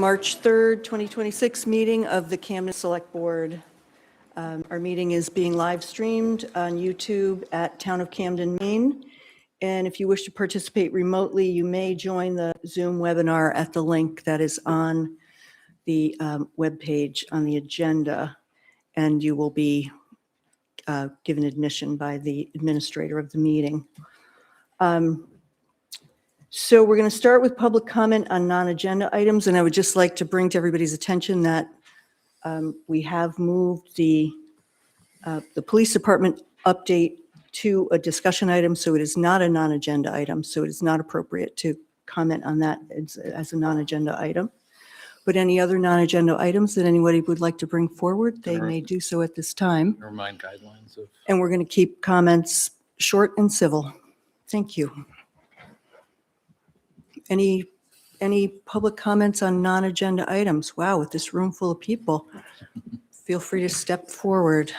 March 3rd, 2026 meeting of the Camden Select Board. Our meeting is being live streamed on YouTube at Town of Camden, Maine. And if you wish to participate remotely, you may join the Zoom webinar at the link that is on the webpage on the agenda, and you will be given admission by the administrator of the meeting. So we're going to start with public comment on non-agenda items, and I would just like to bring to everybody's attention that we have moved the police department update to a discussion item, so it is not a non-agenda item, so it is not appropriate to comment on that as a non-agenda item. But any other non-agenda items that anybody would like to bring forward, they may do so at this time. Remind guidelines of. And we're going to keep comments short and civil. Thank you. Any public comments on non-agenda items? Wow, with this room full of people, feel free to step forward.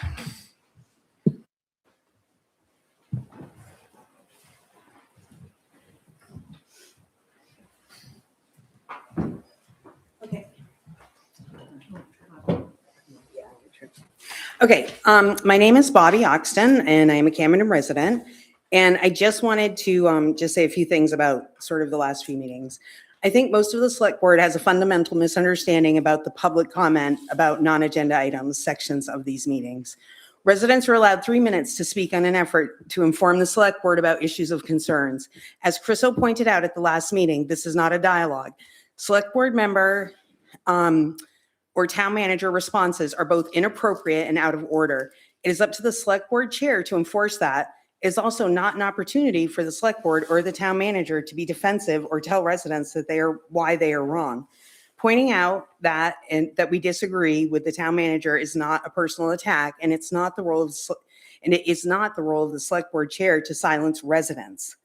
Okay, my name is Bobby Oxton, and I am a Camden resident. And I just wanted to just say a few things about sort of the last few meetings. I think most of the select board has a fundamental misunderstanding about the public comment about non-agenda items sections of these meetings. Residents are allowed 3 minutes to speak on an effort to inform the select board about issues of concerns. As Chriso pointed out at the last meeting, this is not a dialogue. Select board member or town manager responses are both inappropriate and out of order. It is up to the select board chair to enforce that. It is also not an opportunity for the select board or the town manager to be defensive or tell residents that why they are wrong. Pointing out that we disagree with the town manager is not a personal attack, and it's not the role of the select board chair to silence residents.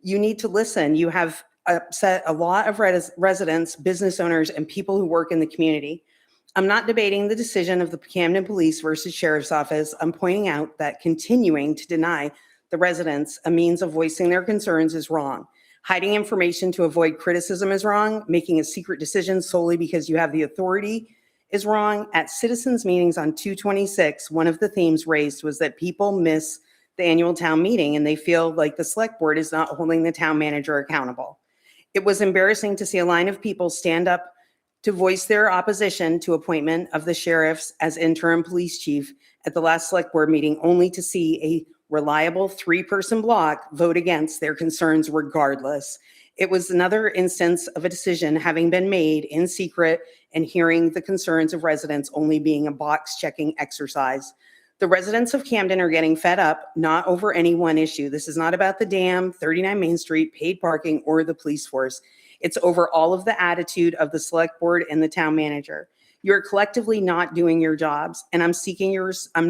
You need to listen. You have upset a lot of residents, business owners, and people who work in the community. I'm not debating the decision of the Camden Police versus Sheriff's Office. I'm pointing out that continuing to deny the residents a means of voicing their concerns is wrong. Hiding information to avoid criticism is wrong. Making a secret decision solely because you have the authority is wrong. At citizens meetings on 2/26, one of the themes raised was that people miss the annual town meeting and they feel like the select board is not holding the town manager accountable. It was embarrassing to see a line of people stand up to voice their opposition to appointment of the sheriffs as interim police chief at the last select board meeting, only to see a reliable 3-person block vote against their concerns regardless. It was another instance of a decision having been made in secret and hearing the concerns of residents only being a box-checking exercise. The residents of Camden are getting fed up, not over any one issue. This is not about the dam, 39 Main Street, paid parking, or the police force. It's over all of the attitude of the select board and the town manager. You're collectively not doing your jobs, and I'm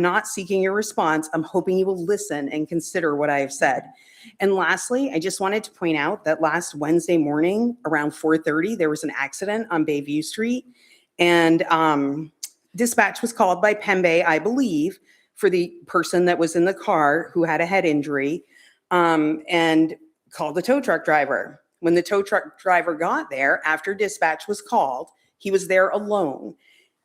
not seeking your response. I'm hoping you will listen and consider what I have said. And lastly, I just wanted to point out that last Wednesday morning around 4:30, there was an accident on Bayview Street, and dispatch was called by Pembe, I believe, for the person that was in the car who had a head injury, and called the tow truck driver. When the tow truck driver got there, after dispatch was called, he was there alone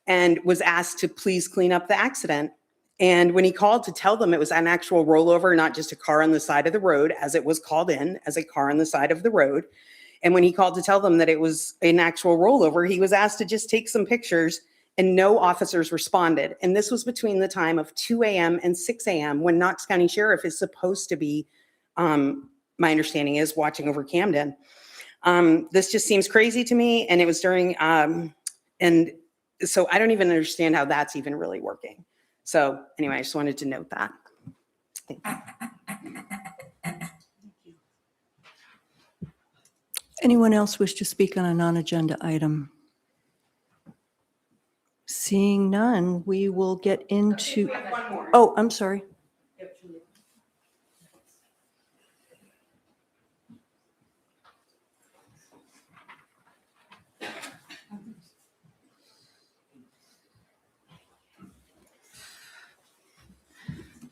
and was asked to please clean up the accident. And when he called to tell them it was an actual rollover, not just a car on the side of the road, as it was called in as a car on the side of the road. And when he called to tell them that it was an actual rollover, he was asked to just take some pictures, and no officers responded. And this was between the time of 2 a.m. and 6 a.m. when Knox County Sheriff is supposed to be, my understanding is, watching over Camden. This just seems crazy to me, and it was during, and so I don't even understand how that's even really working. So anyway, I just wanted to note that. Thank you. Anyone else wish to speak on a non-agenda item? Seeing none, we will get into. We have one more. Oh, I'm sorry.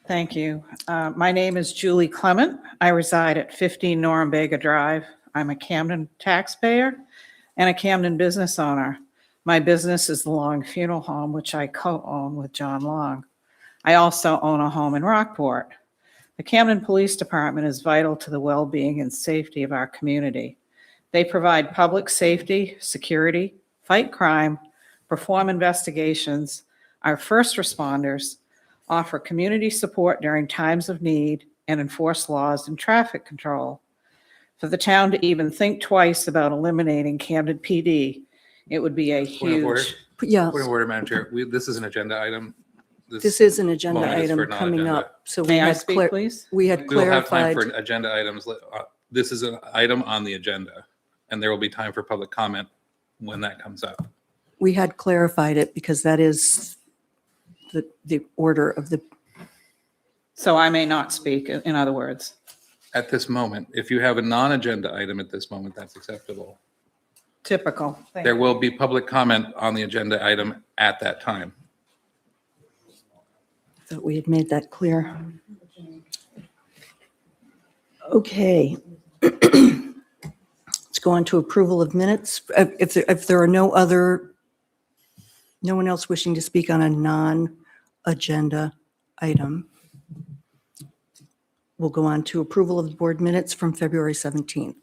Thank you. My name is Julie Clement. I reside at 15 Norumbega Drive. I'm a Camden taxpayer and a Camden business owner. My business is the Long Funeral Home, which I co-own with John Long. I also own a home in Rockport. The Camden Police Department is vital to the well-being and safety of our community. They provide public safety, security, fight crime, perform investigations, are first responders, offer community support during times of need, and enforce laws and traffic control. For the town to even think twice about eliminating Camden PD, it would be a Point of order. huge. Yeah, Point of order, Madam Chair. This is an agenda item. this is an agenda Moment is for item coming non-agenda. up. So we May I had, speak, please? we had We'll have time clarified, for agenda items. This is an item on the agenda, and there will be time for public comment when that comes up. we had clarified it because that is the order of the, So I may not speak, in other words. At this moment, if you have a non-agenda item at this moment, that's acceptable. Typical. Thank There you. will be public comment on the agenda item at that time. thought we had made that clear. Okay. Let's go on to approval of minutes. If there are no one else wishing to speak on a non-agenda item, we'll go on to approval of the board minutes from February 17th.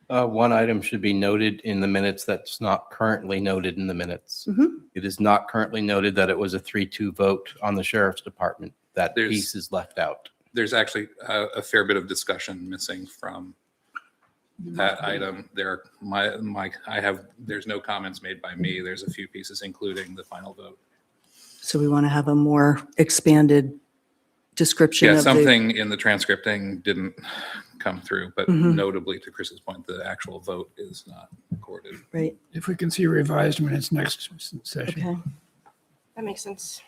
One item should be noted in the minutes that's not currently noted in the minutes. Mhm. It is not currently noted that it was a 3-2 vote on the sheriff's department. That There's- piece is left out. There's actually a fair bit of discussion missing from that item. There's no comments made by me. There's a few pieces, including the final vote. So we want to have a more expanded description Yeah, of the, something in the transcripting didn't come through, but Mhm. notably to Chris's point, the actual vote is not recorded. right? If we can see revised minutes next session. Okay. That makes sense.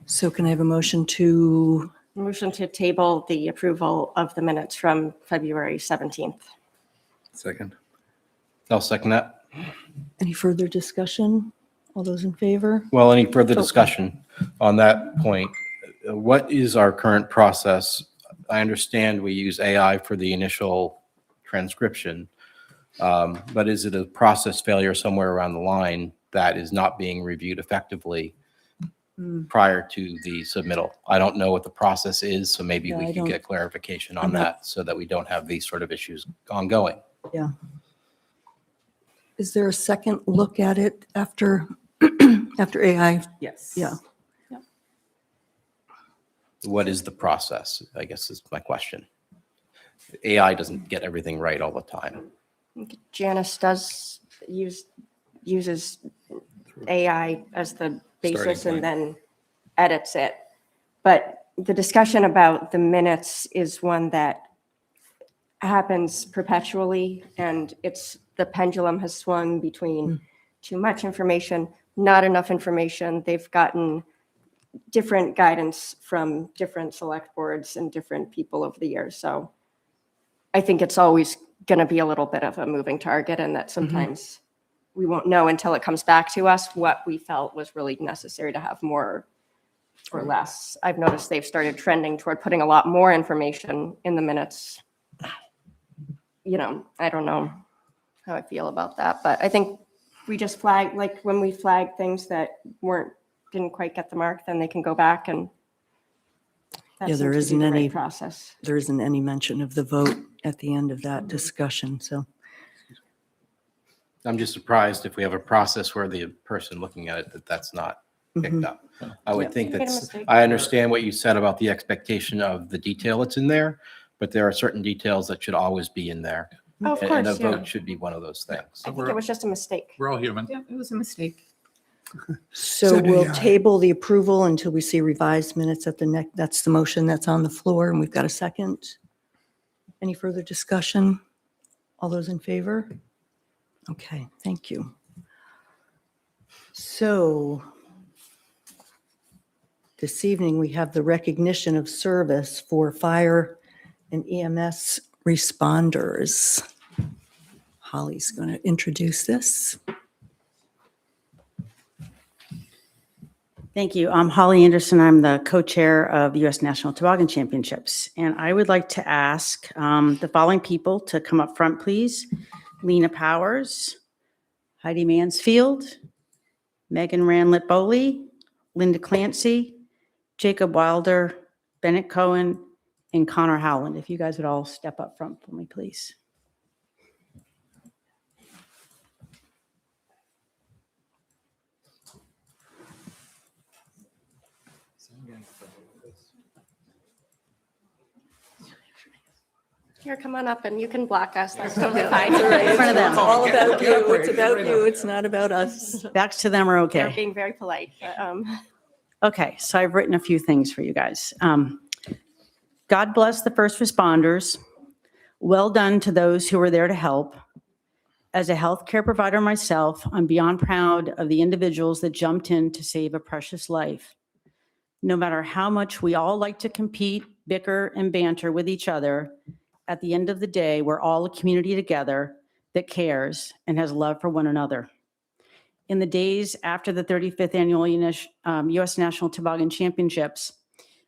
So can I have a motion to, Motion to table the approval of the minutes from February 17th. Second. I'll second that. any further discussion? All those in favor? Well, any further Okay. discussion on that point? What is our current process? I understand we use AI for the initial transcription, but is it a process failure somewhere around the line that is not being reviewed effectively prior to the submittal? I don't know what the process is, so maybe Yeah, we I can don't- get clarification I'm on not- that so that we don't have these sort of issues ongoing. Is there a second look at it after, after AI? Yes. Yeah. What is the process, I guess is my question. AI doesn't get everything right all the time. Janice does uses AI as the basis Starting and then edits it. But the discussion about the minutes is one that happens perpetually, and the pendulum has swung between too much information, not enough information. They've gotten different guidance from different select boards and different people over the years. So I think it's always going to be a little bit of a moving target, and that sometimes we won't know until it comes back to us what we felt was really necessary to have more or less. I've noticed they've started trending toward putting a lot more information in the minutes. You know, I don't know how I feel about that, but I think we just flag, like when we flag things that didn't quite get the mark, then they can go back and that Yeah, there seems to be isn't the right any- process. There isn't any mention of the vote at the end of that discussion, so. I'm just surprised if we have a process where the person looking at it, that's not picked Mhm. up. I would think Made a that's, mistake. I understand what you said about the expectation of the detail that's in there, but there are certain details that should always be in there. Oh, of And a course, yeah. vote should be one of those things. I think it was just a mistake. We're all human. Yeah, it was a mistake. So Said we'll AI. table the approval until we see revised minutes at the next, that's the motion that's on the floor, and we've got a second. Any further discussion? All those in favor? Okay, thank you. So this evening, we have the recognition of service for fire and EMS responders. Holly's going to introduce this. Thank you. I'm Holly Anderson. I'm the co-chair of the U.S. National Toboggan Championships. And I would like to ask the following people to come up front, please. Lena Powers, Heidi Mansfield, Megan Ranlett Bowley, Linda Clancy, Jacob Wilder, Bennett Cohen, and Connor Howland. If you guys would all step up front for me, please. Here, come on up and you can block us. That's totally fine. In front of them. It's all about you. It's about you. It's not about us. Backs to them are They're okay. being very polite. But, Okay, so I've written a few things for you guys. God bless the first responders. Well done to those who were there to help. As a healthcare provider myself, I'm beyond proud of the individuals that jumped in to save a precious life. No matter how much we all like to compete, bicker, and banter with each other, at the end of the day, we're all a community together that cares and has love for one another. In the days after the 35th annual U.S. National Toboggan Championships,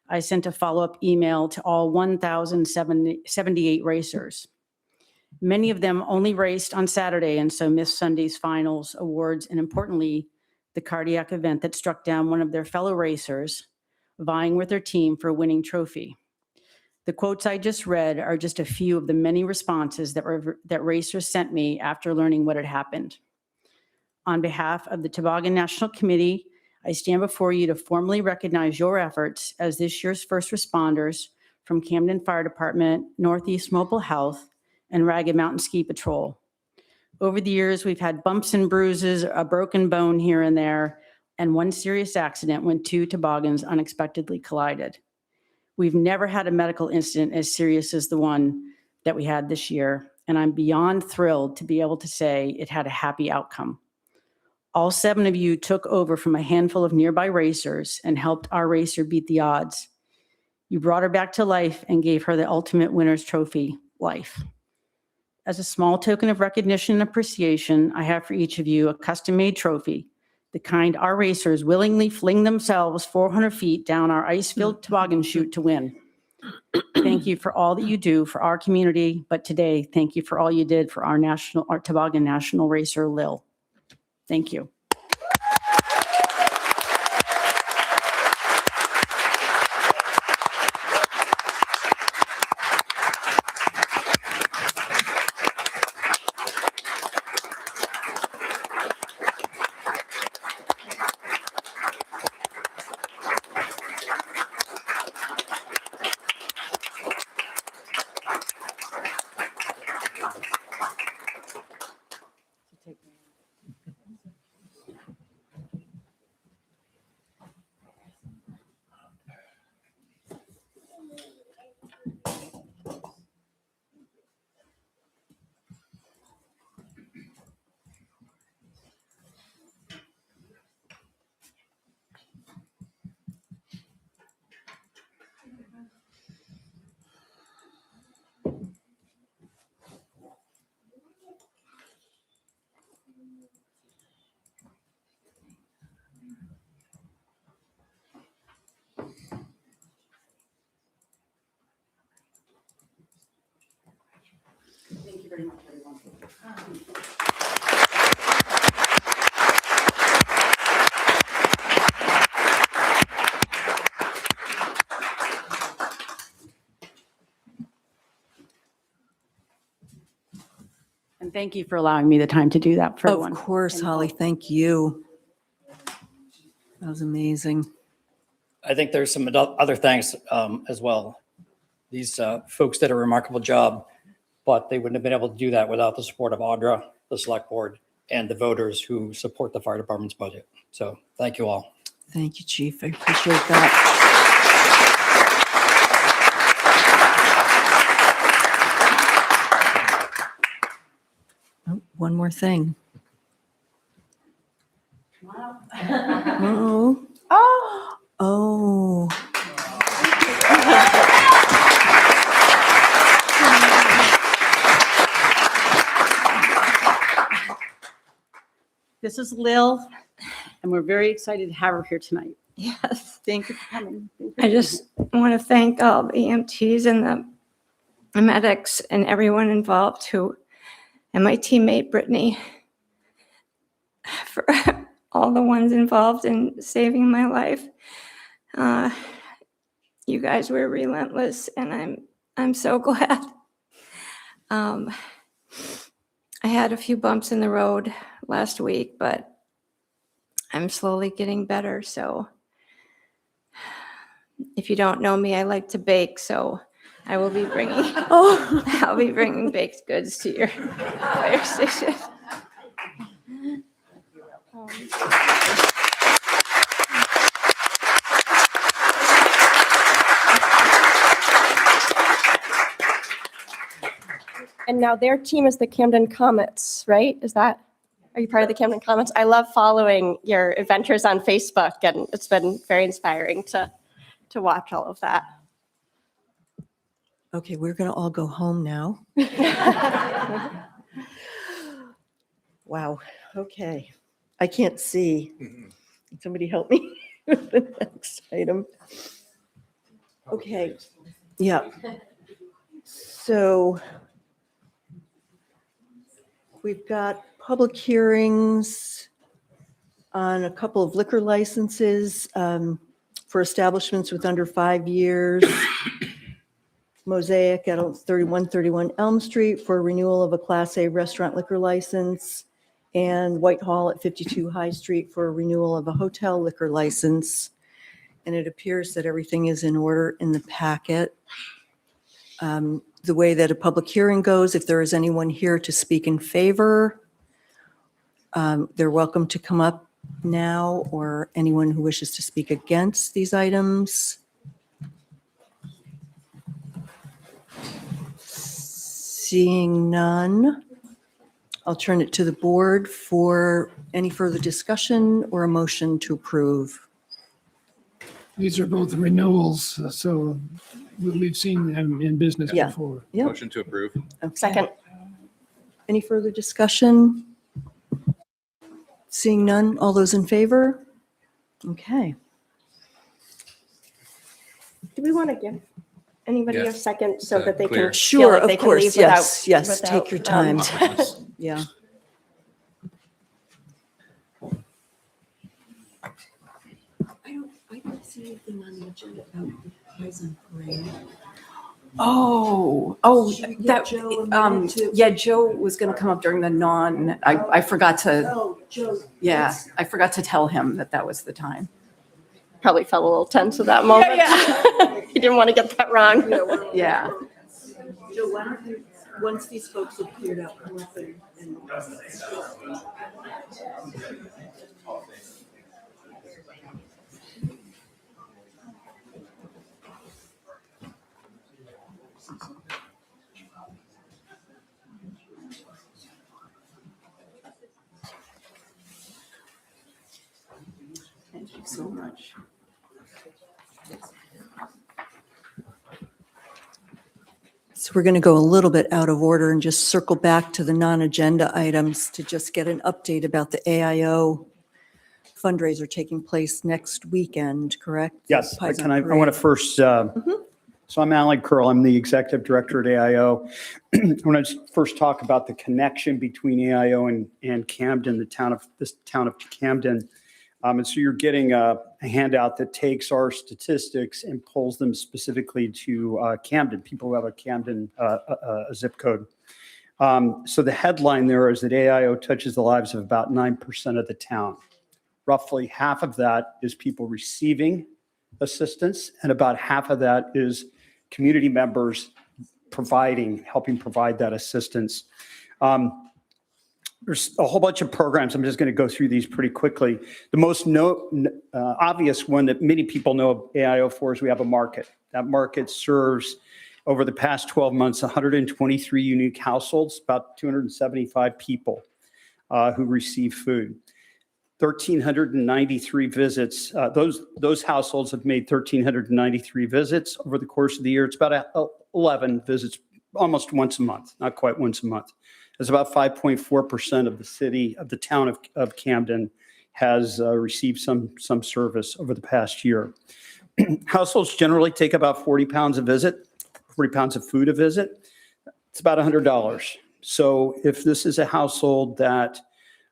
I sent a follow-up email to all 1,078 racers. Many of them only raced on Saturday and so missed Sunday's finals, awards, and importantly, the cardiac event that struck down one of their fellow racers, vying with their team for a winning trophy. The quotes I just read are just a few of the many responses that racers sent me after learning what had happened. On behalf of the Toboggan National Committee, I stand before you to formally recognize your efforts as this year's first responders from Camden Fire Department, Northeast Mobile Health, and Ragged Mountain Ski Patrol. Over the years, we've had bumps and bruises, a broken bone here and there, and one serious accident when two toboggans unexpectedly collided. We've never had a medical incident as serious as the one that we had this year, and I'm beyond thrilled to be able to say it had a happy outcome. All 7 of you took over from a handful of nearby racers and helped our racer beat the odds. You brought her back to life and gave her the ultimate winner's trophy, life. As a small token of recognition and appreciation, I have for each of you a custom-made trophy, the kind our racers willingly fling themselves 400 feet down our ice-filled toboggan chute to win. Thank you for all that you do for our community, but today, thank you for all you did for our toboggan national racer, Lil. Thank you. Thank you very much, everyone. And thank you for allowing me the time to do that for everyone. Of course, Holly, thank you. That was amazing. I think there's some other thanks as well. These folks did a remarkable job, but they wouldn't have been able to do that without the support of Audra, the select board, and the voters who support the fire department's budget. So thank you all. Thank you, Chief. I appreciate that. Oh, one more thing. Uh-oh. Oh. This is Lil, and we're very excited to have her here tonight. Yes, Thank you for coming. I just want to thank all the EMTs and the medics and everyone involved and my teammate Brittany. for all the ones involved in saving my life. You guys were relentless, and I'm so glad. I had a few bumps in the road last week, but I'm slowly getting better. So if you don't know me, I like to bake, so I will be bringing I'll be bringing baked goods to your fire station. And now their team is the Camden Comets, right? Are you part of the Camden Comets? I love following your adventures on Facebook, and it's been very inspiring to watch all of that. Okay, we're going to all go home now. Wow, okay. I can't see. Somebody help me with the next item. Okay, yeah. So we've got public hearings on a couple of liquor licenses for establishments with under 5 years. Mosaic at 3131 Elm Street for renewal of a Class A restaurant liquor license, and Whitehall at 52 High Street for a renewal of a hotel liquor license. And it appears that everything is in order in the packet. The way that a public hearing goes, if there is anyone here to speak in favor, they're welcome to come up now, or anyone who wishes to speak against these items. Seeing none, I'll turn it to the board for any further discussion or a motion to approve. These are both renewals, so we've seen them in business Yeah. before. Yeah. Motion to approve. Okay. Second. Any further discussion? Seeing none, all those in favor? Okay. Do we want to give anybody a Yes. second so To that they clear. can feel Sure, like of they can course, leave yes, without- yes, take your without, time. Yeah. I don't see anything on the agenda about the Kaizen parade. Oh, Should we give that, Joe a minute to- yeah, Joe was gonna come up during the I forgot to, Oh, Joe. yeah, I forgot to tell him that was the time. Probably felt a little tense at that moment. He didn't want to get that wrong. Yeah. Joe, why don't you, once these folks have cleared out, come up and. Thank you so much. So we're going to go a little bit out of order and just circle back to the non-agenda items to just get an update about the AIO fundraiser taking place next weekend, correct? Yes, I Paisan want to Parade. first, so I'm Alan Curl, I'm the executive director at AIO. I want to first talk about the connection between AIO and Camden, this town of Camden. And so you're getting a handout that takes our statistics and pulls them specifically to Camden, people who have a Camden zip code. So the headline there is that AIO touches the lives of about 9% of the town. Roughly half of that is people receiving assistance, and about half of that is community members helping provide that assistance. There's a whole bunch of programs. I'm just going to go through these pretty quickly. The most obvious one that many people know AIO for is we have a market. That market serves, over the past 12 months, 123 unique households, about 275 people who receive food. 1,393 visits. Those households have made 1,393 visits over the course of the year. It's about 11 visits, almost once a month, not quite once a month. It's about 5.4% of the town of Camden has received some service over the past year. Households generally take about 40 pounds a visit, 40 pounds of food a visit. It's about $100. So if this is a household that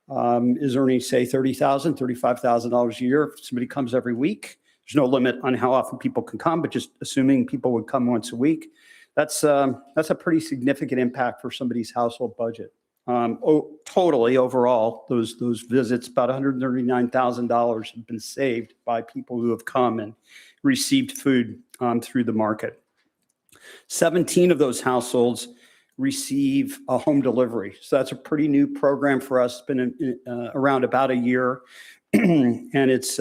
is earning, say, $30,000, $35,000 a year. If somebody comes every week, there's no limit on how often people can come, but just assuming people would come once a week, that's a pretty significant impact for somebody's household budget. Totally overall, those visits, about $139,000 have been saved by people who have come and received food through the market. 17 of those households receive a home delivery. So that's a pretty new program for us. It's been around about a year, and it's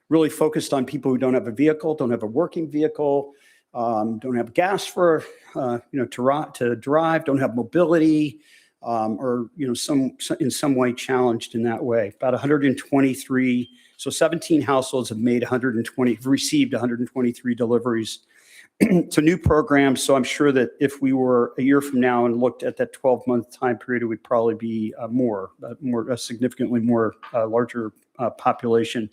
really focused on people who don't have a vehicle, don't have a working vehicle, don't have gas for to drive, don't have mobility, or in some way challenged in that way. About 123, so 17 households have received 123 deliveries. It's a new program, so I'm sure that if we were a year from now and looked at that 12-month time period, it would probably be a significantly more larger population.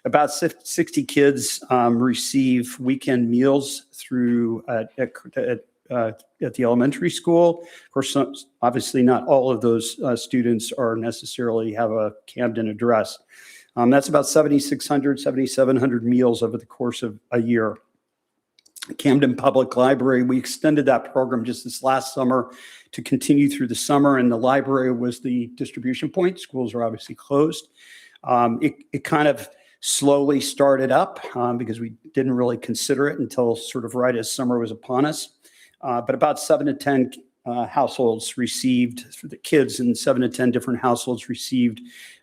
About 60 kids receive weekend meals through at the elementary school. Of course, obviously not all of those students are necessarily have a Camden address. That's about 7,600, 7,700 meals over the course of a year. Camden Public Library, we extended that program just this last summer to continue through the summer, and the library was the distribution point. Schools are obviously closed. It kind of slowly started up because we didn't really consider it until sort of right as summer was upon us. But about 7 to 10 households received, for the kids in 7 to 10 different households received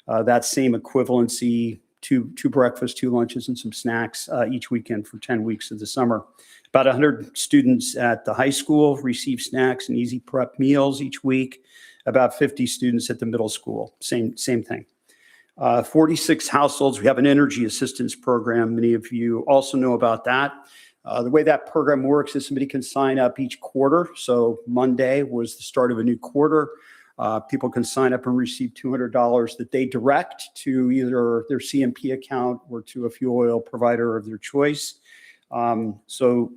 that same equivalency, two breakfasts, 2 lunches, and some snacks each weekend for 10 weeks of the summer. About 100 students at the high school receive snacks and easy prep meals each week. About 50 students at the middle school, same thing. 46 households, we have an energy assistance program. Many of you also know about that. The way that program works is somebody can sign up each quarter. So Monday was the start of a new quarter. People can sign up and receive $200 that they direct to either their CMP account or to a fuel oil provider of their choice. So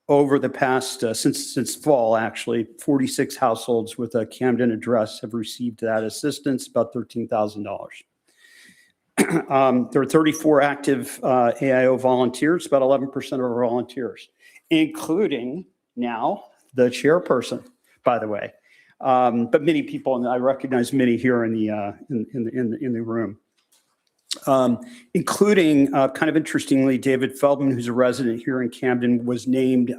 over the past, since fall, actually, 46 households with a Camden address have received that assistance, about $13,000. There are 34 active AIO volunteers, about 11% of our volunteers, including now the chairperson, by the way. But many people, and I recognize many here in the room, including kind of interestingly, David Feldman, who's a resident here in Camden, was named.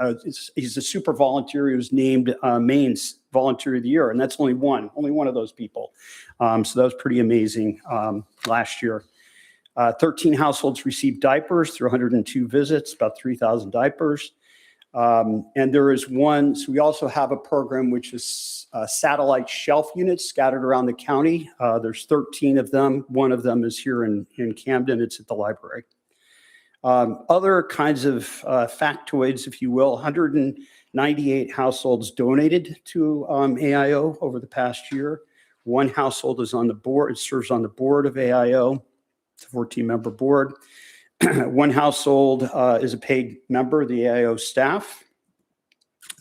He's a super volunteer. He was named Maine's Volunteer of the Year, and that's only one of those people. So that was pretty amazing last year. 13 households received diapers through 102 visits, about 3,000 diapers. And there is one, so we also have a program which is satellite shelf units scattered around the county. There's 13 of them. One of them is here in Camden. It's at the library. Other kinds of factoids, if you will, 198 households donated to AIO over the past year. One household is on the board, it serves on the board of AIO. It's a 14-member board. One household is a paid member of the AIO staff.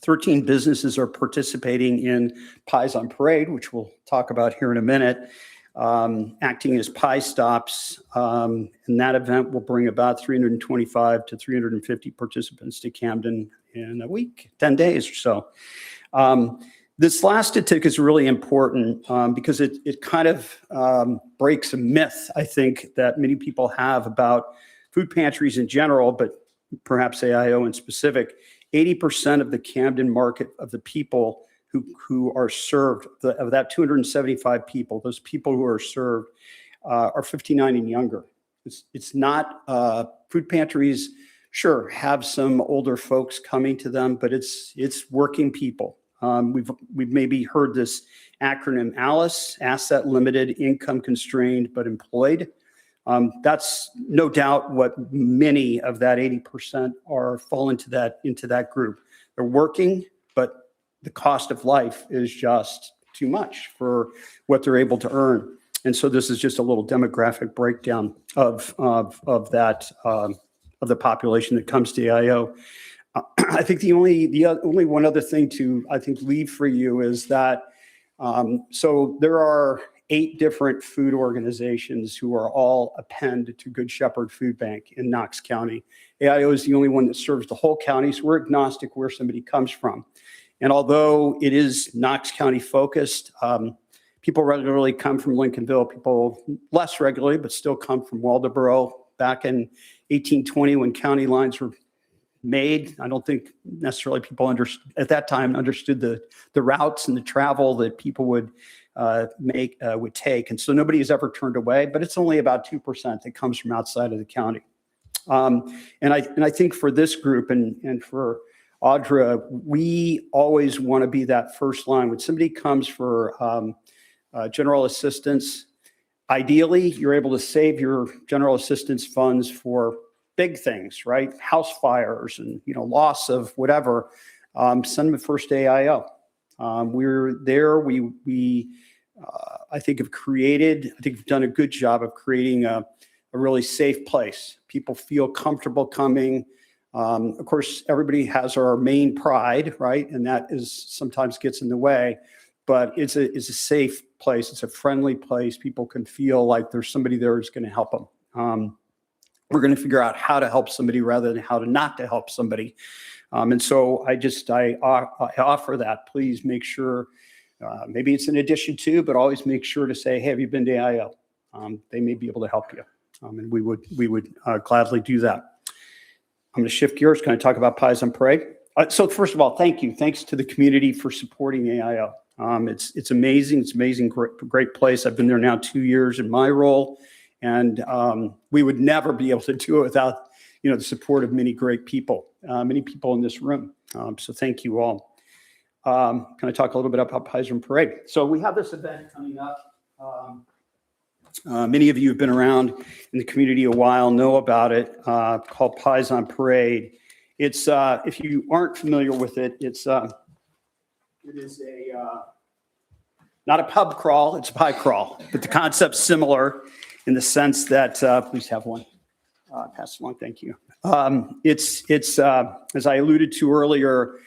13 businesses are participating in Pies on Parade, which we'll talk about here in a minute, acting as pie stops. And that event will bring about 325 to 350 participants to Camden in a week, 10 days or so. This last statistic is really important because it kind of breaks a myth, I think, that many people have about food pantries in general, but perhaps AIO in specific. 80% of the Camden market of the people who are served, of that 275 people, those people who are served are 59 and younger. It's not, food pantries, sure, have some older folks coming to them, but it's working people. We've maybe heard this acronym ALICE, Asset Limited, Income Constrained, but Employed. That's no doubt what many of that 80% fall into that group. They're working, but the cost of life is just too much for what they're able to earn. And so this is just a little demographic breakdown of the population that comes to AIO. I think the only one other thing to, I think, leave for you is that so there are 8 different food organizations who are all append to Good Shepherd Food Bank in Knox County. AIO is the only one that serves the whole county, so we're agnostic where somebody comes from. And although it is Knox County focused, people regularly come from Lincolnville, people less regularly, but still come from Waldoboro. Back in 1820, when county lines were made, I don't think necessarily people at that time understood the routes and the travel that people would take. And so nobody has ever turned away, but it's only about 2% that comes from outside of the county. And I think for this group and for Audra, we always want to be that first line. When somebody comes for general assistance, ideally, you're able to save your general assistance funds for big things, right? House fires and, loss of whatever. Send them first to AIO. We're there. I think we've done a good job of creating a really safe place. People feel comfortable coming. Of course, everybody has our main pride, right? And that sometimes gets in the way, but it's a safe place. It's a friendly place. People can feel like there's somebody there who's going to help them. We're going to figure out how to help somebody rather than how to not to help somebody. And so I offer that. Please make sure, maybe it's an addition to, but always make sure to say, hey, have you been to AIO? They may be able to help you. And we would gladly do that. I'm going to shift gears. Can I talk about Pies on Parade? So first of all, thank you. Thanks to the community for supporting AIO. It's amazing. It's amazing. Great place. I've been there now 2 years in my role. And we would never be able to do it without, the support of many great people, many people in this room. So thank you all. Can I talk a little bit about Pies on Parade? So we have this event coming up. Many of you have been around in the community a while, know about it, called Pies on Parade. It's, if you aren't familiar with it, it is not a pub crawl, it's a pie crawl, but the concept's similar in the sense that, please have one. Pass along, thank you. It's as I alluded to earlier,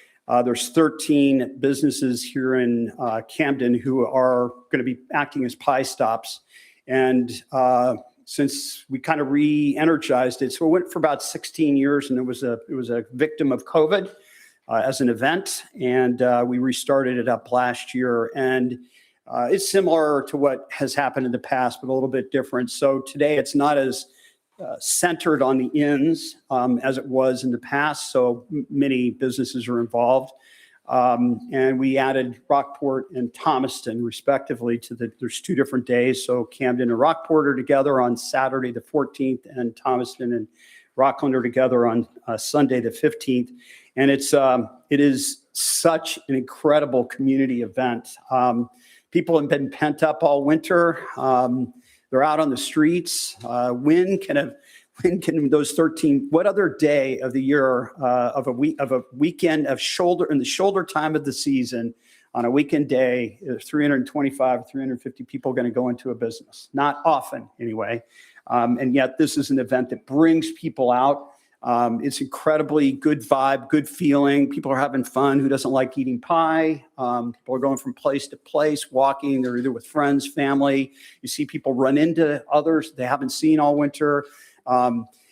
there's 13 businesses here in Camden who are going to be acting as pie stops. And since we kind of re-energized it, so it went for about 16 years, and it was a victim of COVID as an event, and we restarted it up last year. And it's similar to what has happened in the past, but a little bit different. So today it's not as centered on the inns as it was in the past. So many businesses are involved. And we added Rockport and Thomaston respectively there's 2 different days. So Camden and Rockport are together on Saturday the 14th, and Thomaston and Rockland are together on Sunday the 15th. And it is such an incredible community event. People have been pent up all winter. They're out on the streets. When can those 13? What other day of the year of a weekend of the shoulder time of the season on a weekend day, 325, 350 people going to go into a business? Not often, anyway. And yet, this is an event that brings people out. It's incredibly good vibe, good feeling. People are having fun. Who doesn't like eating pie? People are going from place to place, walking. They're either with friends, family. You see people run into others they haven't seen all winter.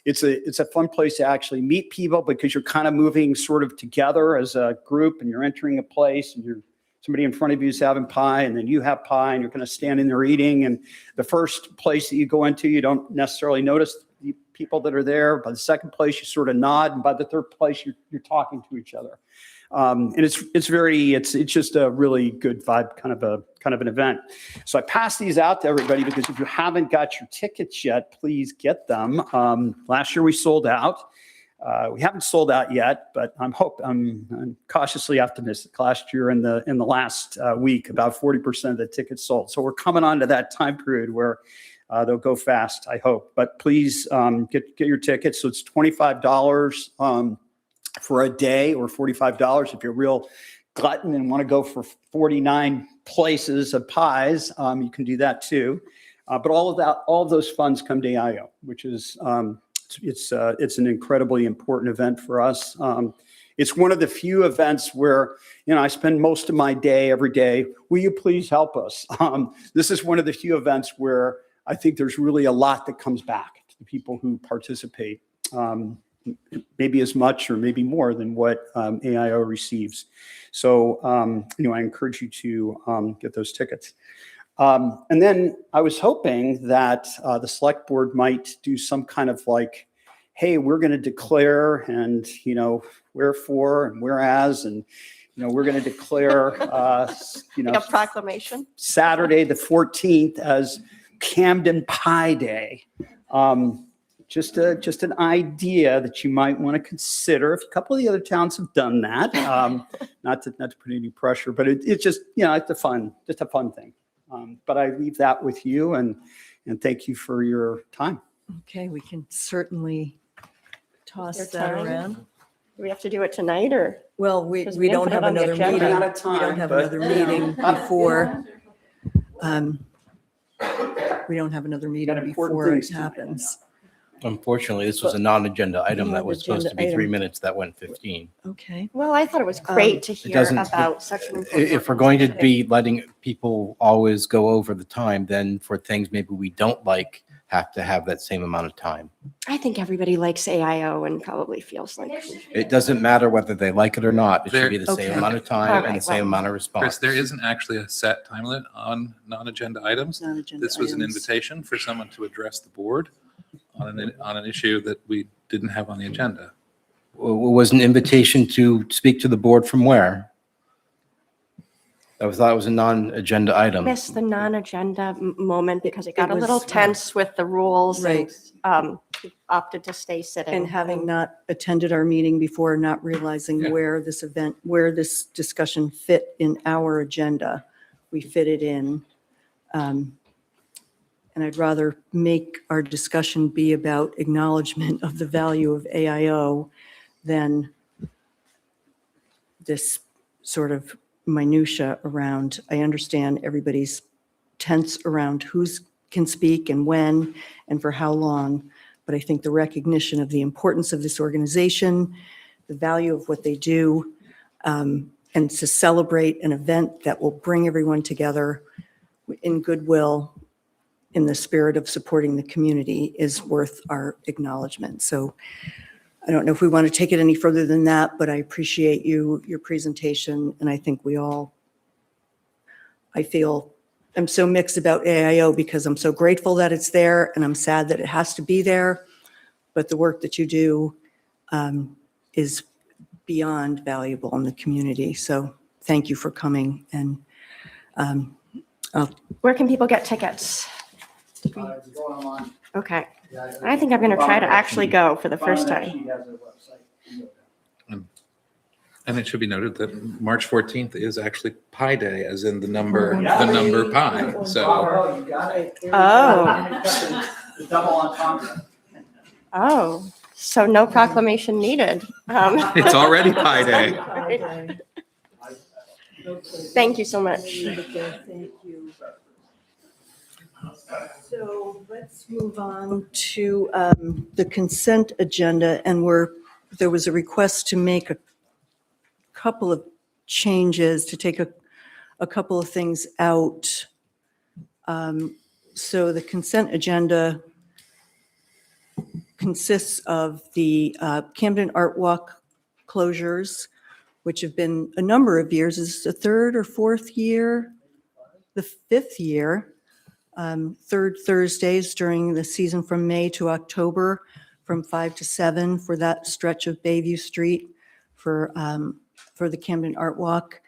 It's a fun place to actually meet people because you're kind of moving sort of together as a group, and you're entering a place, and somebody in front of you is having pie, and then you have pie, and you're kind of standing there eating. And the first place that you go into, you don't necessarily notice the people that are there. By the second place, you sort of nod, and by the third place, you're talking to each other. And it's just a really good vibe, kind of an event. So I pass these out to everybody because if you haven't got your tickets yet, please get them. Last year we sold out. We haven't sold out yet, but I'm cautiously optimistic. Last year in the last week, about 40% of the tickets sold. So we're coming on to that time period where they'll go fast, I hope. But please get your tickets. So it's $25 for a day, or $45 if you're a real glutton and want to go for 49 places of pies. You can do that too. But all of those funds come to AIO, which is it's an incredibly important event for us. It's one of the few events where, I spend most of my day every day. Will you please help us? This is one of the few events where I think there's really a lot that comes back to the people who participate, maybe as much or maybe more than what AIO receives. So, I encourage you to get those tickets. And then I was hoping that the select board might do some kind of like, hey, we're going to declare and, wherefore and whereas, and, we're going to declare, Like a proclamation. Saturday, the 14th as Camden Pie Day. Just an idea that you might want to consider. If a couple of the other towns have done that, not to put any pressure, but it's just, it's a fun thing. But I leave that with you and thank you for your time. Okay, we can certainly toss Your that time? around. Do we have to do it tonight or? Well, we Because we we didn't don't put have it on the another agenda. meeting. Out of time, We don't have but, another meeting before. We don't have another meeting important before it things to do. happens. Unfortunately, this was a non-agenda item that was supposed to be 3 Non-agenda minutes that went 15. Okay. Well, I thought it was great to hear doesn't- about such an important. If we're going to organization. be letting people always go over the time, then for things maybe we don't like, have to have that same amount of time. I think everybody likes AIO and probably feels like. It doesn't matter whether they like it or not. It should be the Okay. same amount of time All and right, the same well, amount of Chris, response. there isn't actually a set time limit on non-agenda items. Non-agenda This was an items. invitation for someone to address the board on an issue that we didn't have on the agenda. Was an invitation to speak to the board from where? I thought it was a non-agenda item. Missed the non-agenda moment because it got It a little was- tense with the rules and Right. opted to stay sitting. And having not attended our meeting before, not realizing Yeah. where this discussion fit in our agenda, we fit it in. And I'd rather make our discussion be about acknowledgement of the value of AIO than this sort of minutia around, I understand everybody's tense around who's can speak and when and for how long. But I think the recognition of the importance of this organization, the value of what they do, and to celebrate an event that will bring everyone together in goodwill, in the spirit of supporting the community, is worth our acknowledgement. So I don't know if we want to take it any further than that, but I appreciate your presentation, and I think I'm so mixed about AIO because I'm so grateful that it's there, and I'm sad that it has to be there, but the work that you do is beyond valuable in the community. So thank you for coming, and Where can people get tickets? Okay. I think I'm going to try to actually go for the first time. And it should be noted that March 14th is actually Pi Day, as in the number pi. So You got it. Oh, The double entendre. oh, so no proclamation needed. it's already Pi Day. Thank you so much. Thank you. So let's move on to the consent agenda, and there was a request to make a couple of changes, to take a couple of things out. So the consent agenda consists of the Camden Art Walk closures, which have been a number of years. Is this the third or fourth year? The fifth year. Third Thursdays during the season from May to October, from 5 to 7 for that stretch of Bayview Street for the Camden Art Walk.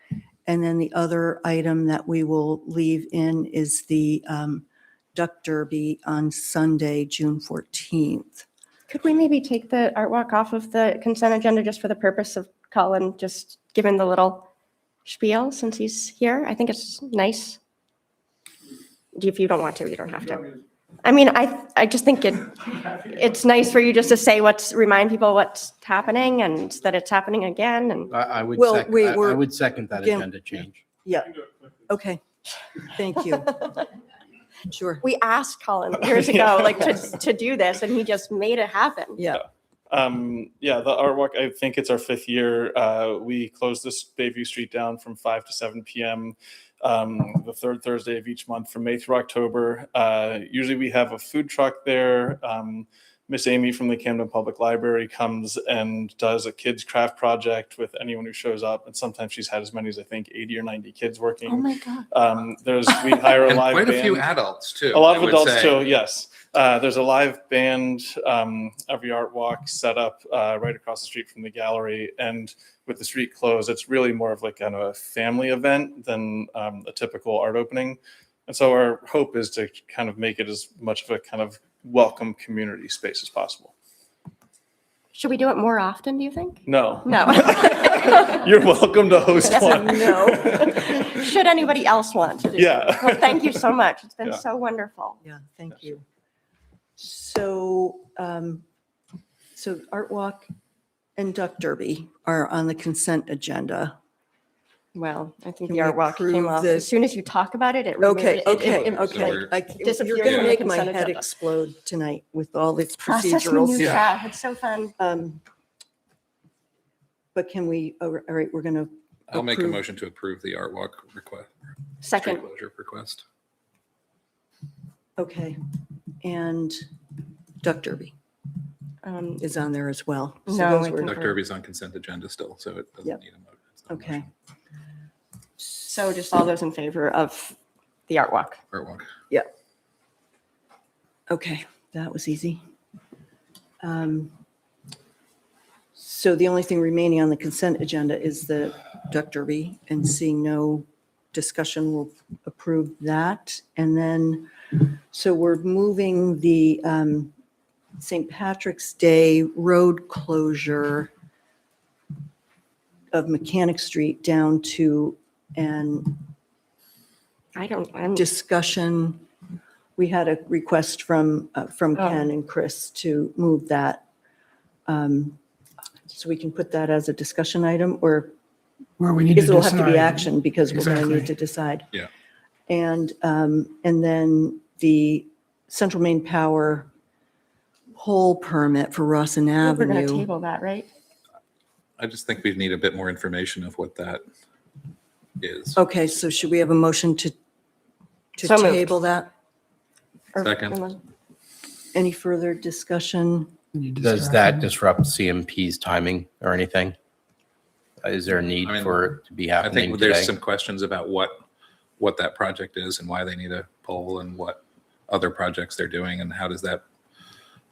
And then the other item that we will leave in is the Duck Derby on Sunday, June 14th. Could we maybe take the art walk off of the consent agenda just for the purpose of Colin just giving the little spiel since he's here? I think it's nice. If you don't want to, you don't have to. I mean, I just think it's nice for you just to say remind people what's happening and that it's happening again. And I would Well, second, we I were- would second that again- agenda change. Yeah, okay, thank you. Sure, we asked Colin years ago, like to do this, and he just made it happen. yeah. Yeah, the art walk, I think it's our 5th year. We close this Bayview Street down from 5 to 7 p.m. The 3rd Thursday of each month from May through October. Usually we have a food truck there. Miss Amy from the Camden Public Library comes and does a kids craft project with anyone who shows up. And sometimes she's had as many as I think 80 or 90 kids working. Oh my God. We hire a And live quite band. a few adults too. A lot I of would adults say. too, yes. There's a live band every art walk set up right across the street from the gallery. And with the street closed, it's really more of like kind of a family event than a typical art opening. And so our hope is to kind of make it as much of a kind of welcome community space as possible. Should we do it more often, do you think? No. No. You're welcome to host That's a one. no. Should anybody else want to do it? Yeah. Well, thank you so much. It's been Yeah. so wonderful. Yeah, thank you. So, so Art Walk and Duck Derby are on the consent agenda. Well, I think Can the art we walk came approve off. this? as soon as you talk about it, it. Okay, it- okay, it- okay. we're- You're Disappeared going to from the make my consent head agenda. explode tonight with all its Processing procedural new stuff. stuff. It's so fun. But can we, all right, we're going to. I'll make a motion to approve the art walk request, street Second, closure request. Okay, and Duck Derby is on there as well. So No, those I were- think- Duck Derby's on consent agenda still, so it doesn't Yep. need a motion. It's not a Okay. motion. so just all those in favor of the art walk. Art walk. Okay, that was easy. So the only thing remaining on the consent agenda is the Duck Derby, and seeing no discussion, we'll approve that. And then, so we're moving the St. Patrick's Day road closure of Mechanic Street down to an I'm discussion. We had a request from Ken and Chris to move that. So we can put that as a discussion item, or Where we need to because it'll have to be decide. action because we're going to need Exactly. to decide. Yeah. And then the Central Maine Power pole permit for Rawson We're going to Avenue. table that, right? I just think we need a bit more information of what that is. Okay, so should we have a motion to So moved. table that? Or- Second. Any further discussion? Does that disrupt CMP's timing or anything? Is there a need I mean, for it to be I happening think there's today? some questions about what that project is and why they need a pole and what other projects they're doing and how does that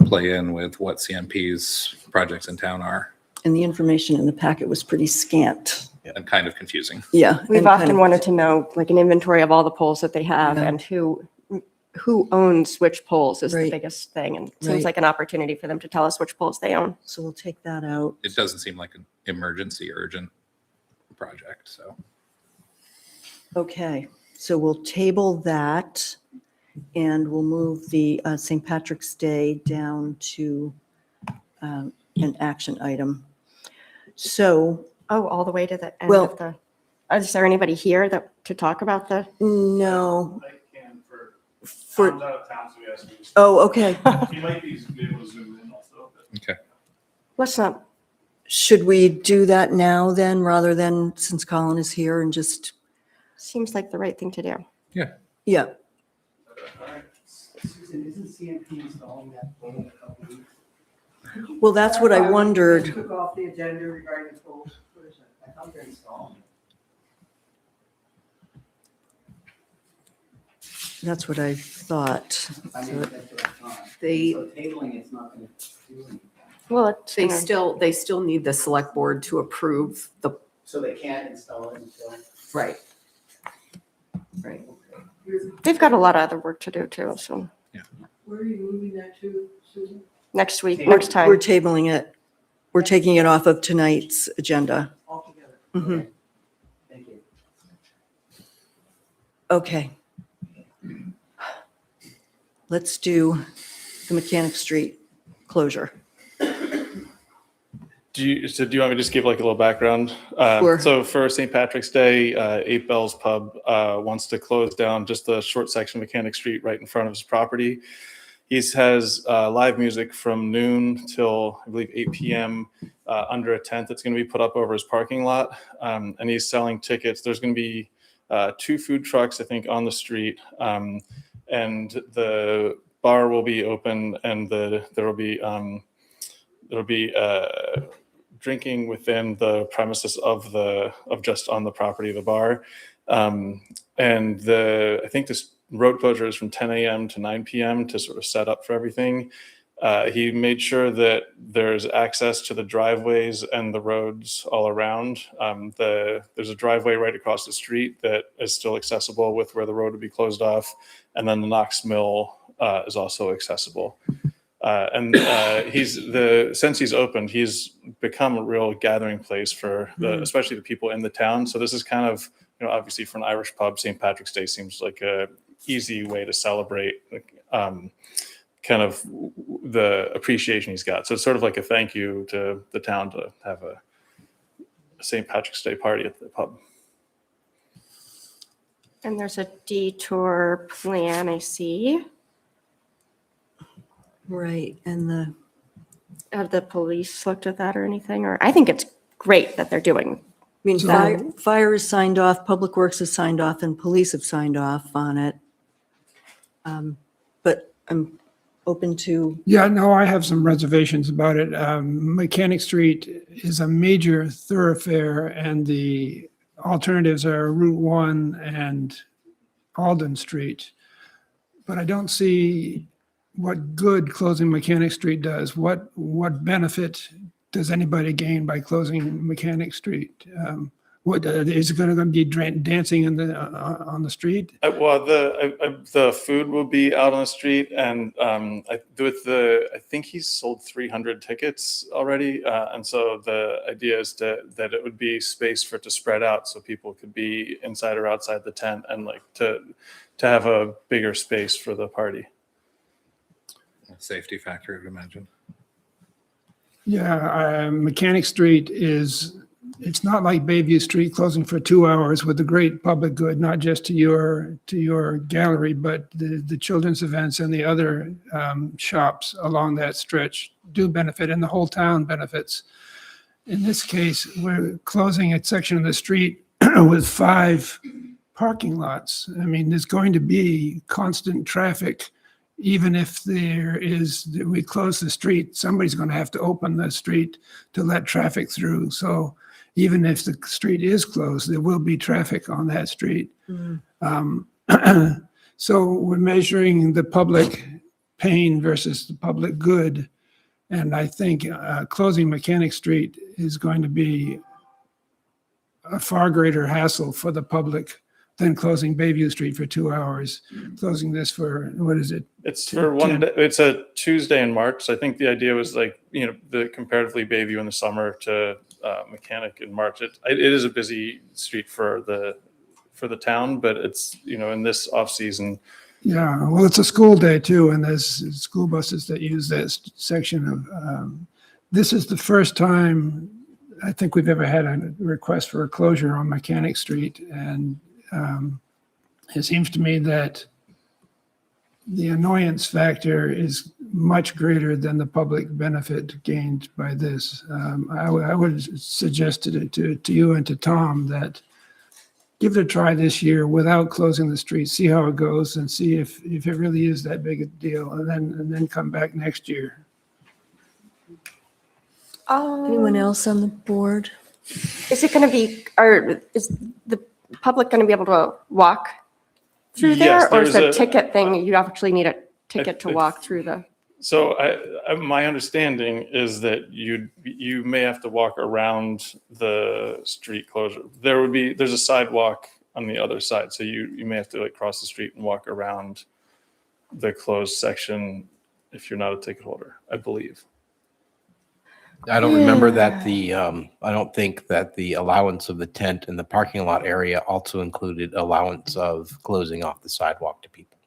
play in with what CMP's projects in town are, And the information in the packet was pretty scant. and kind of confusing. Yeah. We've and kind often of- wanted to know, like, an inventory of all the poles that they have Yeah. and who owns which poles is the Right. biggest thing. And it Right. seems like an opportunity for them to tell us which poles they own. So we'll take that out. It doesn't seem like an emergency urgent project, so. Okay, so we'll table that and we'll move the St. Patrick's Day down to an action item. So, Oh, all the way to the end Well- of the, is there anybody here to talk about the? no, I can for for, out of town, so we asked me to. oh, okay. He might be able to zoom in also. Okay. Let's not, Should we do that now then, rather than, since Colin is here and just, seems like the right thing to do. yeah, Susan, isn't CMP installing that pole in a couple weeks? well, that's what I wondered. Took off the agenda regarding the poles. What is it? I thought they're installing. That's what I thought. I mean, that's what I thought. They, So tabling it's not going to do anything. Well, it's they gonna- still need the select board to approve the, So they can't install it until. right. Right. they've got a lot of other work to do too, so Where are you moving that to, Susan? next week, Table. next We're time. tabling it. We're taking it off of tonight's agenda. Altogether. Mhm. Okay. Thank you. Okay. Let's do the Mechanic Street closure. Do you want me to just give like a little background? Sure. So for St. Patrick's Day, Eight Bells Pub wants to close down just the short section of Mechanic Street right in front of his property. He has live music from noon till I believe 8 p.m. Under a tent that's going to be put up over his parking lot, and he's selling tickets. There's going to be 2 food trucks, I think, on the street, and the bar will be open, and there will be drinking within the premises of just on the property of the bar, and I think this road closure is from 10 a.m. to 9 p.m. to sort of set up for everything. He made sure that there's access to the driveways and the roads all around. There's a driveway right across the street that is still accessible with where the road would be closed off. And then the Knox Mill is also accessible. Since he's opened, he's become a real gathering place for especially the people in the town. So this is kind of, obviously for an Irish pub, St. Patrick's Day seems like a easy way to celebrate kind of the appreciation he's got. So it's sort of like a thank you to the town to have a St. Patrick's Day party at the pub. And there's a detour plan, I see. Right, and Have the police looked at that or anything? Or I think it's great that they're doing. I mean, So- fire is signed off, Public Works has signed off, and police have signed off on it. But I'm open to, Yeah, no, I have some reservations about it. Mechanic Street is a major thoroughfare, and the alternatives are Route 1 and Alden Street. But I don't see what good closing Mechanic Street does. What benefit does anybody gain by closing Mechanic Street? What is it going to be dancing on the street? Well, the food will be out on the street, and I think he's sold 300 tickets already, and so the idea is that it would be space for it to spread out, so people could be inside or outside the tent, and like to have a bigger space for the party. Safety factor, I would imagine. Yeah, Mechanic Street it's not like Bayview Street closing for 2 hours with the great public good, not just to your gallery, but the children's events and the other shops along that stretch do benefit, and the whole town benefits. In this case, we're closing a section of the street with 5 parking lots. I mean, there's going to be constant traffic. Even if we close the street, somebody's going to have to open the street to let traffic through. So even if the street is closed, there will be traffic on that street. So we're measuring the public pain versus the public good. And I think closing Mechanic Street is going to be a far greater hassle for the public than closing Bayview Street for 2 hours. Closing this for, what is it? It's for one day. It's a Tuesday in March. So I think the idea was like, the comparatively Bayview in the summer to Mechanic in March. It is a busy street for the town, but it's, in this off season. Yeah, well, it's a school day too, and there's school buses that use that section of, this is the first time I think we've ever had a request for a closure on Mechanic Street. And it seems to me that the annoyance factor is much greater than the public benefit gained by this. I would suggest to you and to Tom that give it a try this year without closing the street, see how it goes, and see if it really is that big a deal, and then come back next year. anyone else on the board? Is it going to be, or is the public going to be able to walk through there? Yes, Or is there's the ticket thing, you actually need a ticket to I- walk through the? So my understanding is that you may have to walk around the street closure. There's a sidewalk on the other side, so you may have to cross the street and walk around the closed section if you're not a ticket holder, I believe. I don't remember that I don't think that the allowance of the tent in the parking lot area also included allowance of closing off the sidewalk to people.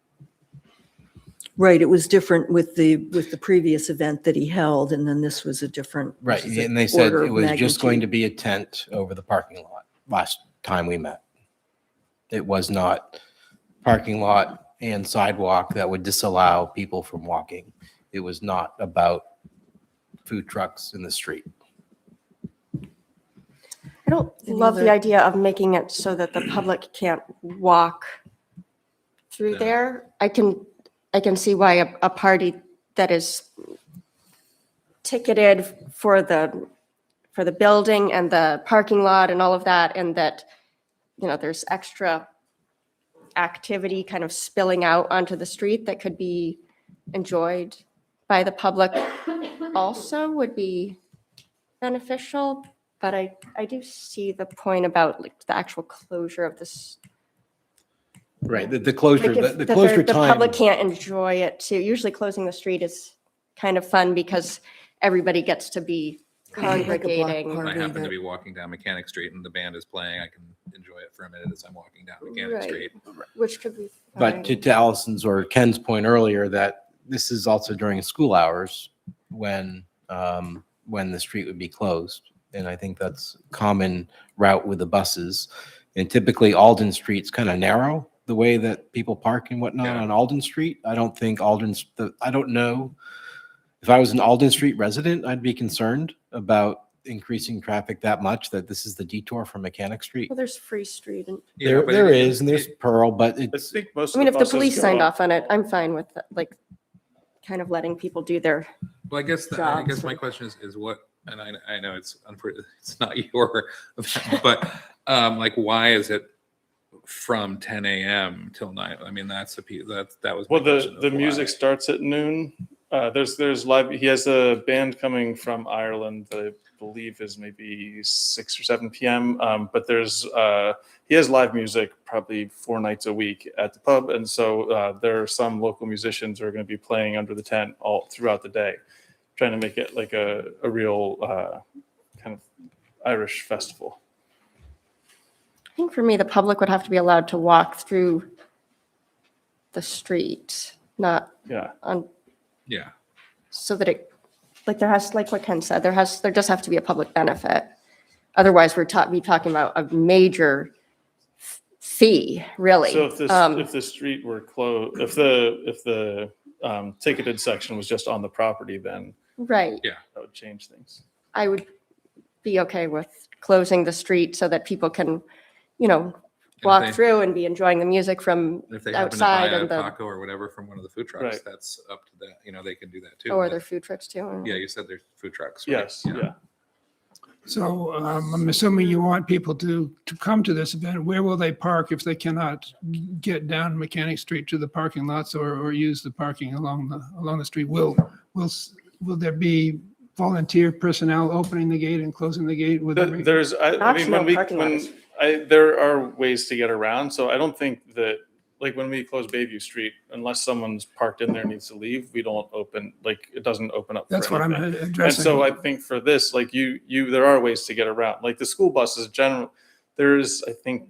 Right, it was different with the previous event that he held, and then this was a different. Right, this is and they said order it of was just going to magnitude. be a tent over the parking lot last time we met. It was not parking lot and sidewalk that would disallow people from walking. It was not about food trucks in the street. I don't Any love the other- idea of making it so that the public can't walk through Yeah. there. I can see why a party that is ticketed for the building and the parking lot and all of that, and that, there's extra activity kind of spilling out onto the street that could be enjoyed by the public also would be beneficial. But I do see the point about like the actual closure of this. Right, the closure, Like if the closure the time. public can't enjoy it too. Usually closing the street is kind of fun because everybody gets to be Like a block congregating. When I party happen to that- be walking down Mechanic Street and the band is playing, I can enjoy it for a minute as I'm walking down Mechanic Right. Street. Which could be But fine. to Allison's or Ken's point earlier, that this is also during school hours when the street would be closed. And I think that's a common route with the buses. And typically Alden Street's kind of narrow, the way that people park and whatnot Yeah. on Alden Street. I don't think I don't know. If I was an Alden Street resident, I'd be concerned about increasing traffic that much, that this is the detour from Mechanic Street. Well, there's Free Street and, Yeah, There, but there it- is, and there's Pearl, but I it's, think most I mean, of if the buses police go signed up. off on it, I'm fine with like kind of letting people do their, Well, I guess Jobs. my question is what, and I know it's it's not your, but like why is it from 10 a.m. till 9? I mean, that was. my Well, question the of why. music starts at noon. There's live. He has a band coming from Ireland that I believe is maybe 6 or 7 p.m. But he has live music probably 4 nights a week at the pub, and so there are some local musicians who are going to be playing under the tent all throughout the day, trying to make it like a real kind of Irish festival. I think for me, the public would have to be allowed to walk through the street, not Yeah. on, Yeah. so that it, like there has, like what Ken said, there does have to be a public benefit. Otherwise, we're talking about a major fee, really. So if the street were closed, if the ticketed section was just on the property, then Right. Yeah. that would change things. I would be okay with closing the street so that people can, walk they- through and be enjoying the music from If they happen to buy outside a and the, taco or whatever from one of the food trucks, Right. that's up to that. They can do that too. or but- their food trucks too. Yeah, you said there's food trucks. Right? Yes, yeah. So I'm assuming you want people to come to this event. Where will they park if they cannot get down Mechanic Street to the parking lots or use the parking along the street? Will there be volunteer personnel opening the gate and closing the gate with every? There's, I mean, Optional parking lot is- there are ways to get around, so I don't think that, like, when we close Bayview Street, unless someone's parked in there and needs to leave, we don't open, like, it doesn't open up for That's what I'm anything. And addressing. so I think for this, like there are ways to get around, like the school buses there's, I think,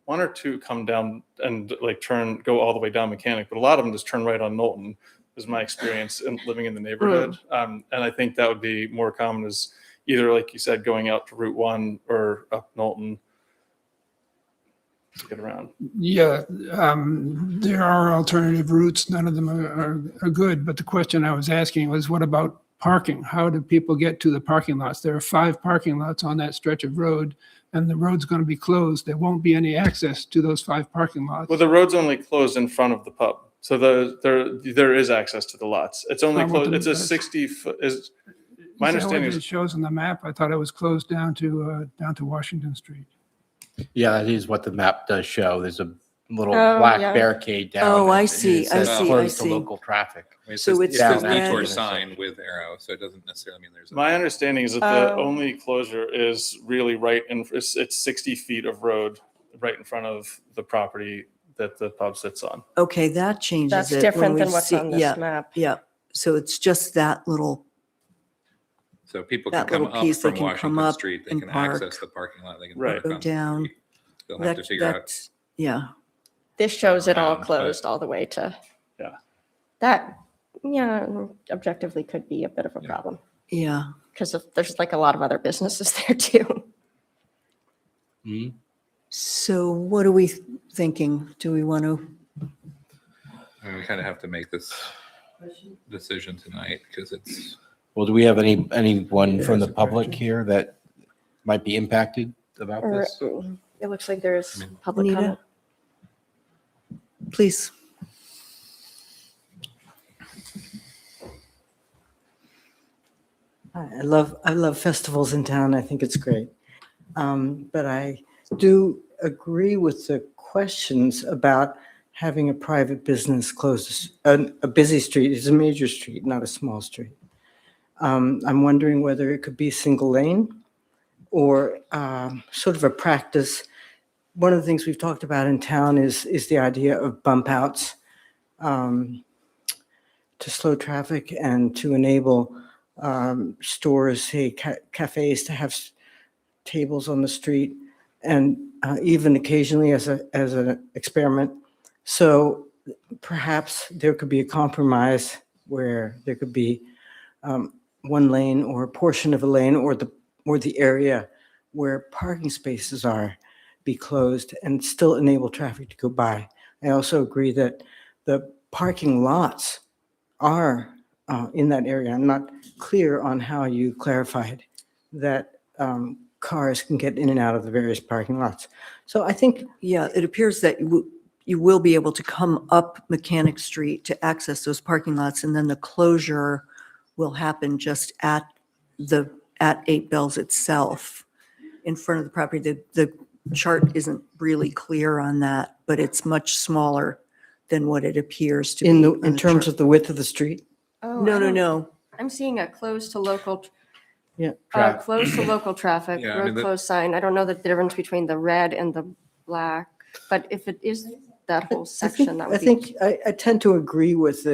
1 or 2 come down and like go all the way down Mechanic, but a lot of them just turn right on Knowlton, is my experience in living in the neighborhood. And I think that would be more common is either, like you said, going out to Route 1 or up Knowlton to get around. Yeah, there are alternative routes. None of them are good. But the question I was asking was, what about parking? How do people get to the parking lots? There are 5 parking lots on that stretch of road, and the road's going to be closed. There won't be any access to those 5 parking lots. Well, the road's only closed in front of the pub. So there is access to the lots. It's only Not what closed, the- it's a 60 foot, my Is that what understanding it is, shows on the map. I thought it was closed down to Washington Street. yeah, that is what the map does show. There's a little Oh, black yeah. barricade down. Oh, I it. see, It I says see, I closed to see. local traffic. I mean, it So says it's down the detour red- sign with arrow, so it doesn't necessarily mean there's. my understanding is that the Oh. only closure is really right in, it's 60 feet of road right in front of the property that the pub sits on. Okay, that changes That's it. when different we than what's see- on this yeah, map. Yeah, so it's just that little, So people can that come little up piece, they from can come Washington up Street, they and can park. access the parking lot, they can Right. park Go on the down. street. They'll have to that, figure out. yeah. This shows it all around, but- closed all the way to. Yeah. That, objectively could be a bit of a Yeah. problem Yeah, because there's like a lot of other businesses there too. Mhm. so what are we thinking? Do we want to, I mean, we kind of have to make this decision tonight because it's, Well, do we have anyone from the public here that might be impacted about Or, this? it looks like there's I mean, public Anita? comment. Please. I love festivals in town. I think it's great. But I do agree with the questions about having a private business close. A busy street is a major street, not a small street. I'm wondering whether it could be single lane or sort of a practice. One of the things we've talked about in town is the idea of bump outs to slow traffic and to enable stores, say cafes, to have tables on the street, and even occasionally as an experiment. So perhaps there could be a compromise where there could be one lane or a portion of a lane or the area where parking spaces are be closed and still enable traffic to go by. I also agree that the parking lots are in that area. I'm not clear on how you clarified that cars can get in and out of the various parking lots. So I think, Yeah, it appears that you will be able to come up Mechanic Street to access those parking lots, and then the closure will happen just at 8 Bells itself in front of the property. The chart isn't really clear on that, but it's much smaller than what it appears to be. in terms of the width of the street, Oh, No, I no, don't- no. I'm seeing a close to local, yeah. close to local traffic, Yeah, I mean, road closed sign. I don't know the difference between the red and the black, but if it is that whole section, that I would be. think I tend to agree with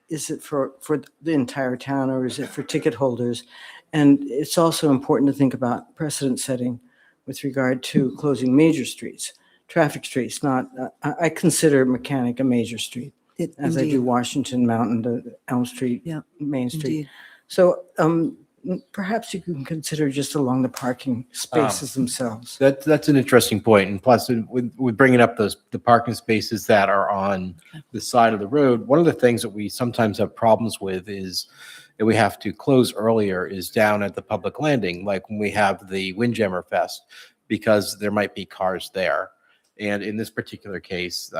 is it for the entire town or is it for ticket holders? And it's also important to think about precedent setting with regard to closing major streets, traffic streets, not, I consider Mechanic a major street, as I do Washington, Mountain, Elm Street, Yeah, Main Street. Indeed. So perhaps you can consider just along the parking spaces themselves. That's an interesting point. And plus, with bringing up the parking spaces that are on the side of the road, one of the things that we sometimes have problems with is that we have to close earlier is down at the public landing, like when we have the Windjammer Fest, because there might be cars there. And in this particular case,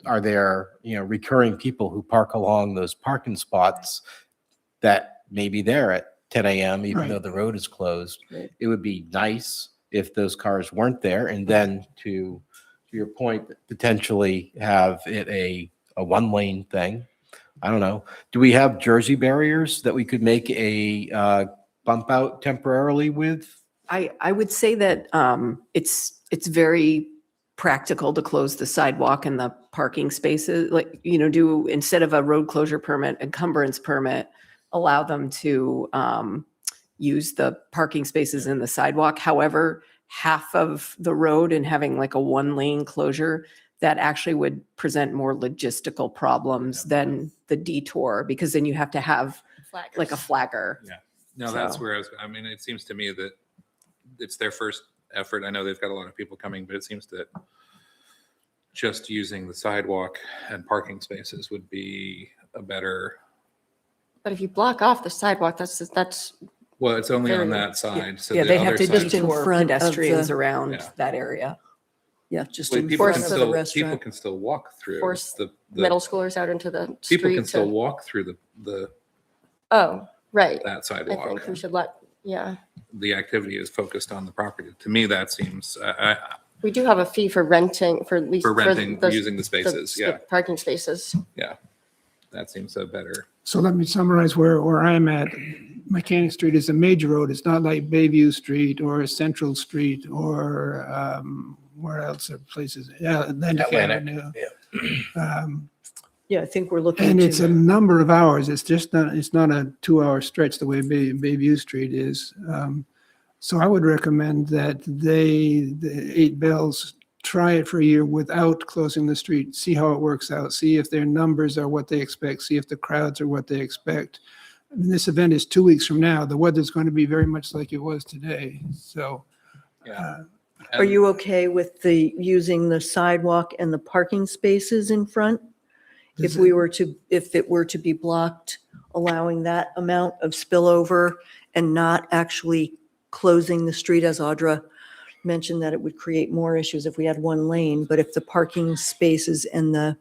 are there, recurring people who park along those parking spots that may be there at 10 a.m., even though the road is closed? Right. It would be nice if those cars weren't there. And then to your point, potentially have it a one-lane thing. I don't know. Do we have Jersey barriers that we could make a bump out temporarily with? I would say that it's very practical to close the sidewalk and the parking spaces, like, do, instead of a road closure permit, encumbrance permit, allow them to use the parking spaces in the sidewalk. However, half of the road and having like a one lane closure, that actually would present more logistical problems than the detour, because then you have to have like a flagger. yeah. No, that's So- where it seems to me that it's their first effort. I know they've got a lot of people coming, but it seems that just using the sidewalk and parking spaces would be a better, But if you block off the sidewalk, that's, well, it's only on Very- that side. So Yeah, the they'd have other to side- just in detour front of pedestrians the- around Yeah. that area. Yeah, just Wait, in people front can of the still, people restaurant. can still walk through. Force the middle schoolers out into the People street can still to, walk through the oh, right. that I sidewalk. think we should yeah. The activity is focused on the property. To me, that seems, We do have a fee for renting, for at least. for renting, the- using the spaces, yeah, Parking spaces. that seems a better. So let me summarize where I'm at. Mechanic Street is a major road. It's not like Bayview Street or Central Street or where else are places? Yeah, Atlantic Avenue. Yeah, I think we're looking And it's a to, number of hours. It's not a 2-hour stretch the way Bayview Street is. So I would recommend that the 8 Bells try it for a year without closing the street, see how it works out, see if their numbers are what they expect, see if the crowds are what they expect. I mean, this event is 2 weeks from now. The weather's going to be very much like it was today. So are you okay with using the sidewalk and the parking spaces in front? if it were to be blocked, allowing that amount of spillover and not actually closing the street, as Audra mentioned, that it would create more issues if we had one lane, but if the parking spaces and the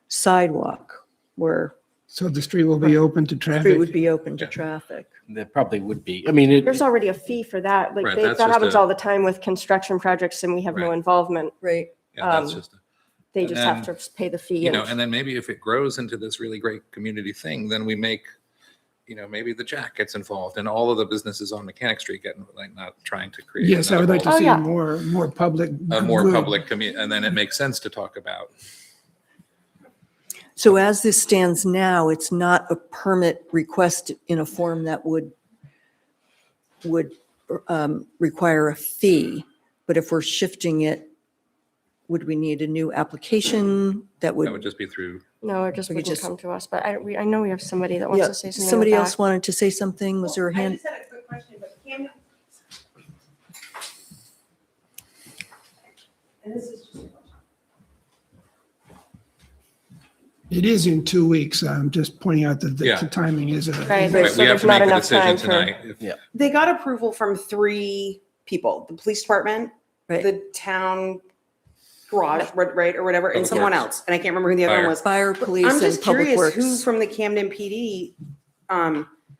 sidewalk were, So the street will be open to it would traffic. be open to traffic. There probably would be. I mean, it, There's already a fee for that. Like Right, that that's just happens a- all the time with construction projects and we have no Right. involvement. Right. Yeah, that's Um, just, They And just have then, to pay the fee. you know, and- and then maybe if it grows into this really great community thing, then we make, you know, maybe the Jack gets involved and all of the businesses on Mechanic Street get, like, not trying to create. Yes, I would like to Oh, see yeah. more public. A more good. public commu, and then it makes sense to talk about. So as this stands now, it's not a permit request in a form that would require a fee. But if we're shifting it, would we need a new application that That would would? just be through, No, it just We could wouldn't just- come to us, but I know we have somebody that wants Yeah, to say something. in somebody the else back. wanted to say something. Was there a hand? had a quick question, but Camden. And this is just a question. It is in 2 weeks. I'm just pointing out that Yeah. the timing is. Right, right, so we have there's to not make a enough decision time for- tonight. If- They got approval from 3 people, the police department, Right. the town garage, right, or whatever, and Public someone Works. else. And I can't remember who the other one Fire. was. Fire, police, I'm and just public curious who works. from the Camden PD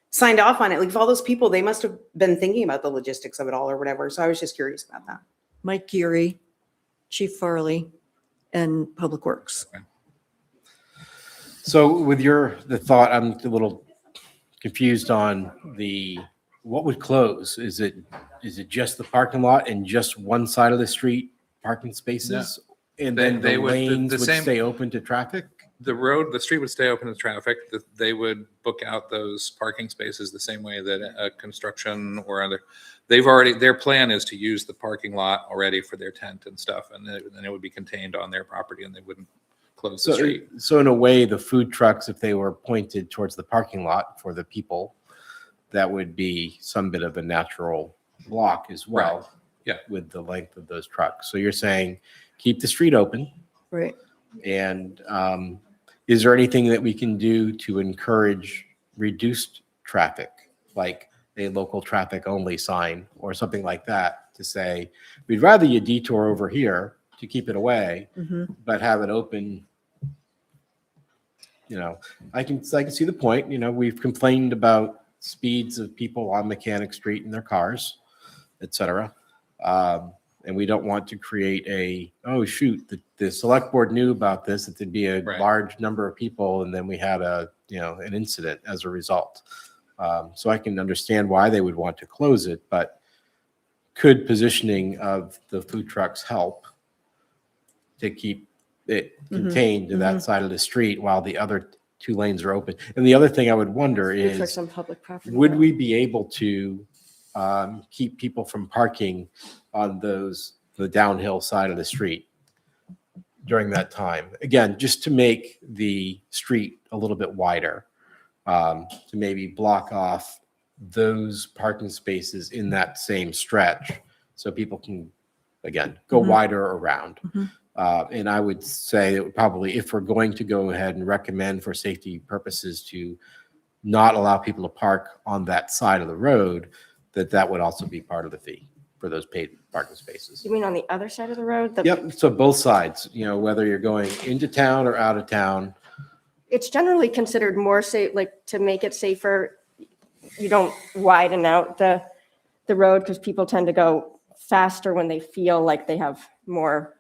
signed off on it. Like, if all those people, they must have been thinking about the logistics of it all or whatever. So I was just curious about that. Mike Geary, Chief Farley, and Public Works. so with the thought, I'm a little confused on what would close? Is it just the parking lot and just one side of the street parking spaces? And They- then they the would- the lanes would same- stay open to traffic? The street would stay open to traffic. They would book out those parking spaces the same way that a construction or other, their plan is to use the parking lot already for their tent and stuff. And then it would be contained on their property and they wouldn't close the street. So in a way, the food trucks, if they were pointed towards the parking lot for the people, that would be some bit of a natural block as well. Right. Yeah. With the length of those trucks. So you're saying, keep the street open. Right. And is there anything that we can do to encourage reduced traffic, like a local traffic only sign or something like that, to say, we'd rather you detour over here to keep it away, Mhm. but have it open? You know, I can see the point. You know, we've complained about speeds of people on Mechanic Street in their cars, et cetera. And we don't want to create oh shoot, the select board knew about this, that there'd be a Right. large number of people, and then we had an incident as a result. So I can understand why they would want to close it, but could positioning of the food trucks help to keep it contained to that side of the street while the other 2 lanes are open? And the other thing I would wonder It's like is, some public property. would we be able to keep people from parking on the downhill side of the street during that time? Again, just to make the street a little bit wider, to maybe block off those parking spaces in that same stretch so people can, again, go Mhm. wider around. Mhm. And I would say that probably, if we're going to go ahead and recommend for safety purposes to not allow people to park on that side of the road, that would also be part of the fee for those paid parking spaces. You mean on the other side of the road? Yep, so both sides, whether you're going into town or out of town. It's generally considered more safe, like to make it safer. You don't widen out the road because people tend to go faster when they feel like they have more.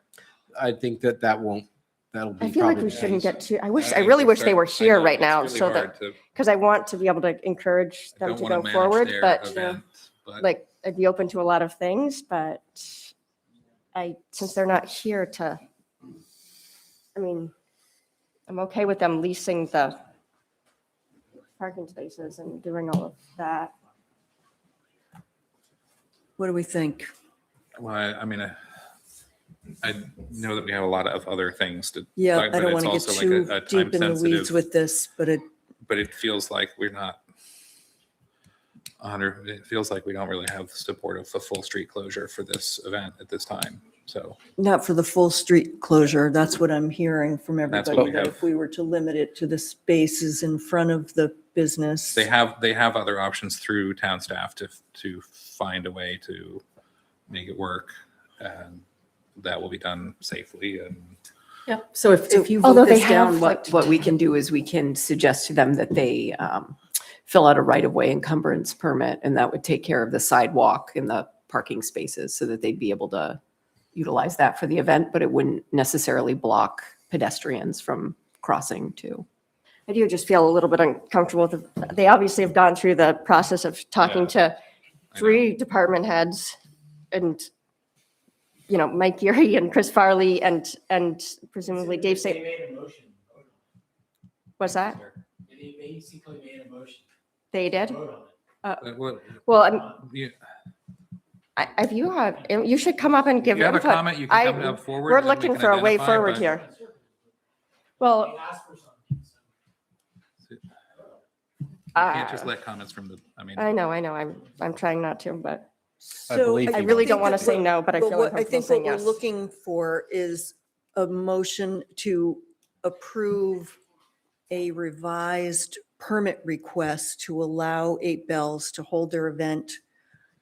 I think that'll be. I feel like probably we the shouldn't case. get too, I think really it's wish they hard- were I here know, right it's now really so hard that, to- because I want to be able to encourage I them don't to wanna go manage forward, their but event, but- like I'd be open to a lot of things, but since they're not here I'm okay with them leasing the parking spaces and doing all of that. What do we think? Well, I know that we have a lot of other things to. Yeah, talk, I but don't it's want to get also too like a deep in the weeds time-sensitive- with this, but But it feels like we're not it feels like we don't really have support of a full street closure for this event at this time. So Not for the full street closure. That's what I'm hearing from That's what everybody, we that have. if we were to limit it to the spaces in front of the business. they have other options through town staff to find a way to make it work, and that will be done safely. And Yeah, so if you Although vote they this down, have, what we can do is we can suggest to them that they fill out a right-of-way encumbrance permit, and that would take care of the sidewalk and the parking spaces so that they'd be able to utilize that for the event, but it wouldn't necessarily block pedestrians from crossing too. I do just feel a little bit uncomfortable with, they obviously have gone through the process of talking to I 3 department heads and, you know, Mike Geary and Chris Farley and presumably Dave St. made a motion. What's that? They basically made a motion. They did? Vote on it. Well, you if you have, you should come up and give you have a input. comment, you can come up forward. We're and we looking can for a way identify, forward but- here. Well, They asked for something. You can't just let comments from the, I know, I'm trying not to, but I So believe I you. really think don't want to that say what- no, but I But feel what I uncomfortable think what saying we're yes. looking for is a motion to approve a revised permit request to allow 8 Bells to hold their event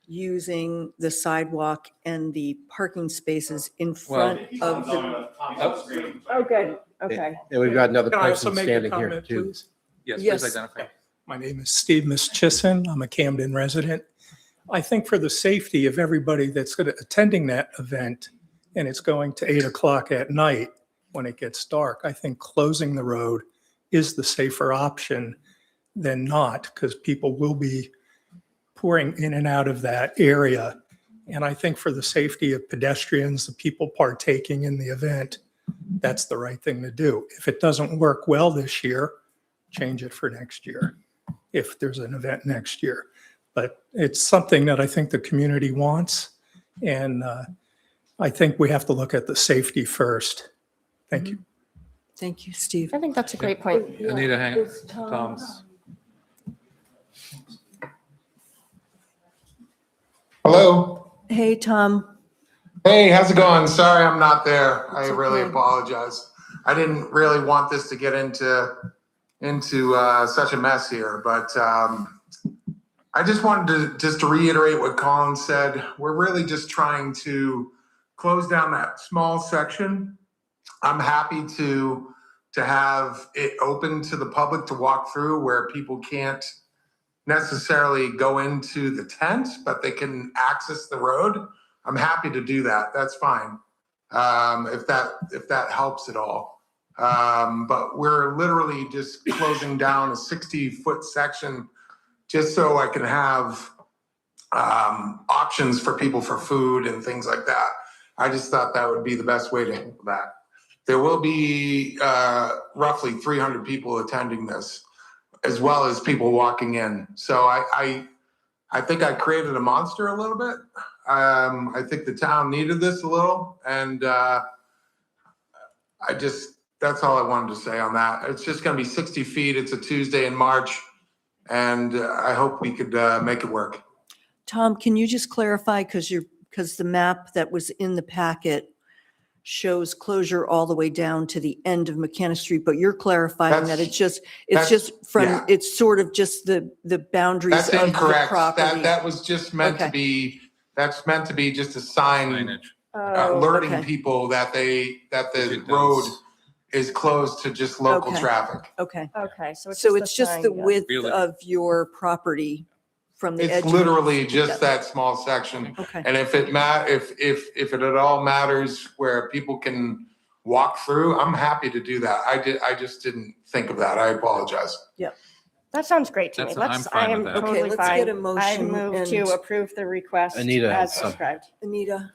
using the sidewalk and the parking spaces in front of the. Oh, good, okay. And we've got another Can I also person make a standing here comment, too. please? yes, please Yes. identify. My name is Steve Mischisson. I'm a Camden resident. I think for the safety of everybody that's attending that event, and it's going to 8 o'clock at night when it gets dark, I think closing the road is the safer option than not, because people will be pouring in and out of that area. And I think for the safety of pedestrians, the people partaking in the event, that's the right thing to do. If it doesn't work well this year, change it for next year, if there's an event next year. But it's something that I think the community wants. And I think we have to look at the safety first. Thank you. Thank you, Steve. I think that's a great point. Anita, hang, Is Tom's. Hello. Hey, Tom. Hey, how's it going? Sorry I'm not there. I It's really okay. apologize. I didn't really want this to get into such a mess here, but I just wanted to reiterate what Colin said. We're really just trying to close down that small section. I'm happy to have it open to the public to walk through where people can't necessarily go into the tent, but they can access the road. I'm happy to do that. That's fine. If that helps at all. But we're literally just closing down a 60-foot section just so I can have options for people for food and things like that. I just thought that would be the best way to handle that. There will be roughly 300 people attending this, as well as people walking in. So I think I created a monster a little bit. I think the town needed this a little, and that's all I wanted to say on that. It's just going to be 60 feet. It's a Tuesday in March, and I hope we could make it work. Tom, can you just clarify, because the map that was in the packet shows closure all the way down to the end of McKenna Street, but you're clarifying that it's just from, yeah. it's sort of just the boundaries That's of the incorrect. property. That was just meant to Okay. be. That's meant to be just a sign Signage. alerting okay. people that the It road does. is closed to just local Okay. traffic. Okay, Okay, so so it's just sign, the yeah. width Really? of your property from the edge. It's of the- literally just Yeah. that small section. Okay, And if it at all matters where people can walk through, I'm happy to do that. I just didn't think of that. I apologize. That sounds great to me. That's- I'm Let's, fine I am with that. Okay, totally let's fine. get a I motion move and- to approve the request Anita as has some. described. Anita,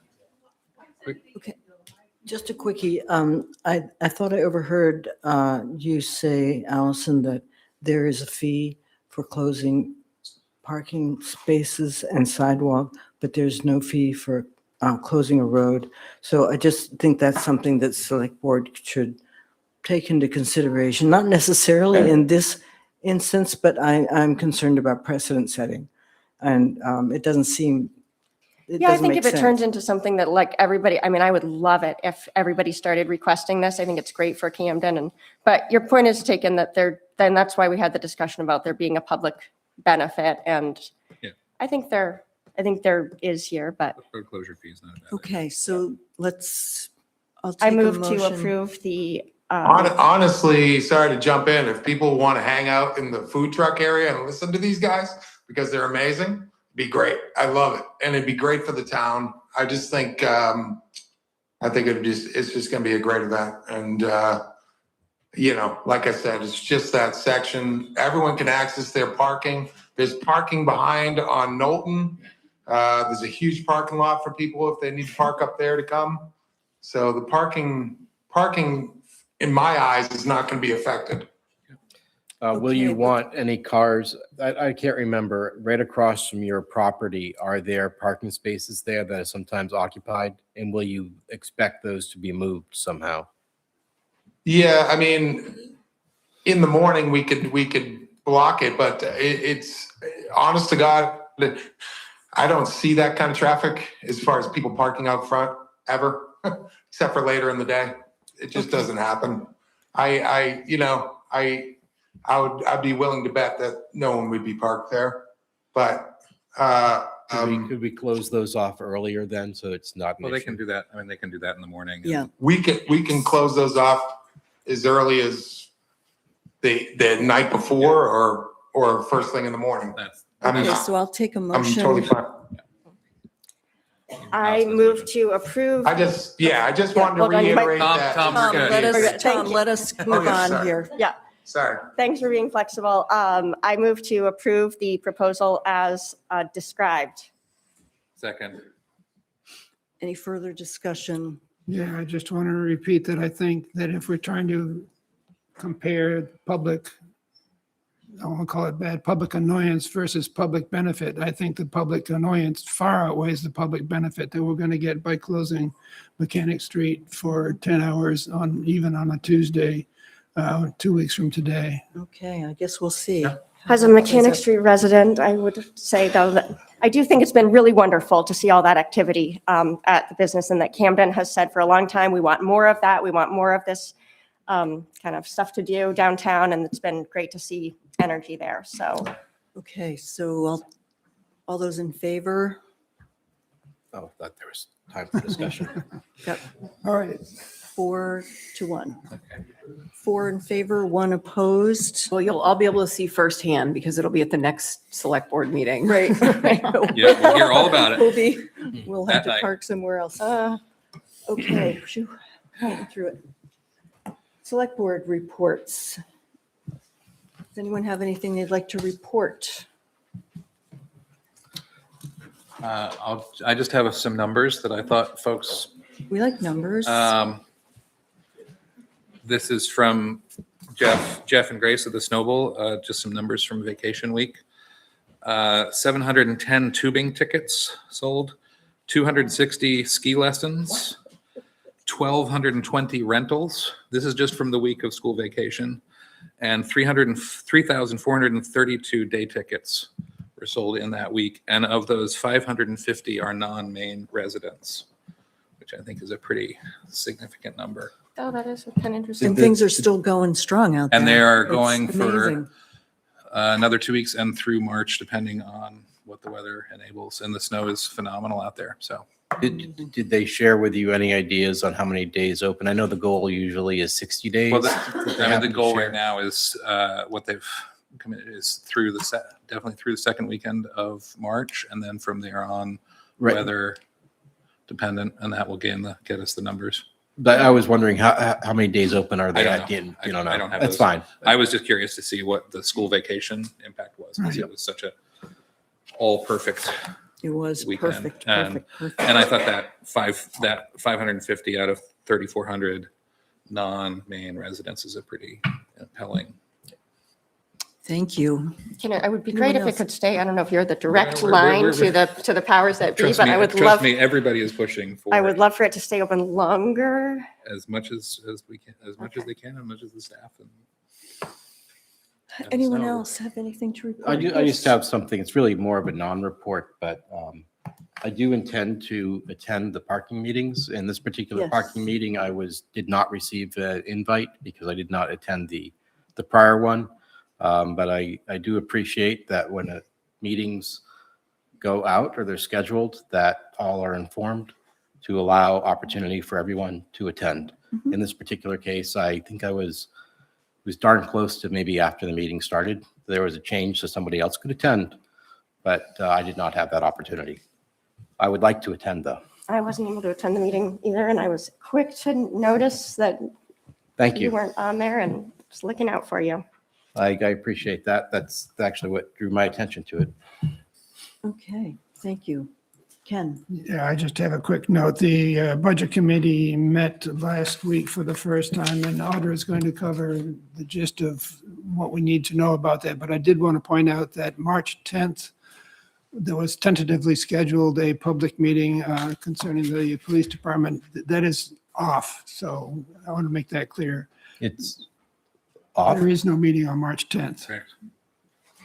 Just a quickie, I thought I overheard you say, Allison, that there is a fee for closing parking spaces and sidewalk, but there's no fee for closing a road. So I just think that's something that select board should take into consideration, not necessarily in this instance, but I'm concerned about precedent setting. And it doesn't seem it Yeah, I doesn't think make if it turns sense. into something that like everybody, I mean, I would love it if everybody started requesting this. I think it's great for Camden but your point is taken that then that's why we had the discussion about there being a public benefit and Yeah. I think there is here, but The road closure fee is not a bad idea. Okay, so I'll I take a move to motion. approve the, Honestly, sorry to jump in. If people want to hang out in the food truck area and listen to these guys because they're amazing, be great. I love it. And it'd be great for the town. I just think, it's just going to be a great event. And, like I said, it's just that section. Everyone can access their parking. There's parking behind on Knowlton. There's a huge parking lot for people if they need to park up there to come. So the parking, in my eyes, is not going to be affected. Will you want any cars? I can't remember. Right across from your property, are there parking spaces there that are sometimes occupied? And will you expect those to be moved somehow? Yeah, I mean, in the morning we could block it, but it's honest to God, I don't see that kind of traffic as far as people parking out front ever, except for later in the day. It just doesn't happen. I'd be willing to bet that no one would be parked there, but Could we close those off earlier then, so it's not an Well, they issue? can do that. I mean, they can do that in the morning. Yeah, we can close those off as early as the night before or first thing in the morning. That's, okay, so I'll take a I'm totally motion. fine. I move to approve. I just wanted to hold on, you might- reiterate that. Tom, Tom, We're let good. us, Thank Tom, you. let us move yeah, on sorry. here. Yeah, Sorry. thanks for being flexible. I move to approve the proposal as described. second. Any further discussion? Yeah, I just want to repeat that I think that if we're trying to compare public, I won't call it bad, public annoyance versus public benefit, I think the public annoyance far outweighs the public benefit that we're going to get by closing Mechanic Street for 10 hours even on a Tuesday, 2 weeks from today. Okay, I guess we'll see. As a Mechanic Street resident, I would say though that I do think it's been really wonderful to see all that activity at the business and that Camden has said for a long time, we want more of that. We want more of this kind of stuff to do downtown. And it's been great to see energy there. So Okay, so all those in favor? Oh, I thought there was time for discussion. Got All right. 4-1. 4 in favor, 1 opposed. Well, you'll all be able to see firsthand because it'll be at the next select board meeting. Right. Yeah, we'll hear all about it. We'll have That to night. park somewhere else. Okay, phew, getting through it. Select board reports. Does anyone have anything they'd like to report? I just have some numbers that I thought folks, We like numbers. this is from Jeff and Grace of the Snowball, just some numbers from vacation week. 710 tubing tickets sold, 260 ski lessons, 1,220 rentals. This is just from the week of school vacation. And 3,432 day tickets were sold in that week. And of those, 550 are non-Maine residents, which I think is a pretty significant number. oh, that is kind of interesting. And things are still going strong out there. And they are It's going for amazing. another 2 weeks and through March, depending on what the weather enables. And the snow is phenomenal out there. So Did they share with you any ideas on how many days open? I know the goal usually is 60 days. Well, Did they I mean, happen the to goal share? right now is what they've committed is through definitely through the second weekend of March, and then from there on, Right. weather dependent, and that will get us the numbers. But I was wondering how many days open are I they? don't know. didn't. You I- don't know. I don't have That's those. fine. I was just curious to see what the school vacation impact was, because it was such a all perfect It was weekend. perfect, And- perfect, perfect. And I thought that 550 out of 3,400 non-Maine residents is a pretty compelling. Thank you. It would be Anyone great if it else? could stay. I don't know if you're the direct we're- line we're- to the powers that be, Trust but I would trust love, me, everybody is pushing for I would love for it to stay open longer. as much as we can, as much as they can, as much as the staff. And Anyone so- else have anything to report? I just have something. It's really more of a non-report, but I do intend to attend the parking meetings. In this particular Yes. parking meeting, did not receive an invite because I did not attend the prior one. But I do appreciate that when meetings go out or they're scheduled, that all are informed to allow opportunity for everyone to attend. Mhm. In this particular case, I think it was darn close to maybe after the meeting started. There was a change so somebody else could attend, but I did not have that opportunity. I would like to attend, though. I wasn't able to attend the meeting either, and I was quick to notice that Thank you you. weren't on there and just looking out for you. I appreciate that. That's actually what drew my attention to it. Okay, thank you. Ken? Yeah, I just have a quick note. The Budget Committee met last week for the first time, and Audra is going to cover the gist of what we need to know about that. But I did want to point out that March 10th, there was tentatively scheduled a public meeting concerning the police department. That is off, so I want to make that clear. It's off. There is no meeting on March 10th. Correct.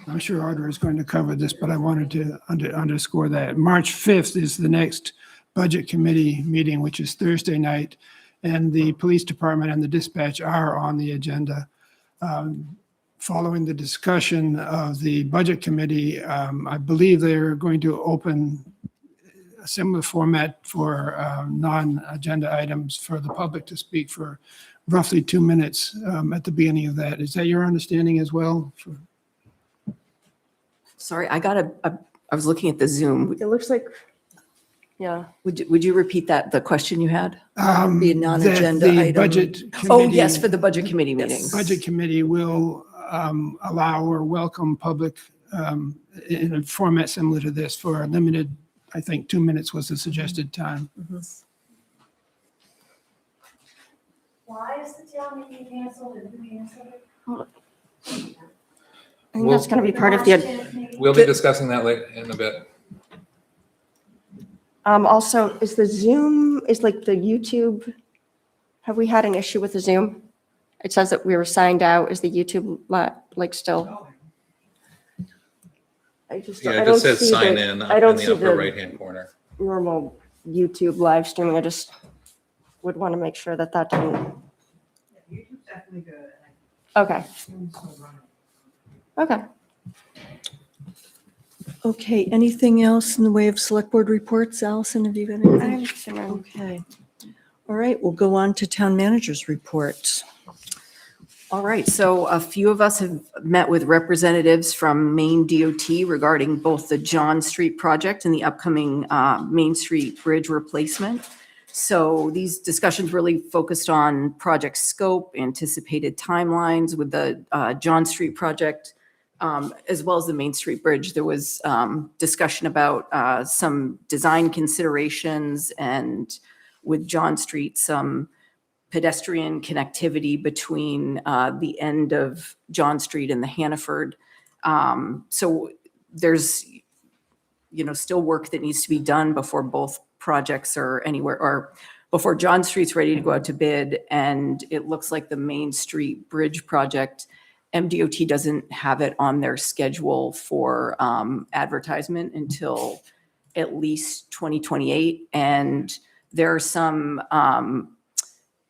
I'm sure Audra is going to cover this, but I wanted to underscore that. March 5th is the next Budget Committee meeting, which is Thursday night, and the police department and the dispatch are on the agenda. Following the discussion of the Budget Committee, I believe they're going to open a similar format for non-agenda items for the public to speak for roughly 2 minutes at the beginning of that. Is that your understanding as well? Sorry, I was looking at the Zoom. It looks like, yeah. Would you repeat the question you had? The non-agenda that the item. Budget Oh, Committee- yes, for the budget committee meeting. Budget Committee will allow or welcome public in a format similar to this for a limited, I think 2 minutes was the suggested time. Why is the town meeting canceled and who canceled it? I think that's going to be part of the, We'll be discussing that later in a bit. also, is the Zoom, is like the YouTube, have we had an issue with the Zoom? It says that we were signed out. Is the YouTube like still? I just, Yeah, I it don't just says see sign the- in I up don't in the see upper the right-hand corner. normal YouTube live streaming. I just would want to make sure that that didn't. Okay. Okay. Okay, anything else in the way of select board reports? Allison, have you got anything? Okay. All right, we'll go on to town manager's report. All right, so a few of us have met with representatives from Maine DOT regarding both the John Street project and the upcoming Main Street Bridge replacement. So these discussions really focused on project scope, anticipated timelines with the John Street project, as well as the Main Street Bridge. There was discussion about some design considerations and with John Street, some pedestrian connectivity between the end of John Street and the Hannaford. So there's, still work that needs to be done before both projects are anywhere, or before John Street's ready to go out to bid. And it looks like the Main Street Bridge project, MDOT doesn't have it on their schedule for advertisement until at least 2028. And there are some,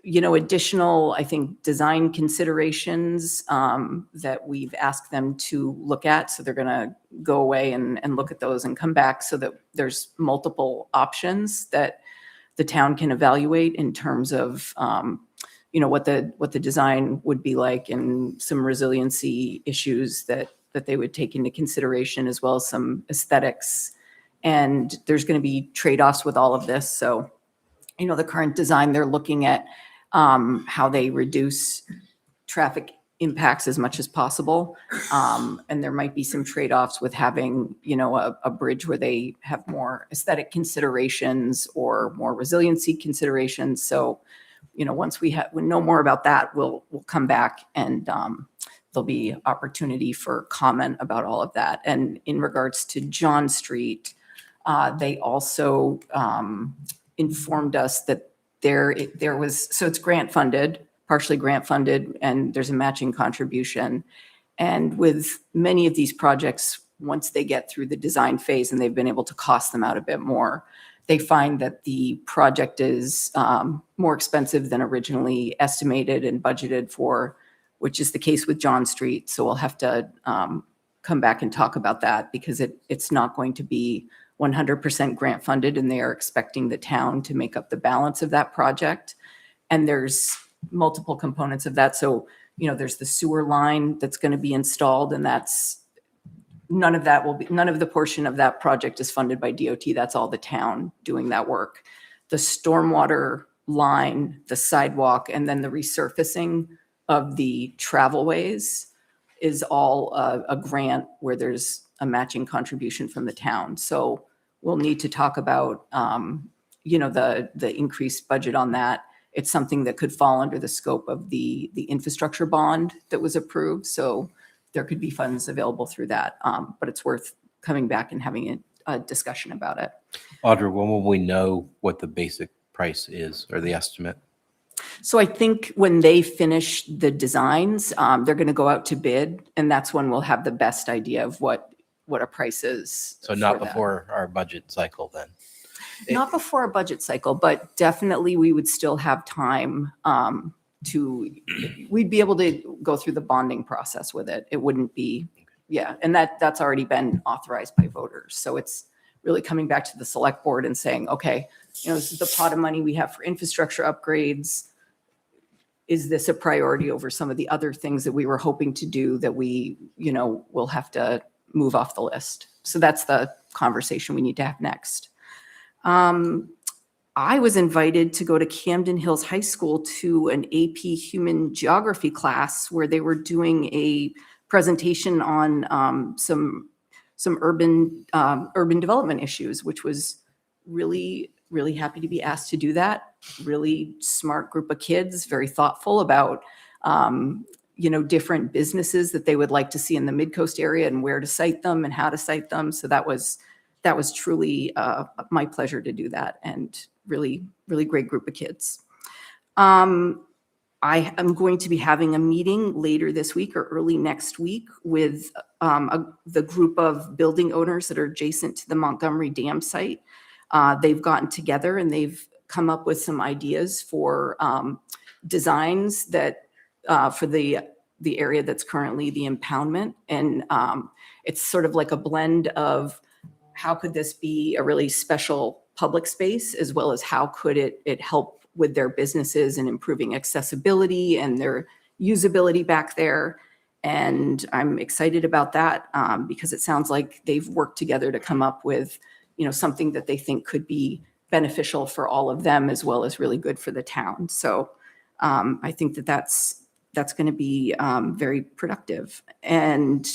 additional, I think, design considerations that we've asked them to look at. So they're going to go away and look at those and come back so that there's multiple options that the town can evaluate in terms of, what the design would be like and some resiliency issues that they would take into consideration, as well as some aesthetics. And there's going to be trade-offs with all of this. So, the current design, they're looking at how they reduce traffic impacts as much as possible. And there might be some trade-offs with having, a bridge where they have more aesthetic considerations or more resiliency considerations. So, once we know more about that, we'll come back and there'll be opportunity for comment about all of that. And in regards to John Street, they also informed us that there was, so it's grant funded, partially grant funded, and there's a matching contribution. And with many of these projects, once they get through the design phase and they've been able to cost them out a bit more, they find that the project is more expensive than originally estimated and budgeted for, which is the case with John Street. So we'll have to come back and talk about that because it's not going to be 100% grant funded, and they are expecting the town to make up the balance of that project. And there's multiple components of that. So, there's the sewer line that's going to be installed, and none of the portion of that project is funded by DOT. That's all the town doing that work. The stormwater line, the sidewalk, and then the resurfacing of the travelways is all a grant where there's a matching contribution from the town. So we'll need to talk about, the increased budget on that. It's something that could fall under the scope of the infrastructure bond that was approved. So there could be funds available through that. But it's worth coming back and having a discussion about it. Audra, when will we know what the basic price is or the estimate? So I think when they finish the designs, they're going to go out to bid, and that's when we'll have the best idea of what a price is. So not for that. before our budget cycle then? Not before a budget cycle, but definitely we would still have time we'd be able to go through the bonding process with it. It wouldn't be, and that's already been authorized by voters. So it's really coming back to the select board and saying, okay, this is the pot of money we have for infrastructure upgrades. Is this a priority over some of the other things that we were hoping to do that we, will have to move off the list? So that's the conversation we need to have next. I was invited to go to Camden Hills High School to an AP Human Geography class where they were doing a presentation on some urban development issues, which was really happy to be asked to do that. Really smart group of kids, very thoughtful about different businesses that they would like to see in the Midcoast area and where to site them and how to site them. So that was truly my pleasure to do that, and really great group of kids. I am going to be having a meeting later this week or early next week with the group of building owners that are adjacent to the Montgomery Dam site. They've gotten together and they've come up with some ideas for designs that for the area that's currently the impoundment. And it's sort of like a blend of how could this be a really special public space, as well as how could it help with their businesses and improving accessibility and their usability back there. And I'm excited about that because it sounds like they've worked together to come up with, something that they think could be beneficial for all of them, as well as really good for the town. So I think that's going to be very productive. And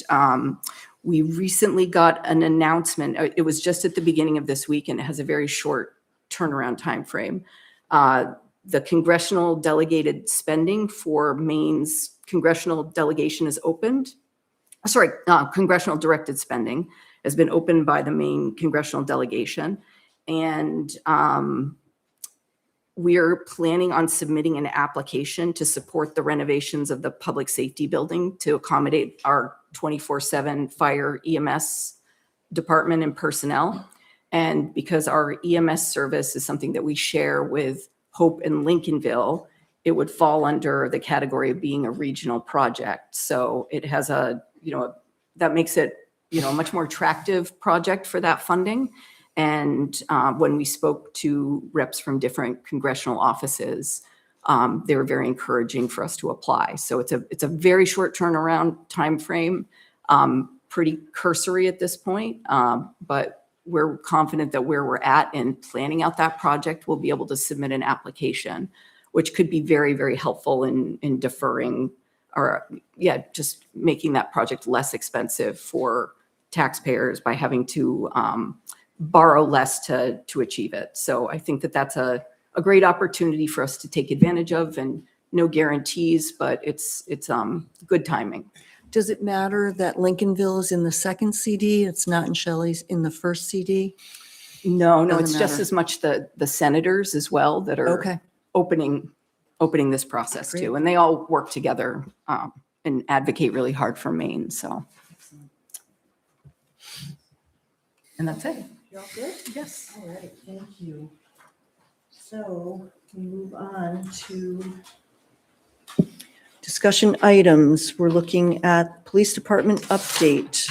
we recently got an announcement. It was just at the beginning of this week, and it has a very short turnaround time frame. The congressional delegated spending for Maine's congressional delegation is opened. Congressional directed spending has been opened by the Maine congressional delegation. And we're planning on submitting an application to support the renovations of the public safety building to accommodate our 24/7 fire EMS department and personnel. And because our EMS service is something that we share with Hope and Lincolnville, it would fall under the category of being a regional project. So it has that makes it, a much more attractive project for that funding. And when we spoke to reps from different congressional offices, they were very encouraging for us to apply. So it's a very short turnaround time frame, pretty cursory at this point, but we're confident that where we're at in planning out that project, we'll be able to submit an application, which could be very, very helpful in deferring or just making that project less expensive for taxpayers by having to borrow less to achieve it. So I think that that's a great opportunity for us to take advantage of, and no guarantees, but it's good timing. Does it matter that Lincolnville is in the second CD? It's not in Shelley's in the first CD? No, Doesn't it's just matter. as much the senators as well that are Okay. opening this process Great. too. And they all work together and advocate really hard for Maine. So And that's it. You all good? Yes. All right, thank you. So we move on to discussion items. We're looking at police department update,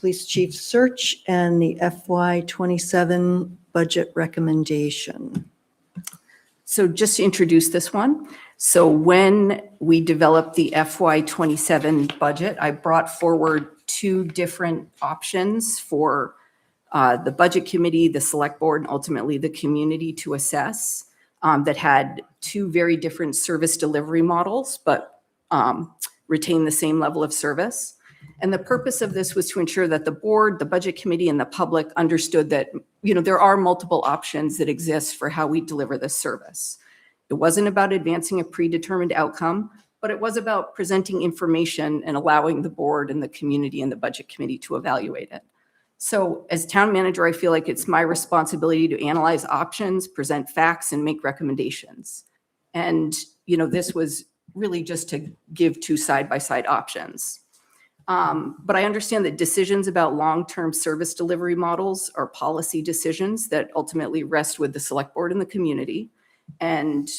police chief search, and the FY27 budget recommendation. So just to introduce this one, so when we developed the FY27 budget, I brought forward two different options for the budget committee, the select board, and ultimately the community to assess that had two very different service delivery models, but retain the same level of service. And the purpose of this was to ensure that the board, the budget committee, and the public understood that, there are multiple options that exist for how we deliver this service. It wasn't about advancing a predetermined outcome, but it was about presenting information and allowing the board and the community and the budget committee to evaluate it. So as town manager, I feel like it's my responsibility to analyze options, present facts, and make recommendations. And, this was really just to give two side-by-side options. But I understand that decisions about long-term service delivery models are policy decisions that ultimately rest with the select board and the community. And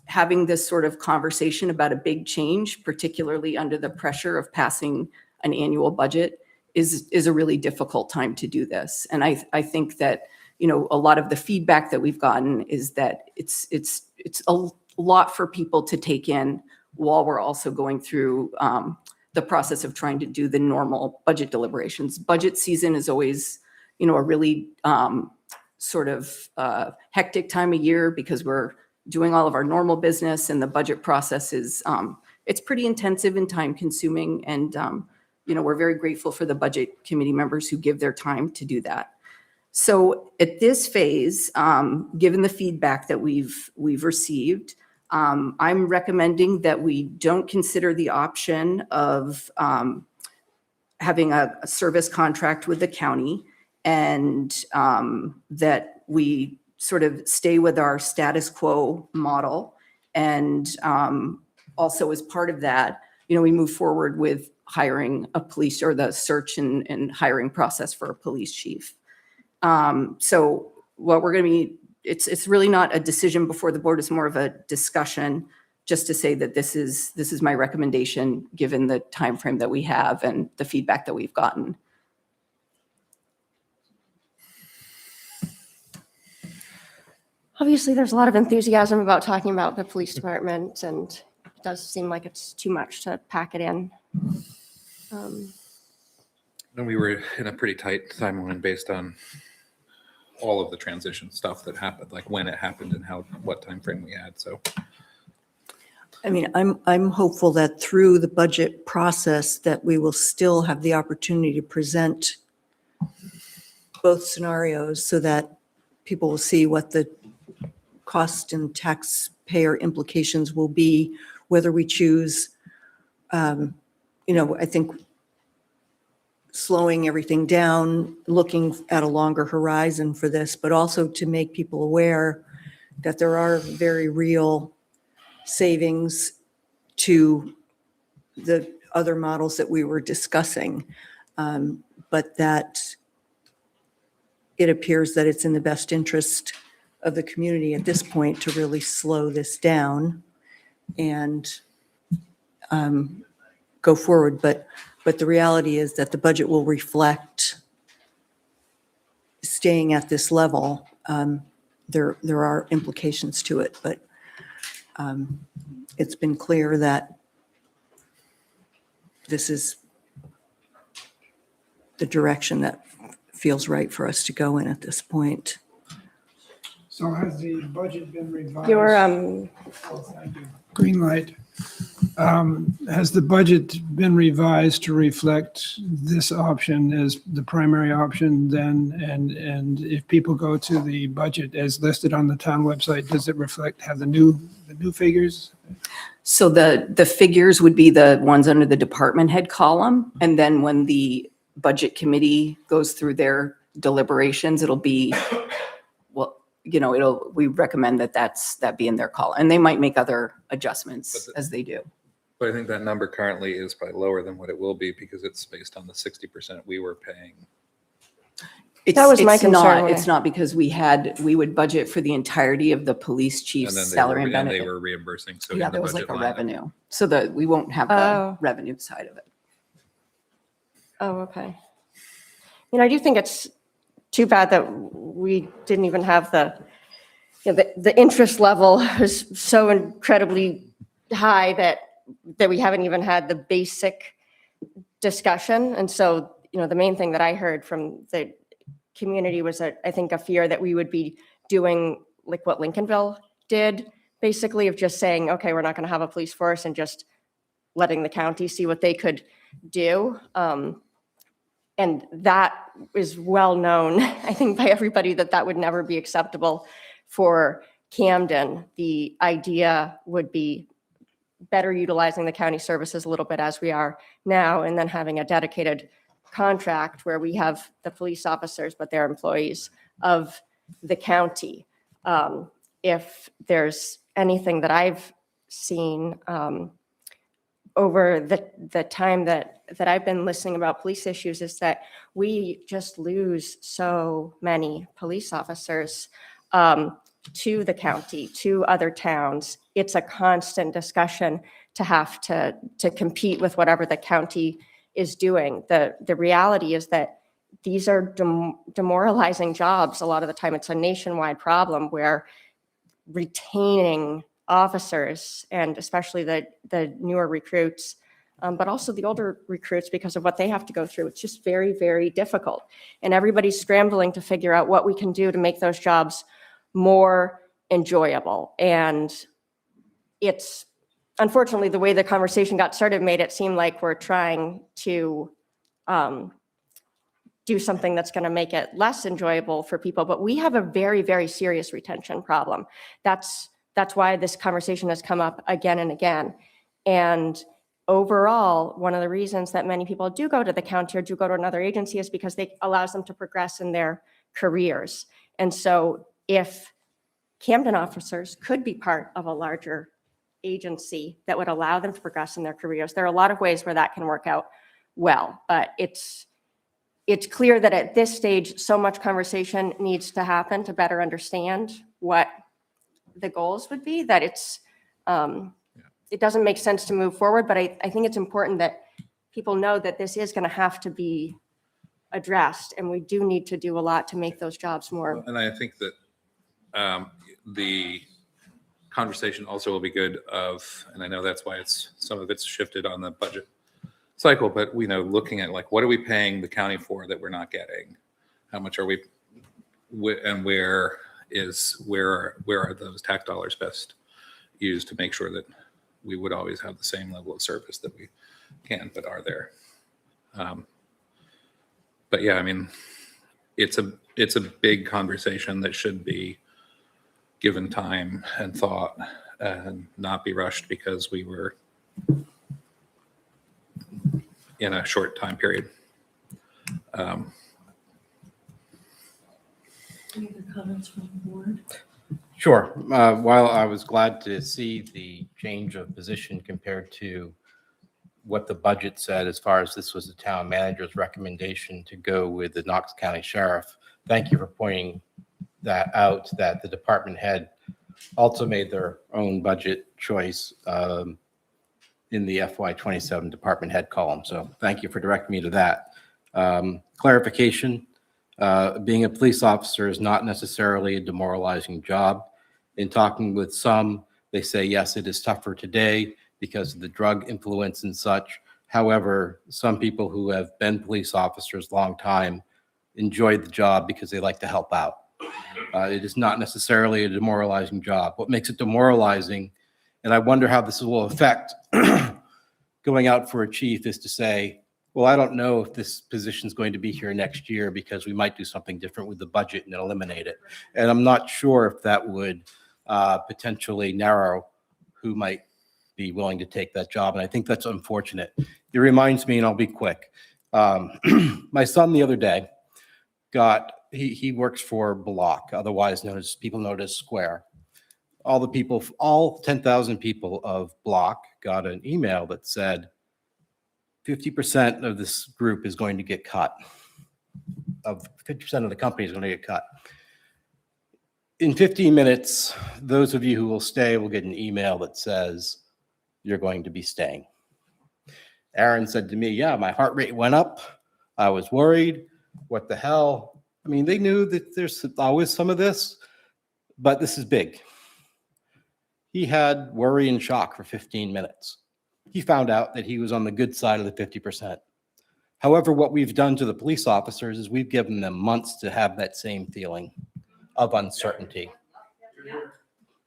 having this sort of conversation about a big change, particularly under the pressure of passing an annual budget, is a really difficult time to do this. And I think that, a lot of the feedback that we've gotten is that it's a lot for people to take in while we're also going through the process of trying to do the normal budget deliberations. Budget season is always, a really sort of hectic time of year because we're doing all of our normal business, and the budget process is, it's pretty intensive and time consuming. And, we're very grateful for the budget committee members who give their time to do that. So at this phase, given the feedback that we've received, I'm recommending that we don't consider the option of having a service contract with the county, and that we sort of stay with our status quo model. And also as part of that, we move forward with hiring a police, or the search and hiring process for a police chief. So what we're going to be, it's really not a decision before the board, it's more of a discussion, just to say that this is my recommendation, given the time frame that we have and the feedback that we've gotten. Obviously, there's a lot of enthusiasm about talking about the police department, and it does seem like it's too much to pack it in. And we were in a pretty tight timeline based on all of the transition stuff that happened, like when it happened and what time frame we had. So I mean, I'm hopeful that through the budget process that we will still have the opportunity to present both scenarios so that people will see what the cost and taxpayer implications will be, whether we choose, I think slowing everything down, looking at a longer horizon for this, but also to make people aware that there are very real savings to the other models that we were discussing, but that it appears that it's in the best interest of the community at this point to really slow this down and go forward. But the reality is that the budget will reflect staying at this level. There are implications to it, but it's been clear that this is the direction that feels right for us to go in at this point. So has the budget been revised? Your, Oh, thank you. Green light. Has the budget been revised to reflect this option as the primary option then? And if people go to the budget as listed on the town website, does it have the new figures? So the figures would be the ones under the department head column. And then when the budget committee goes through their deliberations, it'll be, well, we recommend that be in their column. And they might make other adjustments as they do. But I think that number currently is probably lower than what it will be because it's based on the 60% we were paying That was my It's concern not, when it's I- not because we would budget for the entirety of the police And chief's then salary and and they benefit. were reimbursing. So Yeah, in the there was like budget a line item- revenue, so that we won't have the Oh. revenue side of it. Oh, okay. I do think it's too bad that we didn't even have the interest level is so incredibly high that we haven't even had the basic discussion. And so, the main thing that I heard from the community was that I think a fear that we would be doing like what Lincolnville did, basically of just saying, okay, we're not going to have a police force and just letting the county see what they could do. And that is well known, I think, by everybody that would never be acceptable for Camden. The idea would be better utilizing the county services a little bit as we are now, and then having a dedicated contract where we have the police officers, but they're employees of the county. If there's anything that I've seen over the time that I've been listening about police issues is that we just lose so many police officers to the county, to other towns. It's a constant discussion to have to compete with whatever the county is doing. The reality is that these are demoralizing jobs. A lot of the time it's a nationwide problem where retaining officers, and especially the newer recruits, but also the older recruits, because of what they have to go through, it's just very, very difficult. And everybody's scrambling to figure out what we can do to make those jobs more enjoyable. And it's unfortunately the way the conversation got started made it seem like we're trying to do something that's going to make it less enjoyable for people. But we have a very, very serious retention problem. That's why this conversation has come up again and again. And overall, one of the reasons that many people do go to the county or do go to another agency is because it allows them to progress in their careers. And so if Camden officers could be part of a larger agency that would allow them to progress in their careers, there are a lot of ways where that can work out well. But it's clear that at this stage, so much conversation needs to happen to better understand what the goals would be, that it doesn't make sense to move forward. But I think it's important that people know that this is going to have to be addressed, and we do need to do a lot to make those jobs more. And I think that the conversation also will be good and I know that's why some of it's shifted on the budget cycle, but looking at like, what are we paying the county for that we're not getting? How much are we, and where are those tax dollars best used to make sure that we would always have the same level of service that we can, but are there? But yeah, I mean, it's a big conversation that should be given time and thought and not be rushed because we were in a short time period. Any other comments from the board? Sure. While I was glad to see the change of position compared to what the budget said, as far as this was the town manager's recommendation to go with the Knox County Sheriff, thank you for pointing that out, that the department head also made their own budget choice in the FY27 department head column. So thank you for directing me to that. Clarification, being a police officer is not necessarily a demoralizing job. In talking with some, they say, yes, it is tougher today because of the drug influence and such. However, some people who have been police officers a long time enjoy the job because they like to help out. It is not necessarily a demoralizing job. What makes it demoralizing, and I wonder how this will affect going out for a chief, is to say, well, I don't know if this position is going to be here next year because we might do something different with the budget and then eliminate it. And I'm not sure if that would potentially narrow who might be willing to take that job. And I think that's unfortunate. It reminds me, and I'll be quick. My son the other day he works for Block, otherwise known as, people know it as Square. All 10,000 people of Block got an email that said 50% of this group is going to get cut. of 50% of the company is going to get cut. In 15 minutes, those of you who will stay will get an email that says you're going to be staying. Aaron said to me, yeah, my heart rate went up. I was worried. What the hell? I mean, they knew that there's always some of this, but this is big. He had worry and shock for 15 minutes. He found out that he was on the good side of the 50%. However, what we've done to the police officers is we've given them months to have that same feeling of uncertainty.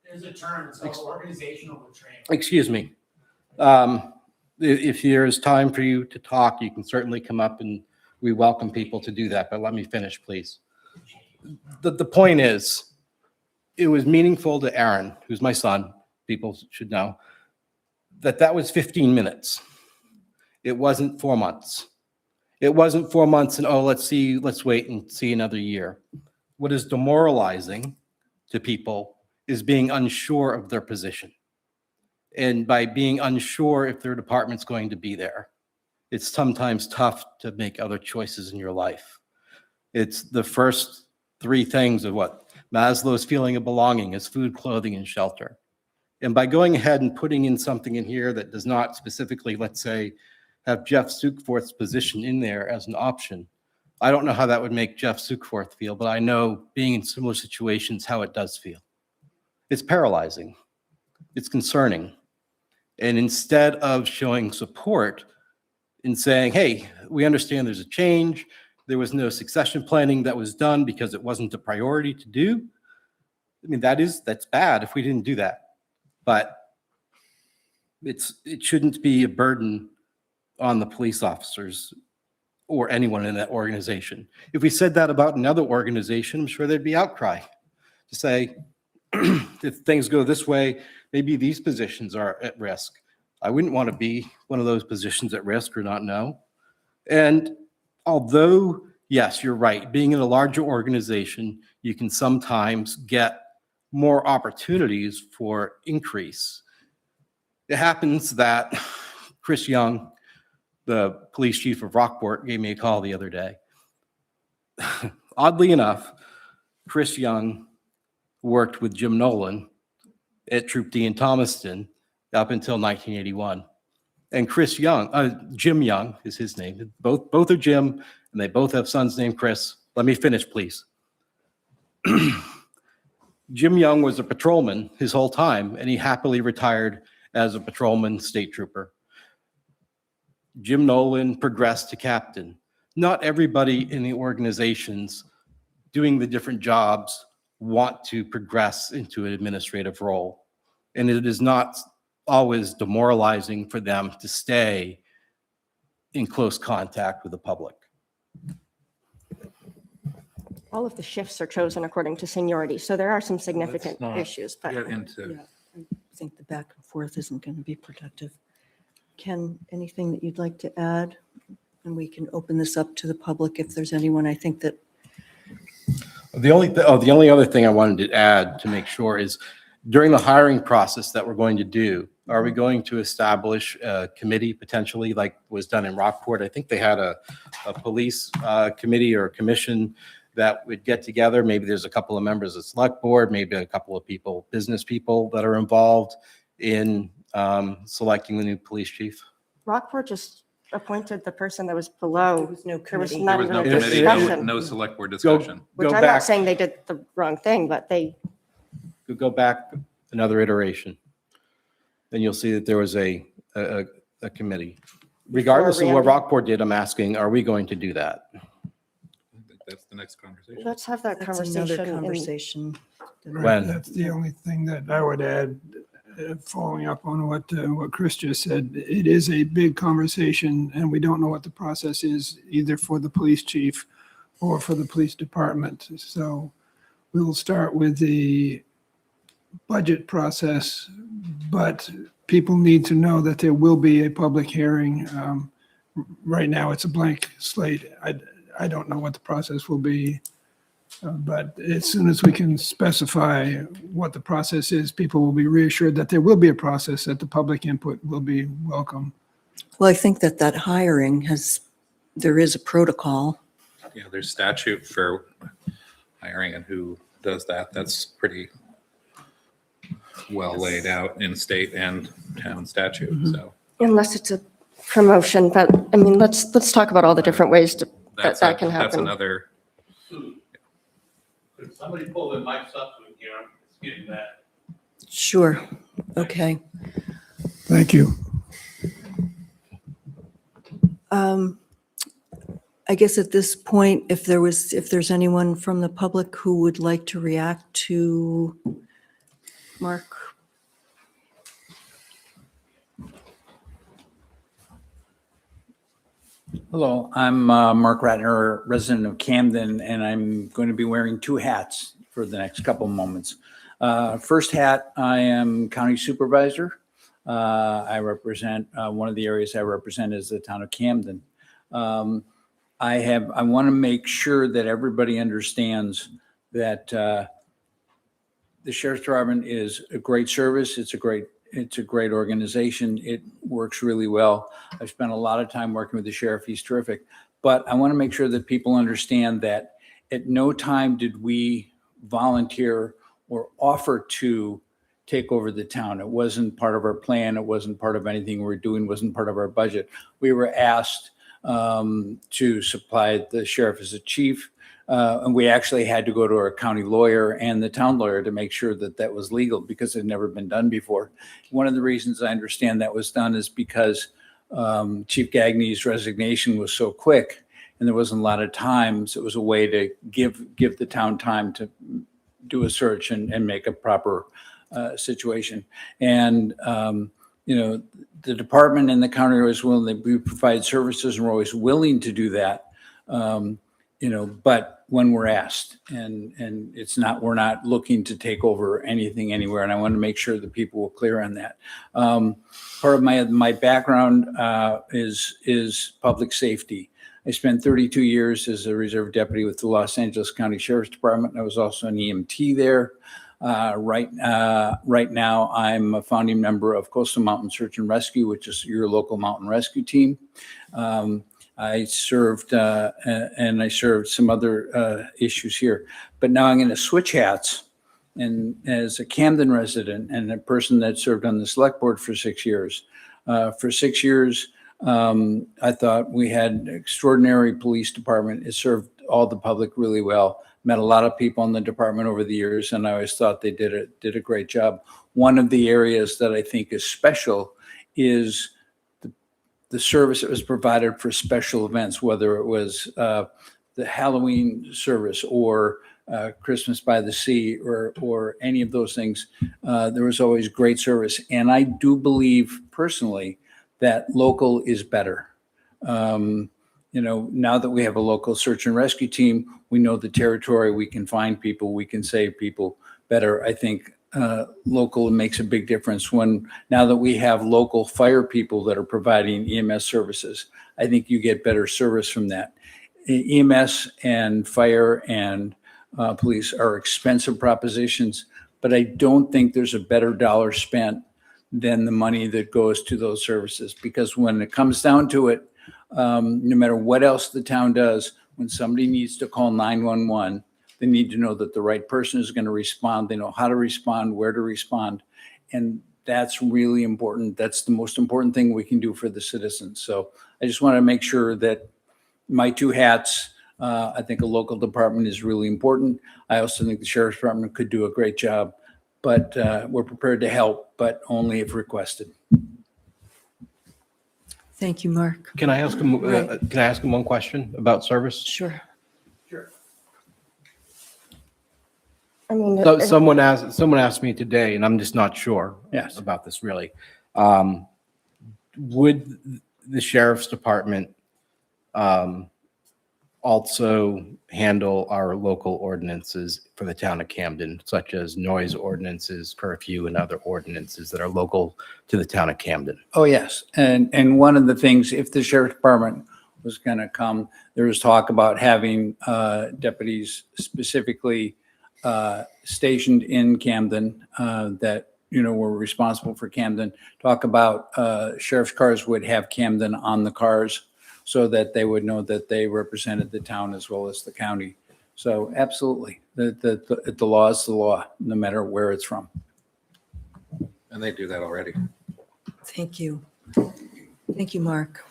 There's a term, it's called organizational training. Excuse me. If there's time for you to talk, you can certainly come up, and we welcome people to do that, but let me finish, please. The point is, it was meaningful to Aaron, who's my son, people should know, that was 15 minutes. It wasn't 4 months. It wasn't 4 months and, oh, let's wait and see another year. What is demoralizing to people is being unsure of their position. And by being unsure if their department's going to be there, it's sometimes tough to make other choices in your life. It's the first three things of what Maslow's feeling of belonging is: food, clothing, and shelter. And by going ahead and putting in something in here that does not specifically, let's say, have Jeff Sukeforth's position in there as an option, I don't know how that would make Jeff Sukeforth feel, but I know, being in similar situations, how it does feel. It's paralyzing. It's concerning. And instead of showing support and saying, hey, we understand there's a change, there was no succession planning that was done because it wasn't a priority to do. I mean, that's bad if we didn't do that. But it shouldn't be a burden on the police officers or anyone in that organization. If we said that about another organization, I'm sure there'd be outcry to say, if things go this way, maybe these positions are at risk. I wouldn't want to be one of those positions at risk or not know. And although, yes, you're right, being in a larger organization, you can sometimes get more opportunities for increase. It happens that Chris Young, the police chief of Rockport, gave me a call the other day. Oddly enough, Chris Young worked with Jim Nolan at Troop D in Thomaston up until 1981. And Chris Young, Jim Young is his name. Both are Jim, and they both have sons named Chris. Let me finish, please. Jim Young was a patrolman his whole time, and he happily retired as a patrolman state trooper. Jim Nolan progressed to captain. Not everybody in the organizations doing the different jobs want to progress into an administrative role. And it is not always demoralizing for them to stay in close contact with the public. All of the shifts are chosen according to seniority, so there are some significant not issues, but Get into, Yeah, I think the back and forth isn't going to be productive. Ken, anything that you'd like to add? And we can open this up to the public if there's anyone. I think that The only other thing I wanted to add to make sure is, during the hiring process that we're going to do, are we going to establish a committee potentially like was done in Rockport? I think they had a police committee or a commission that would get together. Maybe there's a couple of members of the select board, maybe a couple of people, business people that are involved in selecting the new police chief. Rockport just appointed the person that was below. there was no There was committee. not there was even no a committee, discussion, no select board discussion. which Go I'm back. not saying they did the wrong thing, but they, Go back another iteration, and you'll see that there was a committee. Regardless of what Randy. Rockport did, I'm asking, are we going to do that? I think that's the next conversation. let's have that that's another conversation. conversation. When? That's the only thing that I would add, following up on what Chris just said. It is a big conversation, and we don't know what the process is either for the police chief or for the police department. So we will start with the budget process, but people need to know that there will be a public hearing. Right now, it's a blank slate. I don't know what the process will be. But as soon as we can specify what the process is, people will be reassured that there will be a process, that the public input will be welcome. Well, I think that hiring there is a protocol. you know, there's statute for hiring and who does that. That's pretty well laid out in state and town statute, so. Unless it's a promotion, but I mean, let's talk about all the different ways that can That's happen. another, Could somebody pull the mics up so we can hear 'em? It's getting bad. Sure. Okay. Thank you. I guess at this point, if there's anyone from the public who would like to react to Mark. Hello, I'm Mark Ratner, resident of Camden, and I'm going to be wearing two hats for the next couple of moments. First hat, I am county supervisor. I represent, one of the areas I represent is the town of Camden. I want to make sure that everybody understands that the Sheriff's Department is a great service. It's a great organization. It works really well. I've spent a lot of time working with the sheriff. He's terrific. But I want to make sure that people understand that at no time did we volunteer or offer to take over the town. It wasn't part of our plan. It wasn't part of anything we were doing. It wasn't part of our budget. We were asked to supply the sheriff as a chief. And we actually had to go to our county lawyer and the town lawyer to make sure that that was legal because it had never been done before. One of the reasons I understand that was done is because Chief Gagne's resignation was so quick and there wasn't a lot of time. So it was a way to give the town time to do a search and make a proper situation. And, you know, the department and the county are always willing, we provide services and we're always willing to do that. You know, but when we're asked and it's not, we're not looking to take over anything anywhere. And I want to make sure that people were clear on that. Part of my background is public safety. I spent 32 years as a reserve deputy with the Los Angeles County Sheriff's Department. I was also an EMT there. Right now, I'm a founding member of Coastal Mountain Search and Rescue, which is your local mountain rescue team. I served and I served some other issues here, but now I'm going to switch hats. And as a Camden resident and a person that served on the select board for 6 years, I thought we had an extraordinary police department. It served all the public really well. Met a lot of people in the department over the years, and I always thought they did a great job. One of the areas that I think is special is the service that was provided for special events, whether it was the Halloween service or Christmas by the Sea or any of those things. There was always great service. And I do believe personally that local is better. You know, now that we have a local search and rescue team, we know the territory, we can find people, we can save people better. I think local makes a big difference now that we have local fire people that are providing EMS services. I think you get better service from that. EMS and fire and police are expensive propositions, but I don't think there's a better dollar spent than the money that goes to those services. Because when it comes down to it, no matter what else the town does, when somebody needs to call 911, they need to know that the right person is going to respond. They know how to respond, where to respond. And that's really important. That's the most important thing we can do for the citizens. So I just want to make sure that my two hats, I think a local department is really important. I also think the Sheriff's Department could do a great job, but we're prepared to help, but only if requested. Thank you, Mark. Can I ask him, one question about service? Sure. I mean, So someone asked me today, and I'm just not sure about this really. Would the Sheriff's Department also handle our local ordinances for the town of Camden, such as noise ordinances, curfew, and other ordinances that are local to the town of Camden? Oh, yes. And one of the things, if the Sheriff's Department was going to come, there was talk about having deputies specifically stationed in Camden that, you know, were responsible for Camden. Talk about sheriff's cars would have Camden on the cars so that they would know that they represented the town as well as the county. So absolutely, the law is the law, no matter where it's from. And they do that already. Thank you. Thank you, Mark.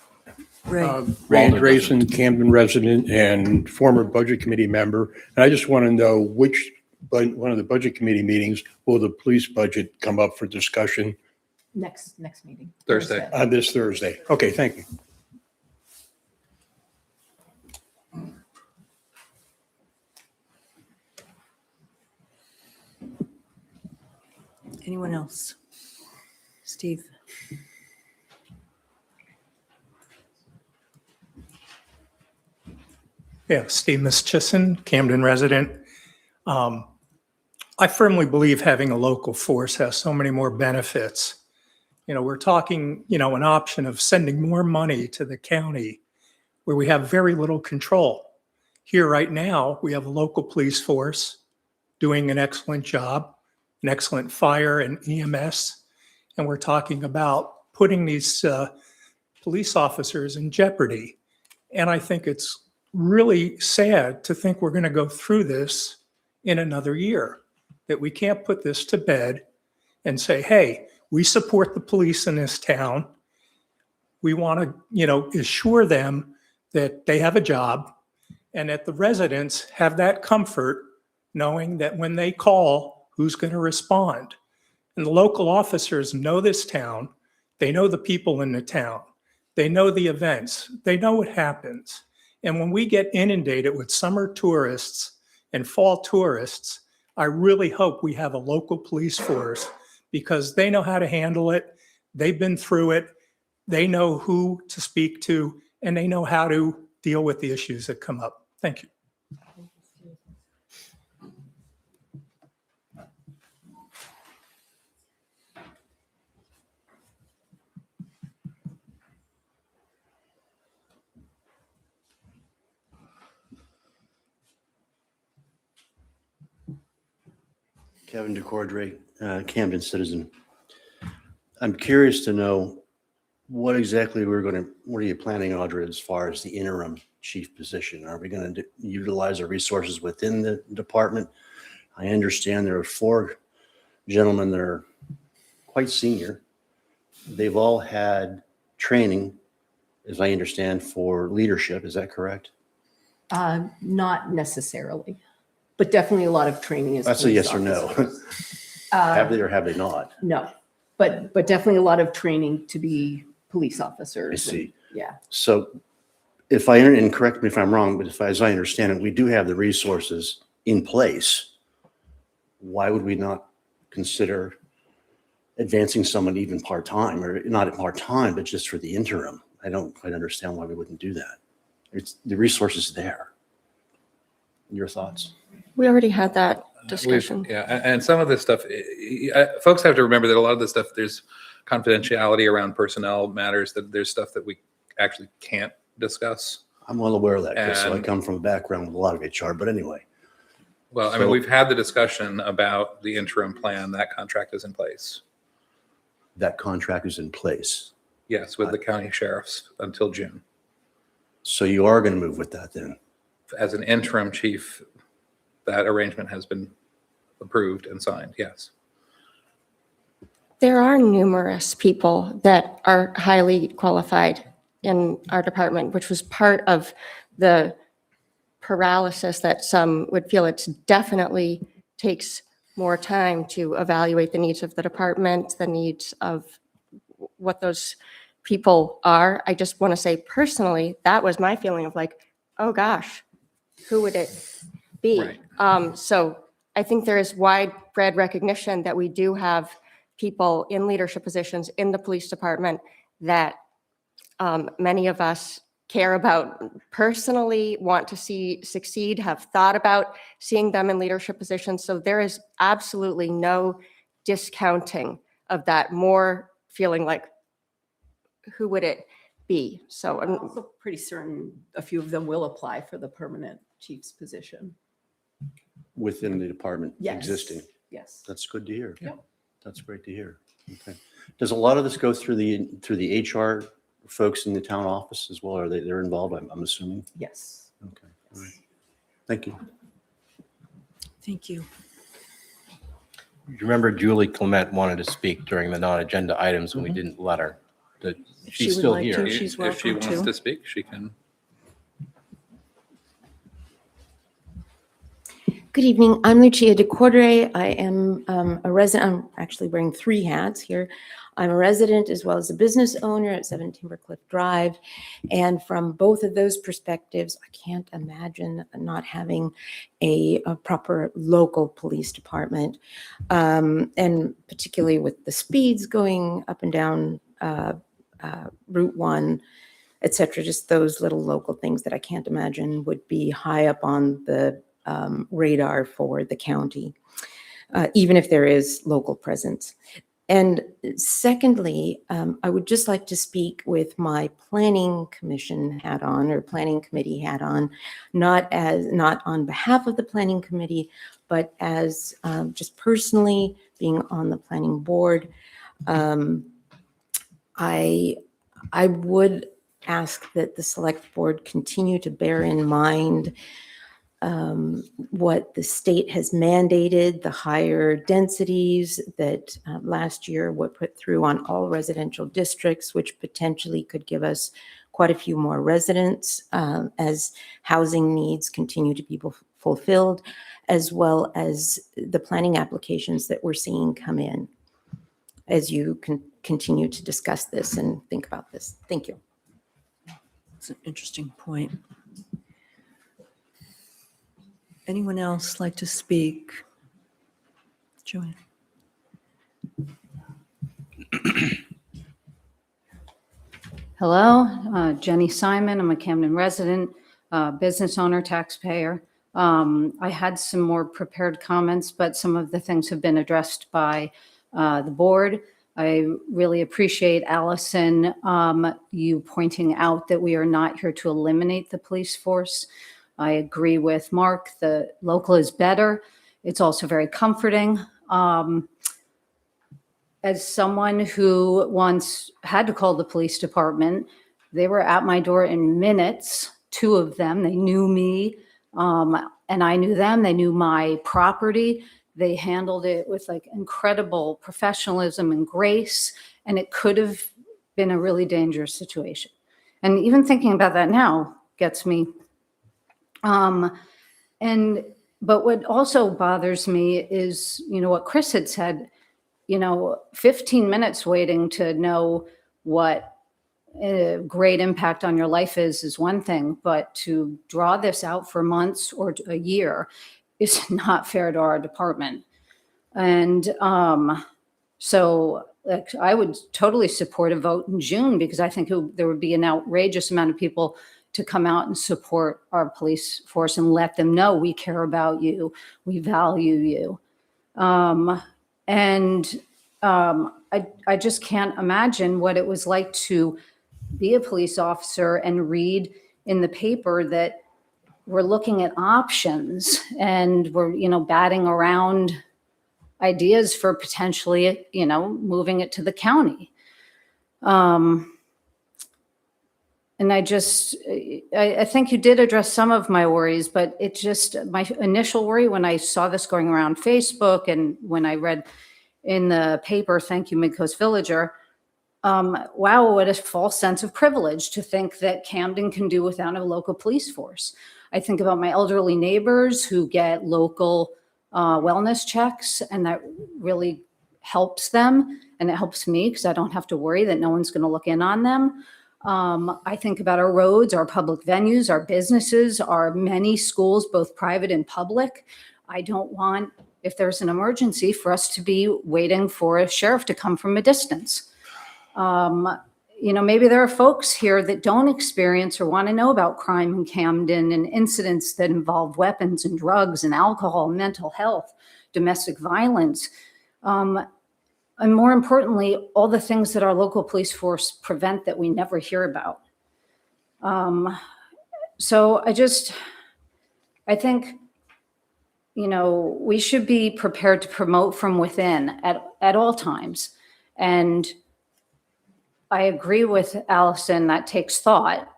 Ray? Ray Andresen, Camden resident and former Budget Committee member. And I just want to know which, one of the Budget Committee meetings will the police budget come up for discussion Next meeting. Thursday. this Thursday? Okay, thank you. Anyone else? Steve? Yeah, Steve Mischison, Camden resident. I firmly believe having a local force has so many more benefits. You know, we're talking, an option of sending more money to the county where we have very little control. Here right now, we have a local police force doing an excellent job, an excellent fire and EMS. And we're talking about putting these police officers in jeopardy. And I think it's really sad to think we're going to go through this in another year, that we can't put this to bed and say, hey, we support the police in this town. We want to, assure them that they have a job and that the residents have that comfort knowing that when they call, who's going to respond. And the local officers know this town. They know the people in the town. They know the events. They know what happens. And when we get inundated with summer tourists and fall tourists, I really hope we have a local police force because they know how to handle it. They've been through it. They know who to speak to, and they know how to deal with the issues that come up. Thank you. Kevin DeCordray, Camden citizen. I'm curious to know what exactly what are you planning, Audra, as far as the interim chief position? Are we going to utilize our resources within the department? I understand there are 4 gentlemen that are quite senior. They've all had training, as I understand, for leadership. Is that correct? Not necessarily, but definitely a lot of training is. That's a yes or no. Have they or have they not? No, but definitely a lot of training to be police officers. I see. Yeah. So if and correct me if I'm wrong, but as I understand it, we do have the resources in place. Why would we not consider advancing someone even part-time, or not part-time, but just for the interim? I don't quite understand why we wouldn't do that. The resources there. Your thoughts? We already had that discussion. And some of this stuff, folks have to remember that a lot of this stuff, there's confidentiality around personnel matters, that there's stuff that we actually can't discuss. I'm well aware of that, Chris. So I come from a background with a lot of HR, but anyway. Well, I mean, we've had the discussion about the interim plan. That contract is in place. That contract is in place. Yes, with the county sheriffs until June. So you are going to move with that then? As an interim chief, that arrangement has been approved and signed, yes. There are numerous people that are highly qualified in our department, which was part of the paralysis that some would feel. It definitely takes more time to evaluate the needs of the department, the needs of what those people are. I just want to say personally, that was my feeling of like, oh gosh, who would it be? Right. So I think there is widespread recognition that we do have people in leadership positions in the police department that many of us care about personally, want to see succeed, have thought about seeing them in leadership positions. So there is absolutely no discounting of that, more feeling like, who would it be? So I'm also pretty certain a few of them will apply for the permanent chief's position. Within the department existing? Yes. That's good to hear. Yep. That's great to hear. Okay. Does a lot of this go through the HR folks in the town office as well? Are they're involved, I'm assuming? Yes. Okay. All right. Thank you. Thank you. You remember Julie Clement wanted to speak during the non-agenda items and we Mm-hmm. didn't let her. She She's would still like to. here. She's If she welcome wants to. to speak, she can. Good evening. I'm Lucia DeCordere. I am a resident. I'm actually wearing 3 hats here. I'm a resident as well as a business owner at 7 Timbercliff Drive. And from both of those perspectives, I can't imagine not having a proper local police department. And particularly with the speeds going up and down Route 1, et cetera, just those little local things that I can't imagine would be high up on the radar for the county, even if there is local presence. And secondly, I would just like to speak with my planning commission hat on, or planning committee hat on, not on behalf of the planning committee, but as just personally being on the planning board. I would ask that the select board continue to bear in mind what the state has mandated, the higher densities that last year were put through on all residential districts, which potentially could give us quite a few more residents as housing needs continue to be fulfilled, as well as the planning applications that we're seeing come in as you can continue to discuss this and think about this. Thank you. It's an interesting point. Anyone else like to speak? Joanne. Hello, Jenny Simon. I'm a Camden resident, business owner, taxpayer. I had some more prepared comments, but some of the things have been addressed by the board. I really appreciate, Allison, you pointing out that we are not here to eliminate the police force. I agree with Mark, the local is better. It's also very comforting. As someone who once had to call the police department, they were at my door in minutes, 2 of them. They knew me, and I knew them. They knew my property. They handled it with like incredible professionalism and grace, and it could have been a really dangerous situation. And even thinking about that now gets me. But what also bothers me is, what Chris had said, 15 minutes waiting to know what a great impact on your life is one thing, but to draw this out for months or a year is not fair to our department. And so I would totally support a vote in June, because I think there would be an outrageous amount of people to come out and support our police force and let them know we care about you, we value you. I just can't imagine what it was like to be a police officer and read in the paper that we're looking at options and we're, batting around ideas for potentially, moving it to the county. And I think you did address some of my worries, but my initial worry when I saw this going around Facebook and when I read in the paper, thank you, Midcoast Villager, wow, what a false sense of privilege to think that Camden can do without a local police force. I think about my elderly neighbors who get local wellness checks, and that really helps them. And it helps me because I don't have to worry that no one's going to look in on them. I think about our roads, our public venues, our businesses, our many schools, both private and public. I don't want, if there's an emergency, for us to be waiting for a sheriff to come from a distance. Maybe there are folks here that don't experience or want to know about crime in Camden and incidents that involve weapons and drugs and alcohol, mental health, domestic violence. And more importantly, all the things that our local police force prevent that we never hear about. So I think, we should be prepared to promote from within at all times. And I agree with Allison, that takes thought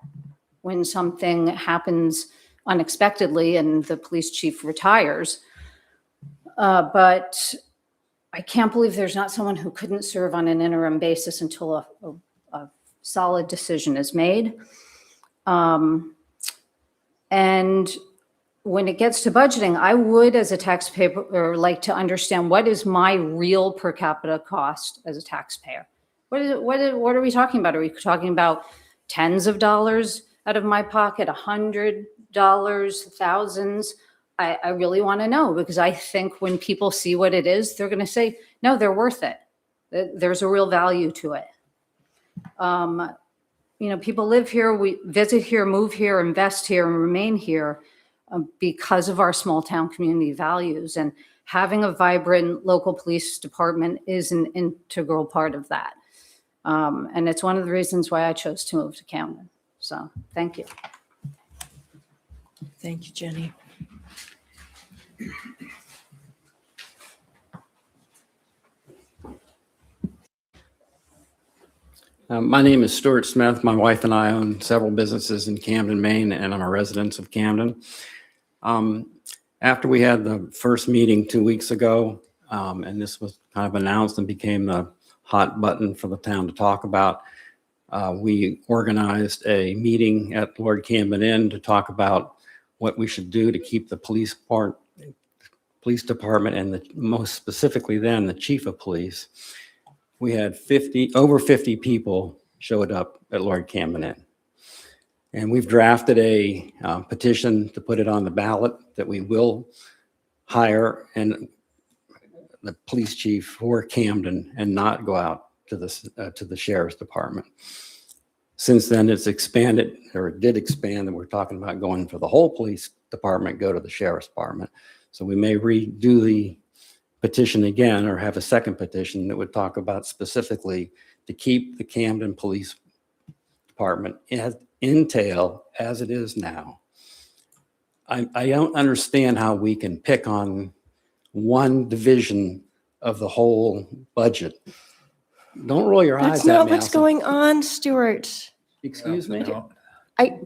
when something happens unexpectedly and the police chief retires. But I can't believe there's not someone who couldn't serve on an interim basis until a solid decision is made. And when it gets to budgeting, I would, as a taxpayer, like to understand what is my real per capita cost as a taxpayer. What are we talking about? Are we talking about tens of dollars out of my pocket, $100, thousands? I really want to know, because I think when people see what it is, they're going to say, no, they're worth it. There's a real value to it. People live here, we visit here, move here, invest here, and remain here because of our small town community values. And having a vibrant local police department is an integral part of that. And it's one of the reasons why I chose to move to Camden. So thank you. Thank you, Jenny. My name is Stuart Smith. My wife and I own several businesses in Camden, Maine, and I'm a resident of Camden. After we had the first meeting 2 weeks ago, and this was kind of announced and became the hot button for the town to talk about, we organized a meeting at Lord Camden Inn to talk about what we should do to keep the police department, and most specifically then the chief of police. We had over 50 people showed up at Lord Camden Inn. And we've drafted a petition to put it on the ballot that we will hire the police chief for Camden and not go out to the sheriff's department. Since then, it's expanded, or it did expand, and we're talking about going for the whole police department, go to the sheriff's department. So we may redo the petition again, or have a second petition that would talk about specifically to keep the Camden Police Department in tail as it is now. I don't understand how we can pick on one division of the whole budget. Don't roll your eyes That's at me. not what's Allison. going on, Stuart. Excuse me?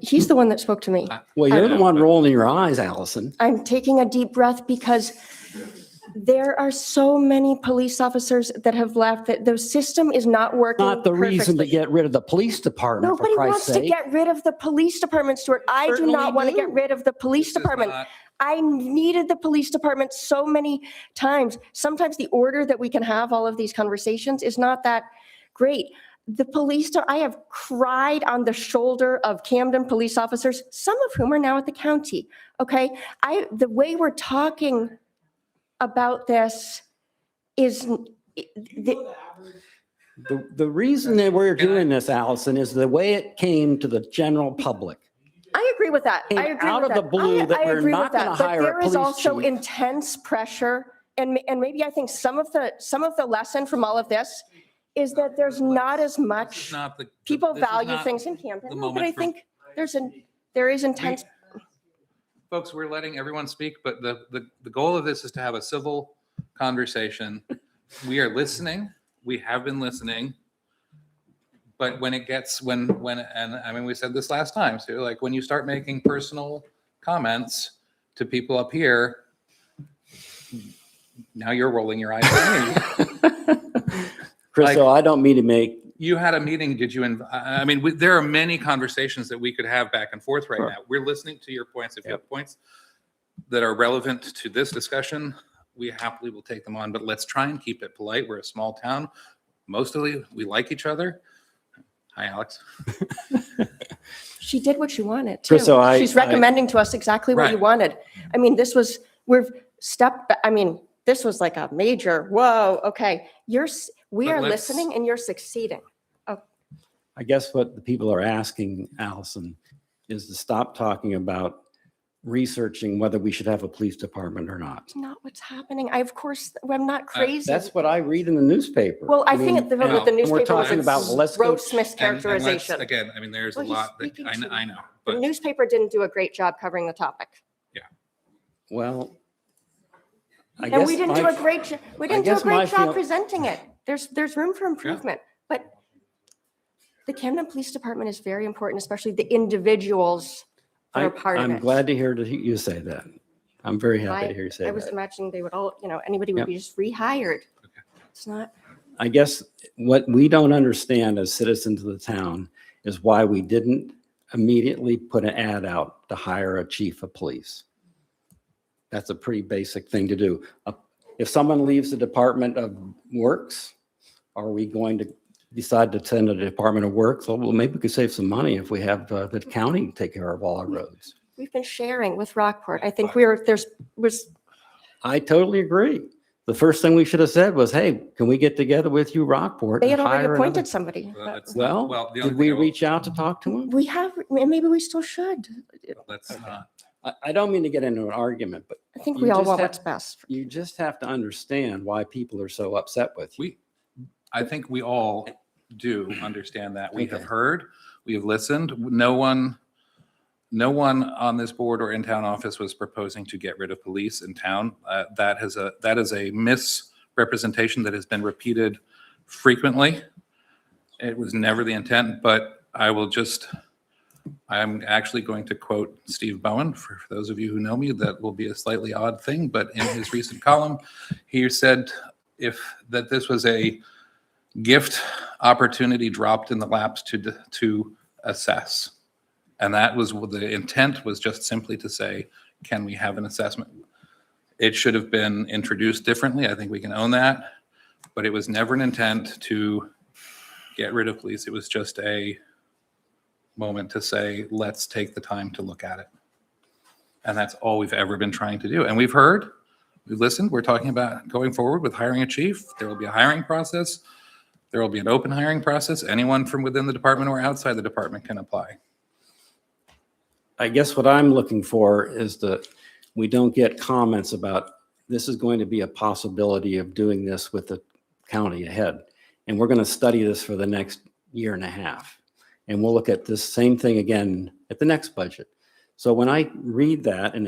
He's the one that spoke to me. Well, you're the one rolling your eyes, Allison. I'm taking a deep breath because there are so many police officers that have left, that the system is not working Not the reason to perfectly. get rid of the police department, Nobody for wants Christ's to sake. get rid of the police department, Stuart. I do Certainly not want to do. get rid of the police department. I needed the police department so many times. Sometimes the order that we can have all of these conversations is not that great. The police, I have cried on the shoulder of Camden police officers, some of whom are now at the county, okay? The way we're talking about this is, The reason that we're doing this, Allison, is the way it came to the general public. I agree with that. I agree out with of that. the blue that I we're agree not with that. gonna But hire a there is police also chief. intense pressure, and maybe I think some of the lesson from all of this is that there's not as much people value things in Camden. the No, but moment I for- think there is intense. Folks, we're letting everyone speak, but the goal of this is to have a civil conversation. We are listening. We have been listening. But when it gets, and I mean, we said this last time, so like when you start making personal comments to people up here, now you're rolling your eyes at me. Crystal, I don't mean to make. You had a meeting, did you? I mean, there are many conversations that we could have back and forth right Sure. now. We're listening to your points. If you have points that are relevant to this discussion, we happily will take them on, but let's try and keep it polite. We're a small town. Mostly we like each other. Hi, Alex. She did what she wanted too. Crystal, She's recommending to us exactly what you Right. wanted. I mean, this was like a major, whoa, okay. We But are let's- listening and you're succeeding. I guess what the people are asking, Allison, is to stop talking about researching whether we should have a police department or not. It's not what's happening. I'm not crazy. That's what I read in the newspaper. Well, I think mean, the and newspaper we're was talking a about, well, let's go. gross mischaracterization. Again, I mean, there's Well, a he's lot that speaking to I know, The but newspaper didn't do a great job covering the topic. Well, I And guess we didn't my- do a great, we I didn't do a guess my great job feel- presenting it. There's room for improvement, but The Camden Police Department is very important, especially the individuals that are part of it. I'm glad to hear you say that. I'm very happy I to hear you say I was that. imagining they would all, anybody would Yep. be just rehired. It's not. I guess what we don't understand as citizens of the town is why we didn't immediately put an ad out to hire a chief of police. That's a pretty basic thing to do. If someone leaves the Department of Works, are we going to decide to send a Department of Works? Well, maybe we could save some money if we have the county take care of all our roads. We've been sharing with Rockport. I think was I totally agree. The first thing we should have said was, hey, can we get together with you, Rockport? they and had already hire appointed another-" somebody. Well, the only did we thing I will- reach out to talk to him? We have, and maybe we still should. Let's not. I don't mean to get into an argument, but I think you we all just want have- what's best. you just have to understand why people are so upset with you. I think we all do understand that. We have Okay. heard, we have listened. No one on this board or in town office was proposing to get rid of police in town. That is a misrepresentation that has been repeated frequently. It was never the intent, but I'm actually going to quote Steve Bowen. For those of you who know me, that will be a slightly odd thing, but in his recent column, he said that this was a gift opportunity dropped in the laps to assess. And that was the intent, was just simply to say, can we have an assessment? It should have been introduced differently. I think we can own that, but it was never an intent to get rid of police. It was just a moment to say, let's take the time to look at it. And that's all we've ever been trying to do. And we've heard, we've listened, we're talking about going forward with hiring a chief. There will be a hiring process. There will be an open hiring process. Anyone from within the department or outside the department can apply. I guess what I'm looking for is that we don't get comments about this is going to be a possibility of doing this with the county ahead. And we're going to study this for the next year and a half. And we'll look at this same thing again at the next budget. So when I read that, and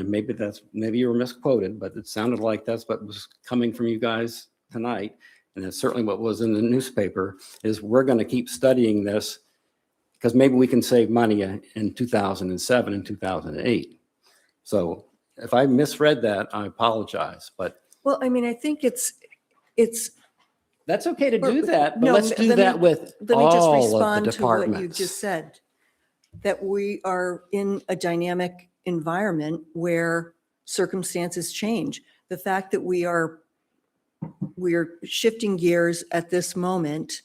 maybe you were misquoted, but it sounded like that's what was coming from you guys tonight. And that's certainly what was in the newspaper, is we're going to keep studying this because maybe we can save money in 2007 and 2008. So if I misread that, I apologize, but. Well, I mean, I think it's. That's okay to do that, but No, let's do let that me- with Let me just all of the respond to what you departments. just said. That we are in a dynamic environment where circumstances change. The fact that we're shifting gears at this moment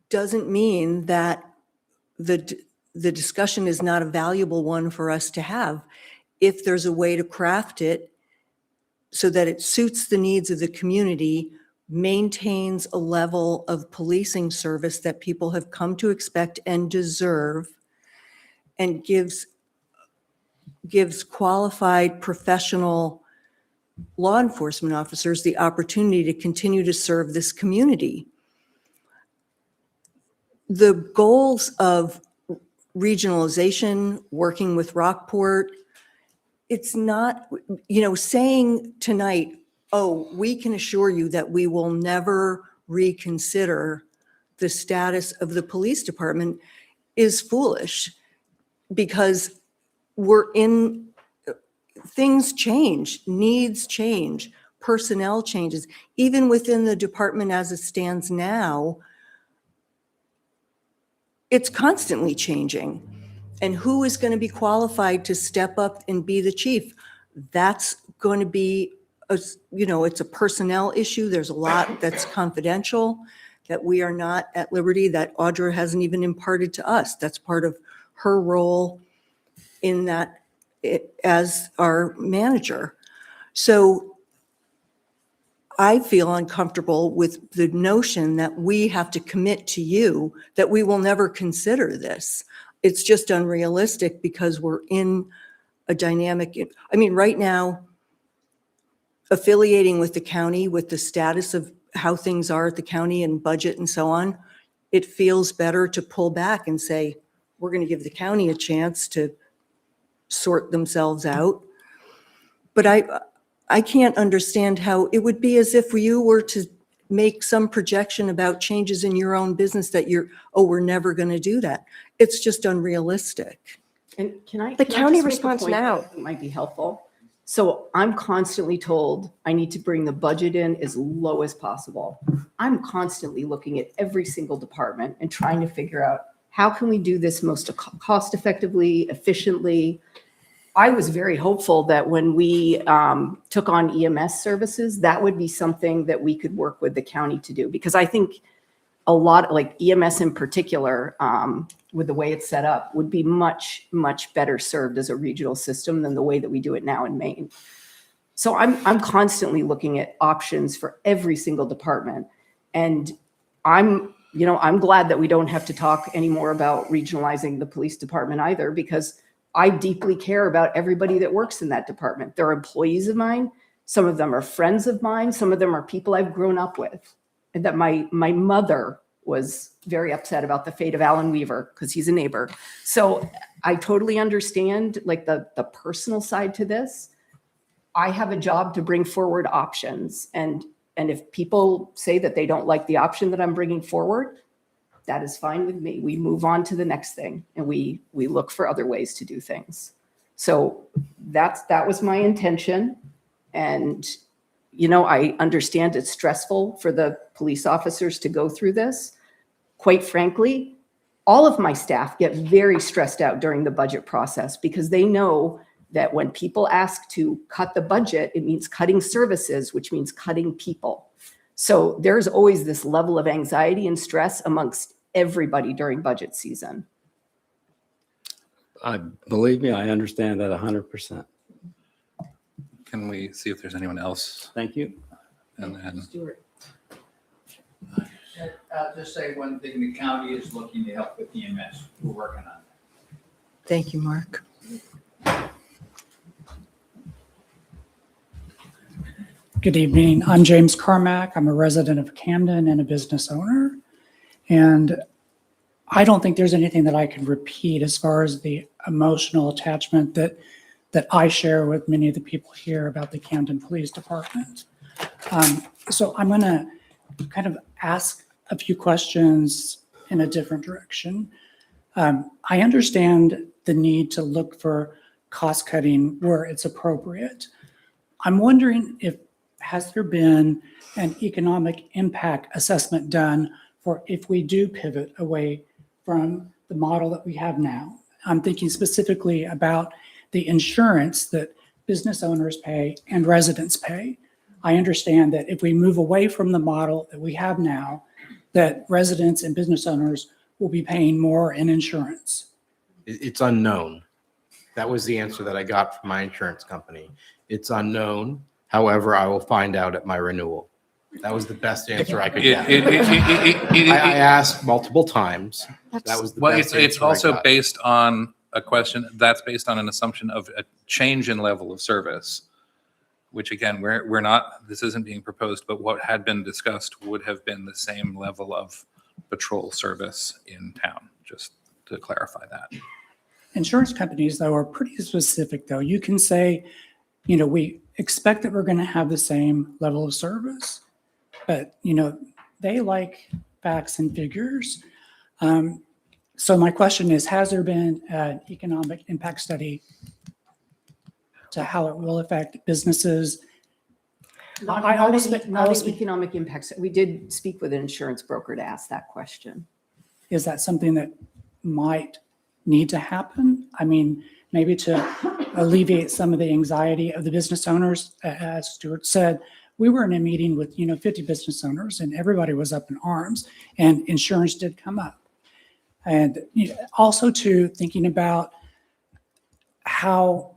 doesn't mean that the discussion is not a valuable one for us to have. If there's a way to craft it so that it suits the needs of the community, maintains a level of policing service that people have come to expect and deserve, and gives qualified professional law enforcement officers the opportunity to continue to serve this community. The goals of regionalization, working with Rockport, it's not, saying tonight, oh, we can assure you that we will never reconsider the status of the police department is foolish, because things change, needs change, personnel changes. Even within the department as it stands now, it's constantly changing. And who is going to be qualified to step up and be the chief? That's going to be, it's a personnel issue. There's a lot that's confidential that we are not at liberty, that Audra hasn't even imparted to us. That's part of her role in that as our manager. So I feel uncomfortable with the notion that we have to commit to you that we will never consider this. It's just unrealistic because we're in a dynamic, right now, affiliating with the county, with the status of how things are at the county and budget and so on, it feels better to pull back and say, we're going to give the county a chance to sort themselves out. But I can't understand how it would be as if you were to make some projection about changes in your own business that we're never going to do that. It's just unrealistic. And can I? The can I county just make a response point now. that I think might be helpful. So I'm constantly told I need to bring the budget in as low as possible. I'm constantly looking at every single department and trying to figure out how can we do this most cost effectively, efficiently. I was very hopeful that when we took on EMS services, that would be something that we could work with the county to do, because I think a lot, like EMS in particular, with the way it's set up, would be much, much better served as a regional system than the way that we do it now in Maine. So I'm constantly looking at options for every single department. And I'm glad that we don't have to talk anymore about regionalizing the police department either, because I deeply care about everybody that works in that department. They're employees of mine. Some of them are friends of mine. Some of them are people I've grown up with. And that my mother was very upset about the fate of Alan Weaver because he's a neighbor. So I totally understand like the personal side to this. I have a job to bring forward options. And if people say that they don't like the option that I'm bringing forward, that is fine with me. We move on to the next thing and we look for other ways to do things. So that was my intention. And, I understand it's stressful for the police officers to go through this. Quite frankly, all of my staff get very stressed out during the budget process because they know that when people ask to cut the budget, it means cutting services, which means cutting people. So there's always this level of anxiety and stress amongst everybody during budget season. Believe me, I understand that 100%. Can we see if there's anyone else? Thank you. And then, Stuart. I'll just say one thing, the county is looking to help with EMS. We're working on that. Thank you, Mark. Good evening. I'm James Carmack. I'm a resident of Camden and a business owner. And I don't think there's anything that I can repeat as far as the emotional attachment that I share with many of the people here about the Camden Police Department. So I'm going to kind of ask a few questions in a different direction. I understand the need to look for cost cutting where it's appropriate. I'm wondering has there been an economic impact assessment done for if we do pivot away from the model that we have now? I'm thinking specifically about the insurance that business owners pay and residents pay. I understand that if we move away from the model that we have now, that residents and business owners will be paying more in insurance. It's unknown. That was the answer that I got from my insurance company. It's unknown. However, I will find out at my renewal. That was the best answer I could get. I asked multiple times. That was the well, best it's answer I also got. based on a question that's based on an assumption of a change in level of service, which again, we're not, this isn't being proposed, but what had been discussed would have been the same level of patrol service in town, just to clarify that. Insurance companies, though, are pretty specific, though. You can say, we expect that we're going to have the same level of service, but, they like facts and figures. So my question is, has there been an economic impact study to how it will affect businesses? Not economic impacts. We did speak with an insurance broker to ask that question. Is that something that might need to happen? I mean, maybe to alleviate some of the anxiety of the business owners. As Stuart said, we were in a meeting with, 50 business owners and everybody was up in arms and insurance did come up. And also to thinking about how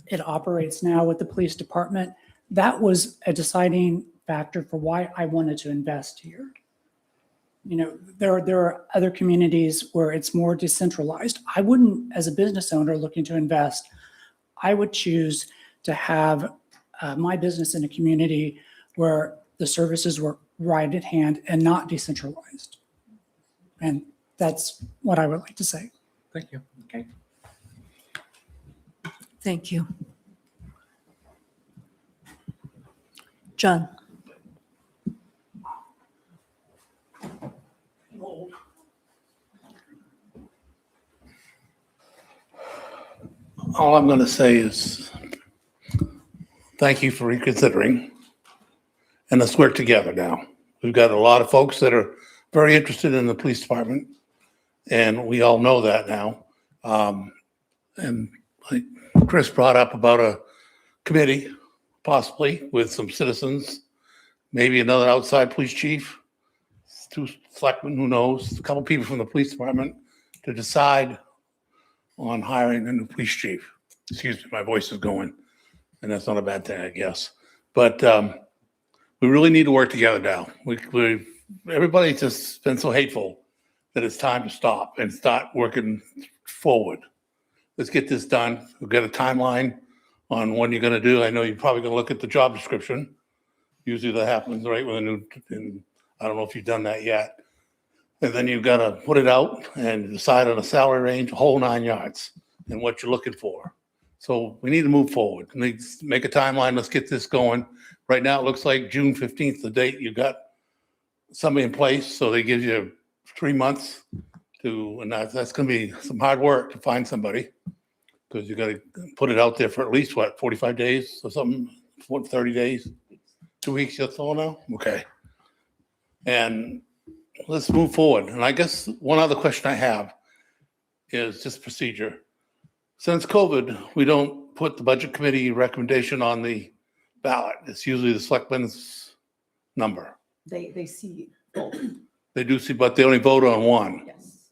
it operates now with the police department, that was a deciding factor for why I wanted to invest here. There are other communities where it's more decentralized. I wouldn't, as a business owner looking to invest, I would choose to have my business in a community where the services were right at hand and not decentralized. And that's what I would like to say. Thank you. Okay. Thank you. John. All I'm going to say is thank you for reconsidering, and let's work together now. We've got a lot of folks that are very interested in the police department, and we all know that now. And like Chris brought up about a committee, possibly with some citizens, maybe another outside police chief, 2 selectmen, who knows, a couple people from the police department to decide on hiring a new police chief. Excuse me, my voice is going, and that's not a bad thing, I guess. But we really need to work together now. Everybody's just been so hateful that it's time to stop and start working forward. Let's get this done. We've got a timeline on when you're going to do. I know you're probably going to look at the job description. Usually that happens right with a new, and I don't know if you've done that yet. And then you've got to put it out and decide on a salary range, a whole 9 yards, and what you're looking for. So we need to move forward. We need to make a timeline. Let's get this going. Right now, it looks like June 15th, the date you got somebody in place. So they give you 3 months to, and that's going to be some hard work to find somebody, because you got to put it out there for at least, what, 45 days or something, 30 days, 2 weeks, that's all now? Okay. And let's move forward. And I guess one other question I have is just procedure. Since COVID, we don't put the budget committee recommendation on the ballot. It's usually the selectmen's number. They see both. They do see, but they only vote on one. Yes.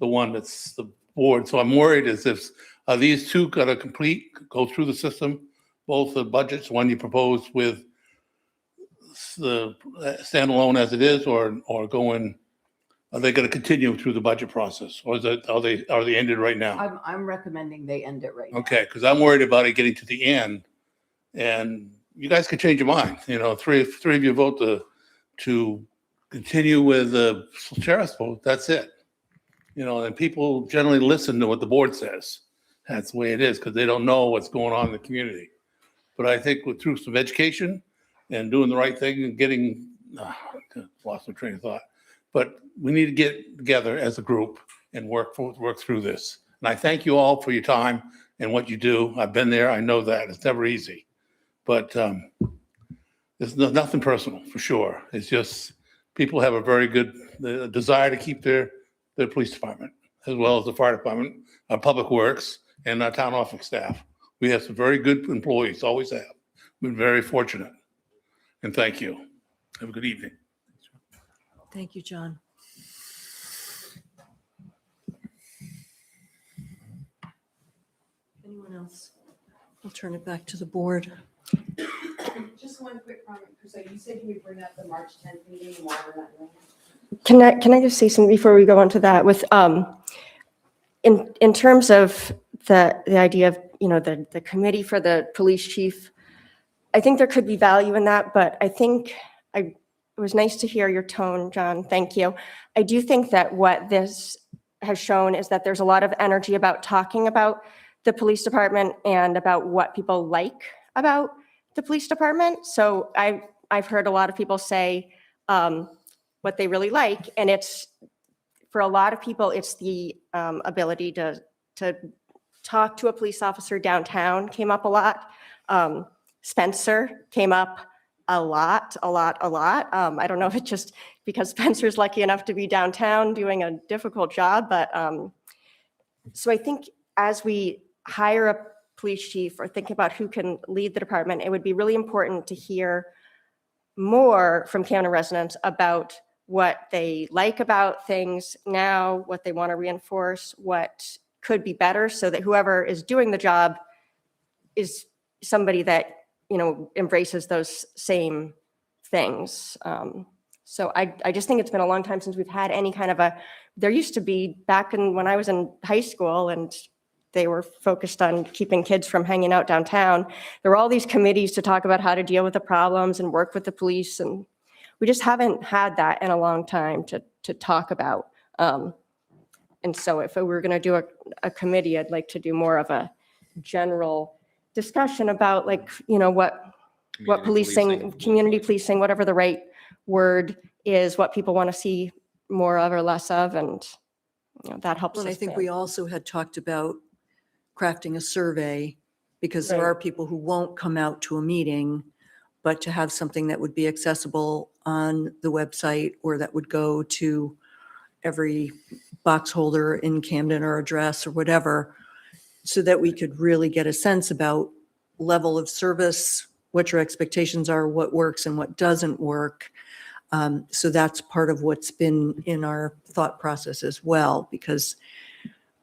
The one that's the board. So I'm worried is if, are these two got to go through the system, both the budgets, one you proposed with the standalone as it is, or going, are they going to continue through the budget process? Or is it, are they ended right now? I'm recommending they end it right now. Okay, because I'm worried about it getting to the end, and you guys can change your mind. You know, three of you vote to continue with the sheriff's vote. That's it. You know, and people generally listen to what the board says. That's the way it is, because they don't know what's going on in the community. But I think through some education and doing the right thing and getting, lost my train of thought. But we need to get together as a group and work through this. And I thank you all for your time and what you do. I've been there. I know that. It's never easy. But it's nothing personal, for sure. It's just people have a very good desire to keep their police department, as well as the fire department, our public works, and our town office staff. We have some very good employees, always have. We've been very fortunate. And thank you. Have a good evening. Thank you, John. Anyone else? I'll turn it back to the board. Just one quick comment, because you said you would bring up the March 10th meeting and why we're not doing it. Can I just say something before we go on to that? With in terms of the idea of, you know, the committee for the police chief, I think there could be value in that, but I think it was nice to hear your tone, John. Thank you. I do think that what this has shown is that there's a lot of energy about talking about the police department and about what people like about the police department. So I've heard a lot of people say what they really like, and it's, for a lot of people, it's the ability to talk to a police officer downtown came up a lot. Spencer came up a lot. I don't know if it's just because Spencer's lucky enough to be downtown doing a difficult job, but so I think as we hire a police chief or think about who can lead the department, it would be really important to hear more from Camden residents about what they like about things now, what they want to reinforce, what could be better, so that whoever is doing the job is somebody that, you know, embraces those same things. So I just think it's been a long time since we've had any kind of there used to be back when I was in high school and they were focused on keeping kids from hanging out downtown. There were all these committees to talk about how to deal with the problems and work with the police. And we just haven't had that in a long time to talk about. And so if we were going to do a committee, I'd like to do more of a general discussion about, like, you know, what policing, community policing, whatever the right word is, what people want to see more of or less of, and you know, that helps And us I think plan. we also had talked about crafting a survey, because there Right. are people who won't come out to a meeting, but to have something that would be accessible on the website or that would go to every box holder in Camden or address or whatever, so that we could really get a sense about level of service, what your expectations are, what works and what doesn't work. So that's part of what's been in our thought process as well, because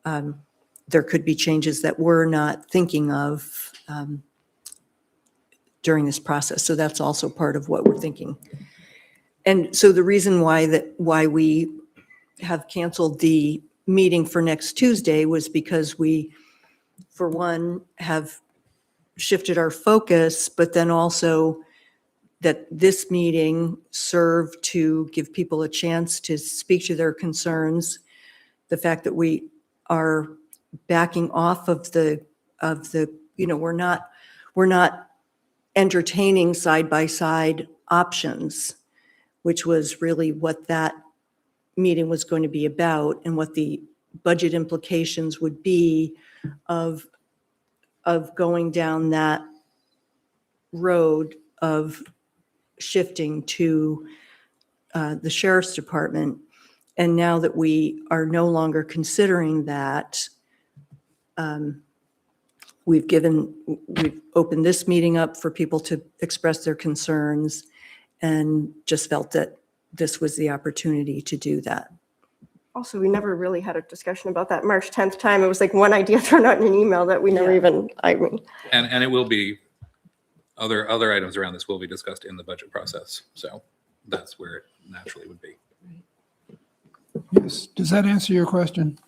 there could be changes that we're not thinking of during this process. So that's also part of what we're thinking. And so the reason why we have canceled the meeting for next Tuesday was because we, for one, have shifted our focus, but then also that this meeting served to give people a chance to speak to their concerns. The fact that we are backing off of the, we're not entertaining side-by-side options, which was really what that meeting was going to be about, and what the budget implications would be of going down that road of shifting to the sheriff's department. And now that we are no longer considering that, we've opened this meeting up for people to express their concerns, and just felt that this was the opportunity to do that. Also, we never really had a discussion about that March 10th time. It was like one idea thrown out in an email that we never even, And it will be, other items around this will be discussed in the budget process. So that's where it naturally would be. Yes. Does that answer your question?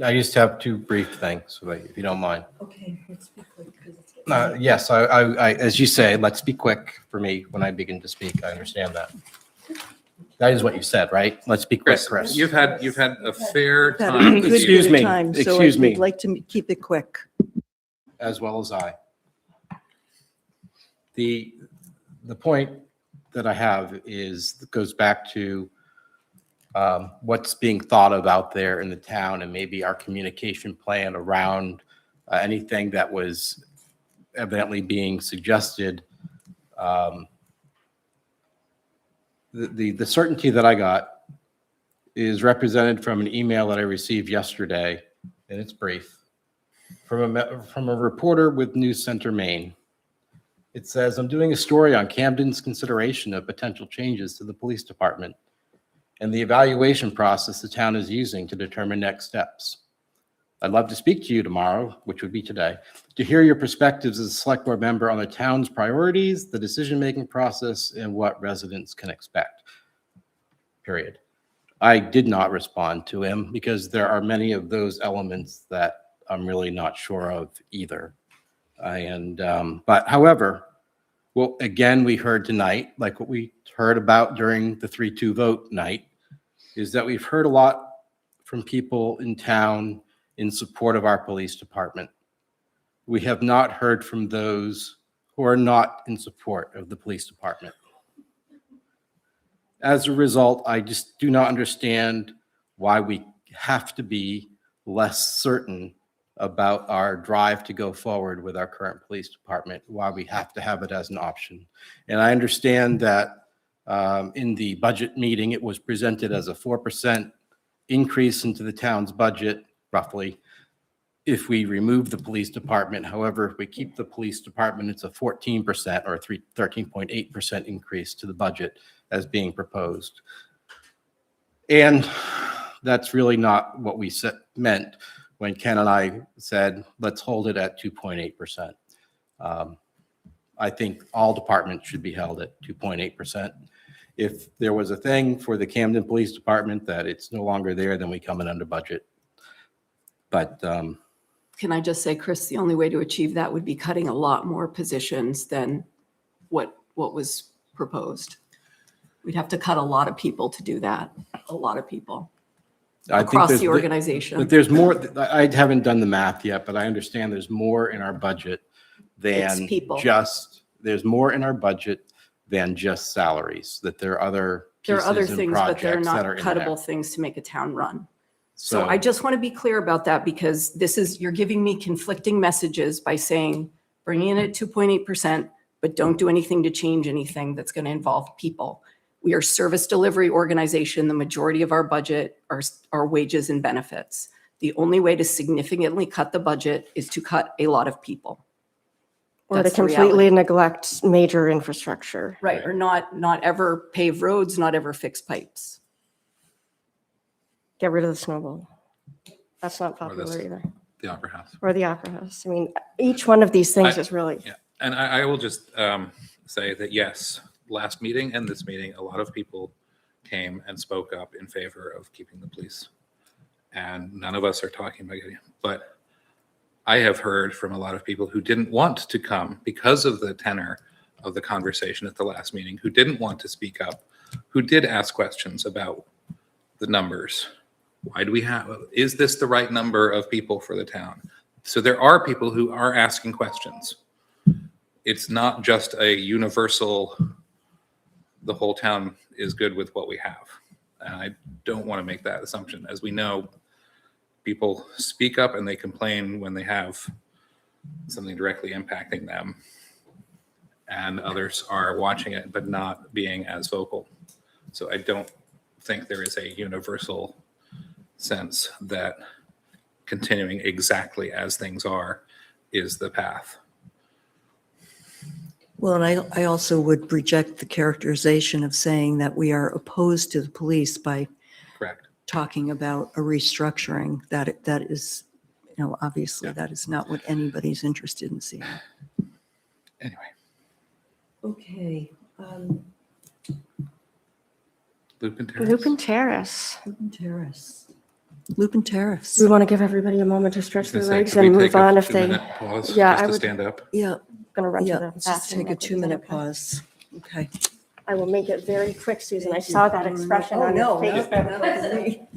I just have two brief things, if you don't mind. Okay, let's be quick because it's. Yes, I, as you say, let's be quick for me when I begin to speak. I understand that. That is what you said, right? Let's be quick, Chris. You've had a fair Had a time. good Excuse bit of me, time, so excuse me. I'd like to keep it quick. As well as I. The point that I have goes back to what's being thought of out there in the town, and maybe our communication plan around anything that was evidently being suggested. The certainty that I got is represented from an email that I received yesterday, and it's brief, from a reporter with News Center Maine. It says, I'm doing a story on Camden's consideration of potential changes to the police department and the evaluation process the town is using to determine next steps. I'd love to speak to you tomorrow, which would be today, to hear your perspectives as a select board member on the town's priorities, the decision-making process, and what residents can expect. Period. I did not respond to him because there are many of those elements that I'm really not sure of either. But however, well, again, we heard tonight, like what we heard about during the 3-2 vote night, is that we've heard a lot from people in town in support of our police department. We have not heard from those who are not in support of the police department. As a result, I just do not understand why we have to be less certain about our drive to go forward with our current police department, why we have to have it as an option. And I understand that in the budget meeting, it was presented as a 4% increase into the town's budget, roughly, if we remove the police department. However, if we keep the police department, it's a 14% or 13.8% increase to the budget as being proposed. And that's really not what we meant when Ken and I said, let's hold it at 2.8%. I think all departments should be held at 2.8%. If there was a thing for the Camden Police Department that it's no longer there, then we come in under budget. But Can I just say, Chris, the only way to achieve that would be cutting a lot more positions than what was proposed. We'd have to cut a lot of people to do that, a lot of people I think across there's- the organization. But there's more, I haven't done the math yet, but I understand there's more in our budget than It's people. there's more in our budget than just salaries, that there are other There are other pieces and things, but they're projects not that are in there. cuttable things to make a town run. So I just want to be clear about that because you're giving me conflicting messages by saying, bringing it at 2.8%, but don't do anything to change anything that's going to involve people. We are a service delivery organization. The majority of our budget are wages and benefits. The only way to significantly cut the budget is to cut a lot of people. Or to That's the completely reality. neglect major infrastructure. Right, or not ever pave roads, not ever fix pipes. Get rid of the snowball. That's not Or popular either. the Opera House. Or the Opera House. I mean, each one of these things is really. Yeah, and I will just say that yes, last meeting and this meeting, a lot of people came and spoke up in favor of keeping the police. And none of us are talking about getting, but I have heard from a lot of people who didn't want to come because of the tenor of the conversation at the last meeting, who didn't want to speak up, who did ask questions about the numbers. Why do we have, is this the right number of people for the town? So there are people who are asking questions. It's not just a universal, the whole town is good with what we have. And I don't want to make that assumption. As we know, people speak up and they complain when they have something directly impacting them. And others are watching it, but not being as vocal. So I don't think there is a universal sense that continuing exactly as things are is the path. Well, and I also would reject the characterization of saying that we are opposed to the police by Correct. talking about a restructuring. That is, obviously that is not what anybody's interested in seeing. Anyway. Okay. Lupin Lupin Terrace. Terrace. Lupin Terrace. Lupin Terrace. We want to give everybody a moment to stretch their Gonna say, legs could we and move take a on if they. 2-minute pause Yeah, just I to would. stand up? Yeah. Gonna run to Yeah, the let's just bathroom. take a real quick. Is that 2-minute okay? pause. Okay. I will make it very quick, Susan. I Thank you. saw that expression Oh, on your no, face. that wasn't me.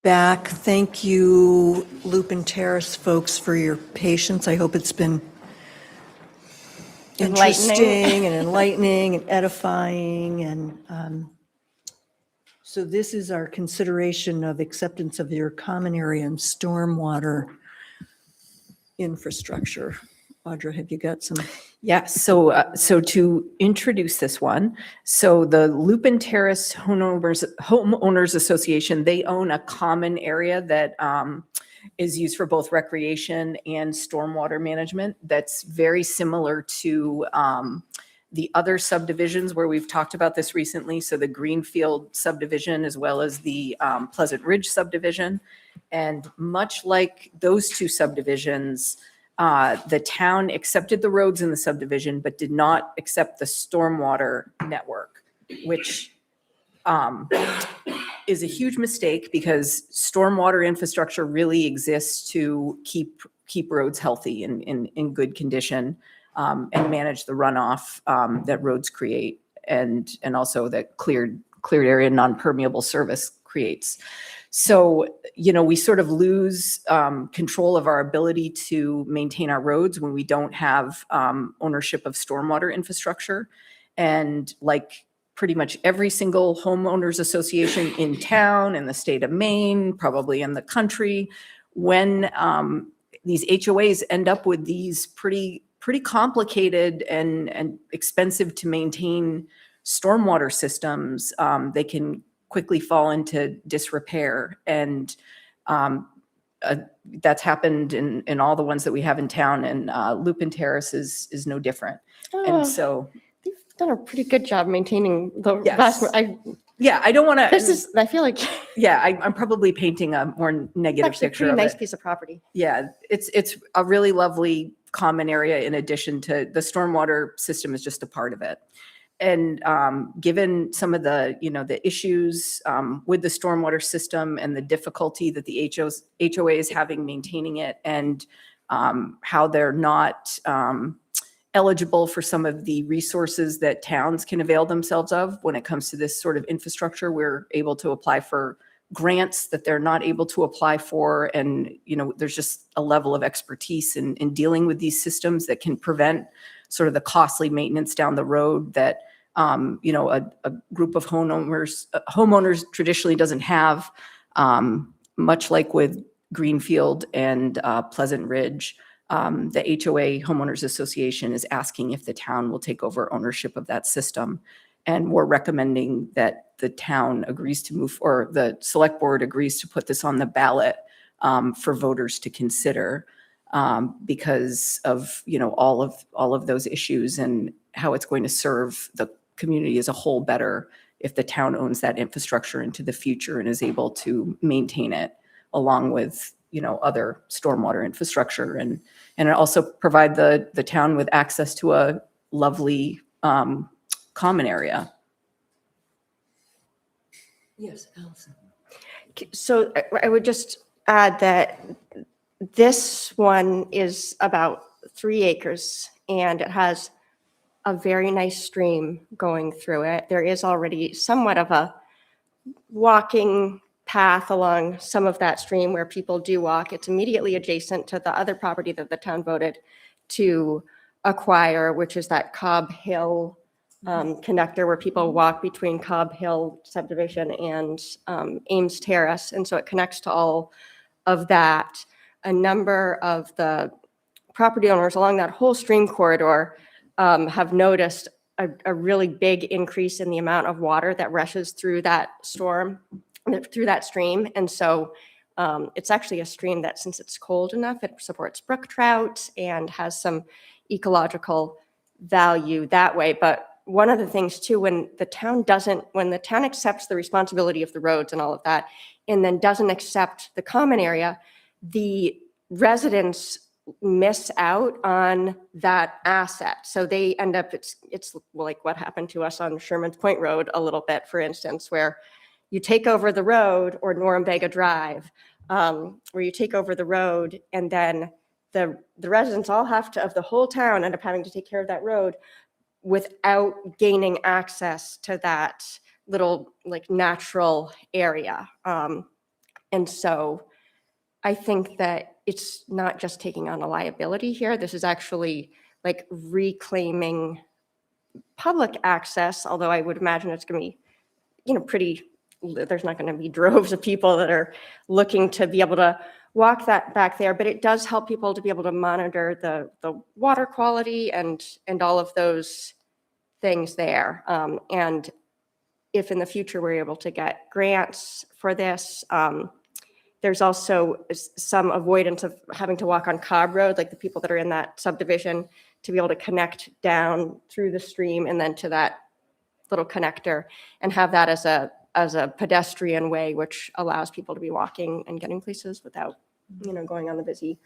back. Thank you, Lupin Terrace folks, for your patience. I hope it's been Enlightening. interesting and enlightening and edifying. And so this is our consideration of acceptance of your common area and stormwater infrastructure. Audra, have you got some? Yeah, so to introduce this one, so the Lupin Terrace Homeowners Association, they own a common area that is used for both recreation and stormwater management. That's very similar to the other subdivisions where we've talked about this recently. So the Greenfield subdivision, as well as the Pleasant Ridge subdivision. And much like those two subdivisions, the town accepted the roads in the subdivision, but did not accept the stormwater network, which is a huge mistake because stormwater infrastructure really exists to keep roads healthy and in good condition, and manage the runoff that roads create, and also that cleared area non-permeable surface creates. So, we sort of lose control of our ability to maintain our roads when we don't have ownership of stormwater infrastructure. And like pretty much every single homeowners association in town, in the state of Maine, probably in the country, when these HOAs end up with these pretty complicated and expensive to maintain stormwater systems, they can quickly fall into disrepair. And that's happened in all the ones that we have in town, and Lupin Terrace is no different. And so They've done a pretty good job maintaining the Yes. vast, I don't want to, I feel like yeah, I'm probably painting a more negative actually a picture pretty of nice it. piece of property. Yeah, it's a really lovely common area in addition to the stormwater system is just a part of it. And given some of the, the issues with the stormwater system and the difficulty that the HOA is having maintaining it, and how they're not eligible for some of the resources that towns can avail themselves of when it comes to this sort of infrastructure, we're able to apply for grants that they're not able to apply for. And, there's just a level of expertise in dealing with these systems that can prevent sort of the costly maintenance down the road that, a group of homeowners traditionally doesn't have, much like with Greenfield and Pleasant Ridge. The HOA Homeowners Association is asking if the town will take over ownership of that system. And we're recommending that the town agrees to move, or the select board agrees to put this on the ballot for voters to consider, because of, all of those issues and how it's going to serve the community as a whole better if the town owns that infrastructure into the future and is able to maintain it along with, other stormwater infrastructure, and also provide the town with access to a lovely common area. Yes, Allison. So I would just add that this one is about 3 acres and it has a very nice stream going through it. There is already somewhat of a walking path along some of that stream where people do walk. It's immediately adjacent to the other property that the town voted to acquire, which is that Cobb Hill connector where people walk between Cobb Hill subdivision and Ames Terrace. And so it connects to all of that. A number of the property owners along that whole stream corridor have noticed a really big increase in the amount of water that rushes through that stream. And so it's actually a stream that, since it's cold enough, it supports brook trout and has some ecological value that way. But one of the things too, when the town accepts the responsibility of the roads and all of that, and then doesn't accept the common area, the residents miss out on that asset. So they end up, it's like what happened to us on Sherman's Point Road a little bit, for instance, where you take over the road, or Norumbega Drive, where you take over the road and then the residents all of the whole town end up having to take care of that road without gaining access to that little like natural area. And so I think that it's not just taking on a liability here. This is actually like reclaiming public access, although I would imagine it's going to be, there's not going to be droves of people that are looking to be able to walk that back there, but it does help people to be able to monitor the water quality and all of those things there. And if in the future we're able to get grants for this, there's also some avoidance of having to walk on Cobb Road, like the people that are in that subdivision, to be able to connect down through the stream and then to that little connector and have that as a pedestrian way, which allows people to be walking and getting places without, going on the busy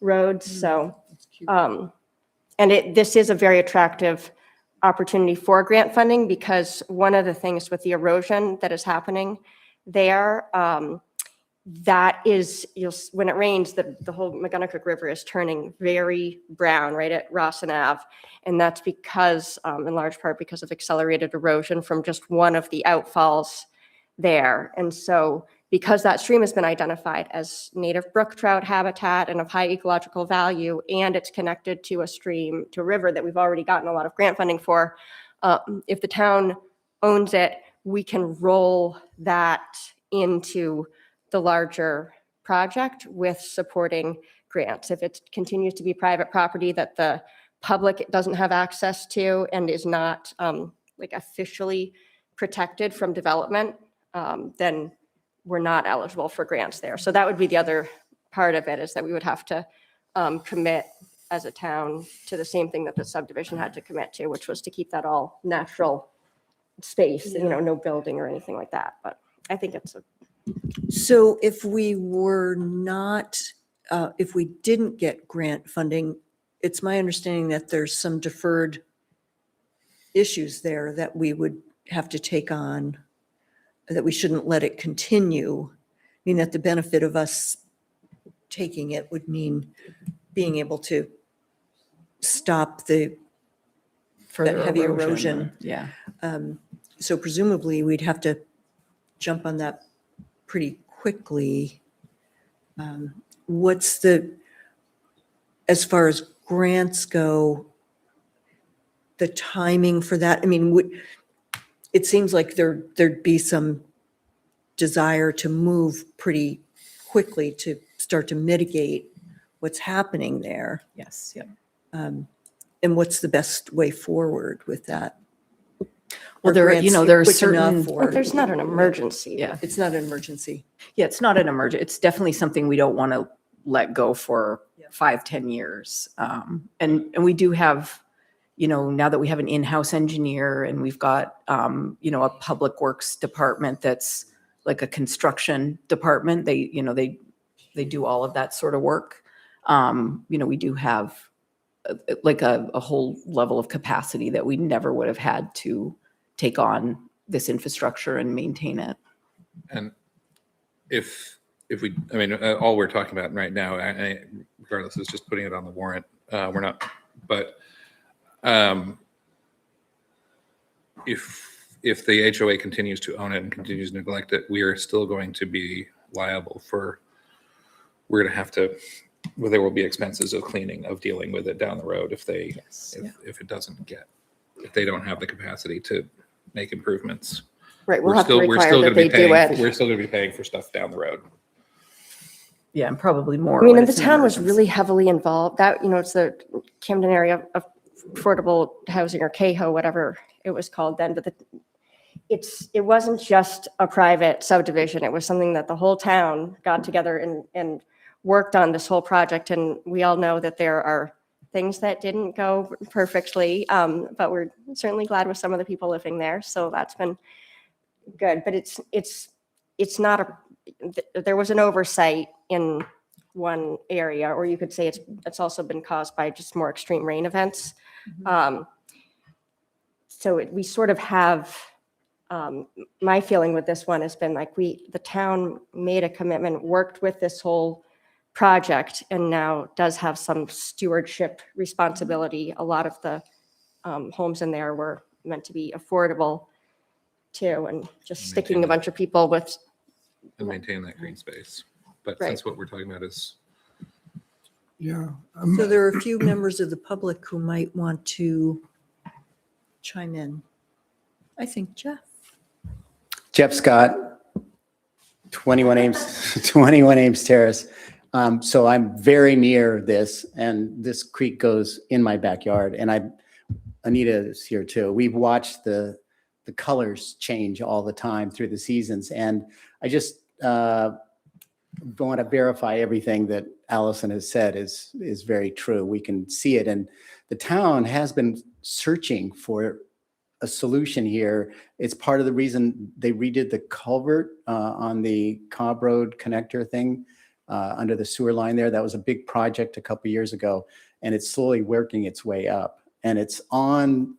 roads. So, and this is a very attractive opportunity for grant funding, because one of the things with the erosion that is happening there, that is, when it rains, the whole McGonagall River is turning very brown right at Rawson Ave. And that's because, in large part, because of accelerated erosion from just one of the outfalls there. And so because that stream has been identified as native brook trout habitat and of high ecological value, and it's connected to a river that we've already gotten a lot of grant funding for, if the town owns it, we can roll that into the larger project with supporting grants. If it continues to be private property that the public doesn't have access to and is not officially protected from development, then we're not eligible for grants there. So that would be the other part of it, is that we would have to commit as a town to the same thing that the subdivision had to commit to, which was to keep that all natural space, no building or anything like that. But I think it's So if we were not, if we didn't get grant funding, it's my understanding that there's some deferred issues there that we would have to take on, that we shouldn't let it continue. I mean, that the benefit of us taking it would mean being able to stop the Further heavy erosion. Yeah. So presumably we'd have to jump on that pretty quickly. What's as far as grants go, the timing for that? I mean, it seems like there'd be some desire to move pretty quickly to start to mitigate what's happening there. Yes. Yeah. And what's the best way forward with that? Well, Are there grants are quick certain. enough, or- there's not an emergency. Yeah. It's not an emergency. Yeah, it's not an emergent. It's definitely something we don't want to let go for 5-10 years. And we do have, now that we have an in-house engineer and we've got, a public works department that's like a construction department. They do all of that sort of work. We do have a whole level of capacity that we never would have had to take on this infrastructure and maintain it. And if we, all we're talking about right now, regardless, is just putting it on the warrant. We're not, but if the HOA continues to own it and continues to neglect it, we are still going to be liable for, we're going to have to, well, there will be expenses of cleaning, of dealing with it down the road if they, if it doesn't get, if they don't have the capacity to make improvements. Right, we'll We're have to still, we're require still that going to they be do paying, it. we're still going to be paying for stuff down the road. Yeah, and probably more. I mean, when and the it's an town was emergency. really heavily involved. That, it's the Camden area of affordable housing, or CAHO, whatever it was called then. But it wasn't just a private subdivision. It was something that the whole town got together and worked on this whole project. And we all know that there are things that didn't go perfectly, but we're certainly glad with some of the people living there. So that's been good. But it's not there was an oversight in one area, or you could say it's also been caused by just more extreme rain events. So we sort of have, my feeling with this one has been like the town made a commitment, worked with this whole project, and now does have some stewardship responsibility. A lot of the homes in there were meant to be affordable too, and just sticking a bunch of people with and maintain that green space. But Right. since what we're talking about is Yeah. So there are a few members of the public who might want to chime in. I think Jeff. Jeff Scott, 21 Ames Terrace. So I'm very near this, and this creek goes in my backyard, and Anita is here too. We've watched the colors change all the time through the seasons, and I just want to verify everything that Allison has said is very true. We can see it, and the town has been searching for a solution here. It's part of the reason they redid the culvert on the Cobb Road connector thing under the sewer line there. That was a big project a couple years ago, and it's slowly working its way up. And it's on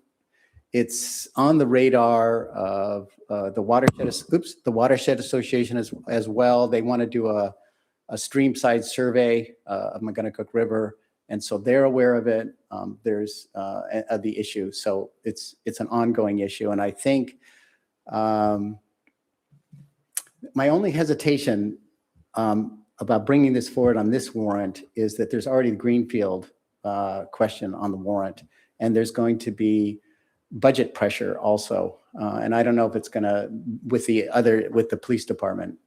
the radar of the Watershed Association as well. They want to do a streamside survey of McGonagall River. And so they're aware of it. There's the issue. So it's an ongoing issue. And I think my only hesitation about bringing this forward on this warrant is that there's already the Greenfield question on the warrant. And there's going to be budget pressure also. And I don't know if it's going to, with the police department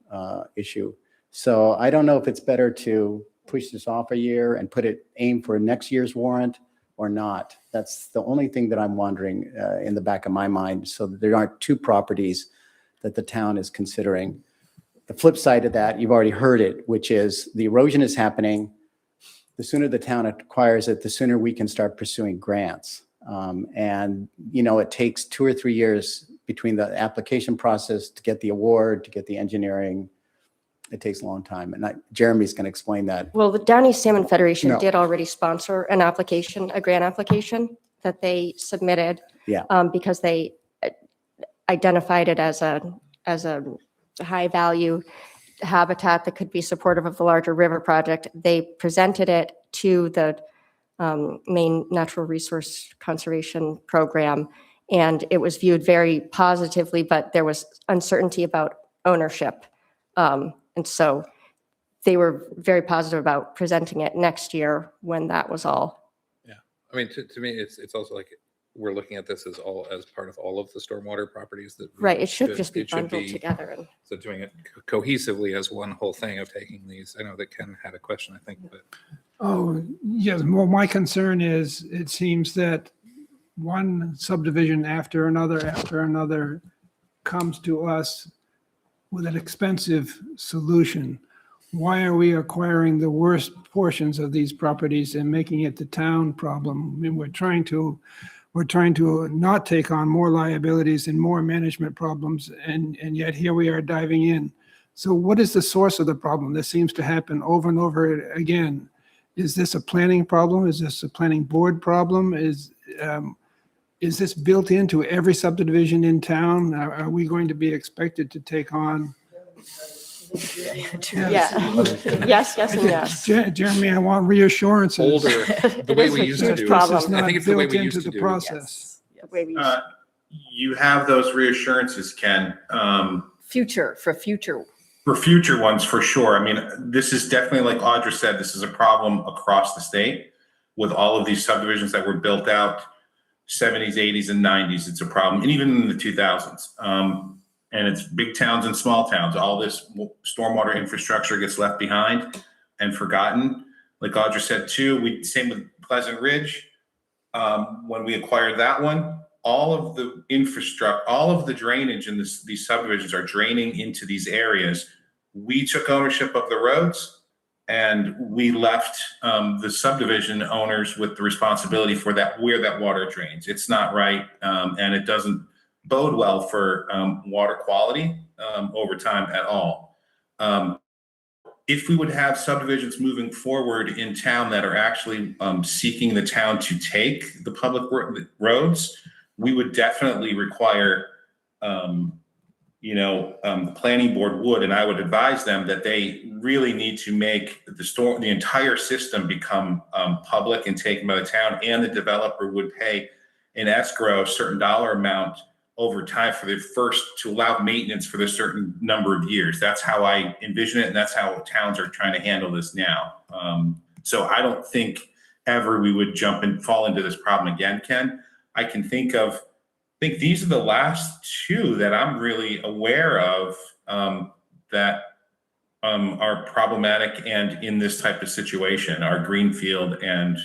issue. So I don't know if it's better to push this off a year and aim for next year's warrant or not. That's the only thing that I'm wondering in the back of my mind, so that there aren't two properties that the town is considering. The flip side of that, you've already heard it, which is the erosion is happening. The sooner the town acquires it, the sooner we can start pursuing grants. And, it takes 2 or 3 years between the application process to get the award, to get the engineering. It takes a long time. And Jeremy's going to explain that. Well, the Down East Salmon Federation No. did already sponsor a grant application that they submitted. Yeah. Because they identified it as a high value habitat that could be supportive of the larger river project. They presented it to the Maine Natural Resource Conservation Program, and it was viewed very positively, but there was uncertainty about ownership. And so they were very positive about presenting it next year when that was all. Yeah, I mean, to me, it's also like we're looking at this as part of all of the stormwater properties that. Right, it should just be bundled together. And So doing it cohesively as one whole thing of taking these. I know that Ken had a question, I think, but. Oh, yes. Well, my concern is it seems that one subdivision after another comes to us with an expensive solution. Why are we acquiring the worst portions of these properties and making it the town problem? I mean, we're trying to not take on more liabilities and more management problems, and yet here we are diving in. So what is the source of the problem? This seems to happen over and over again. Is this a planning problem? Is this a planning board problem? Is this built into every subdivision in town? Are we going to be expected to take on? yeah, yes, and yes. Jeremy, I want reassurances. Older, the way we used to That do this it. is I not think it's the way built we into used to the do it. process. The way we You have those reassurances, Ken. For future ones, for sure. I mean, this is definitely, like Audra said, this is a problem across the state with all of these subdivisions that were built out 70s, 80s, and 90s. It's a problem, and even in the 2000s. And it's big towns and small towns. All this stormwater infrastructure gets left behind and forgotten. Like Audra said too, same with Pleasant Ridge. When we acquired that one, all of the infrastructure, all of the drainage in these subdivisions are draining into these areas. We took ownership of the roads, and we left the subdivision owners with the responsibility for where that water drains. It's not right, and it doesn't bode well for water quality over time at all. If we would have subdivisions moving forward in town that are actually seeking the town to take the public roads, we would definitely require, the planning board would, and I would advise them that they really need to make the entire system become public and taken by the town, and the developer would pay in escrow a certain dollar amount over time for the first, to allow maintenance for the certain number of years. That's how I envision it, and that's how towns are trying to handle this now. So I don't think ever we would jump and fall into this problem again, Ken. I can think these are the last two that I'm really aware of that are problematic and in this type of situation, are Greenfield and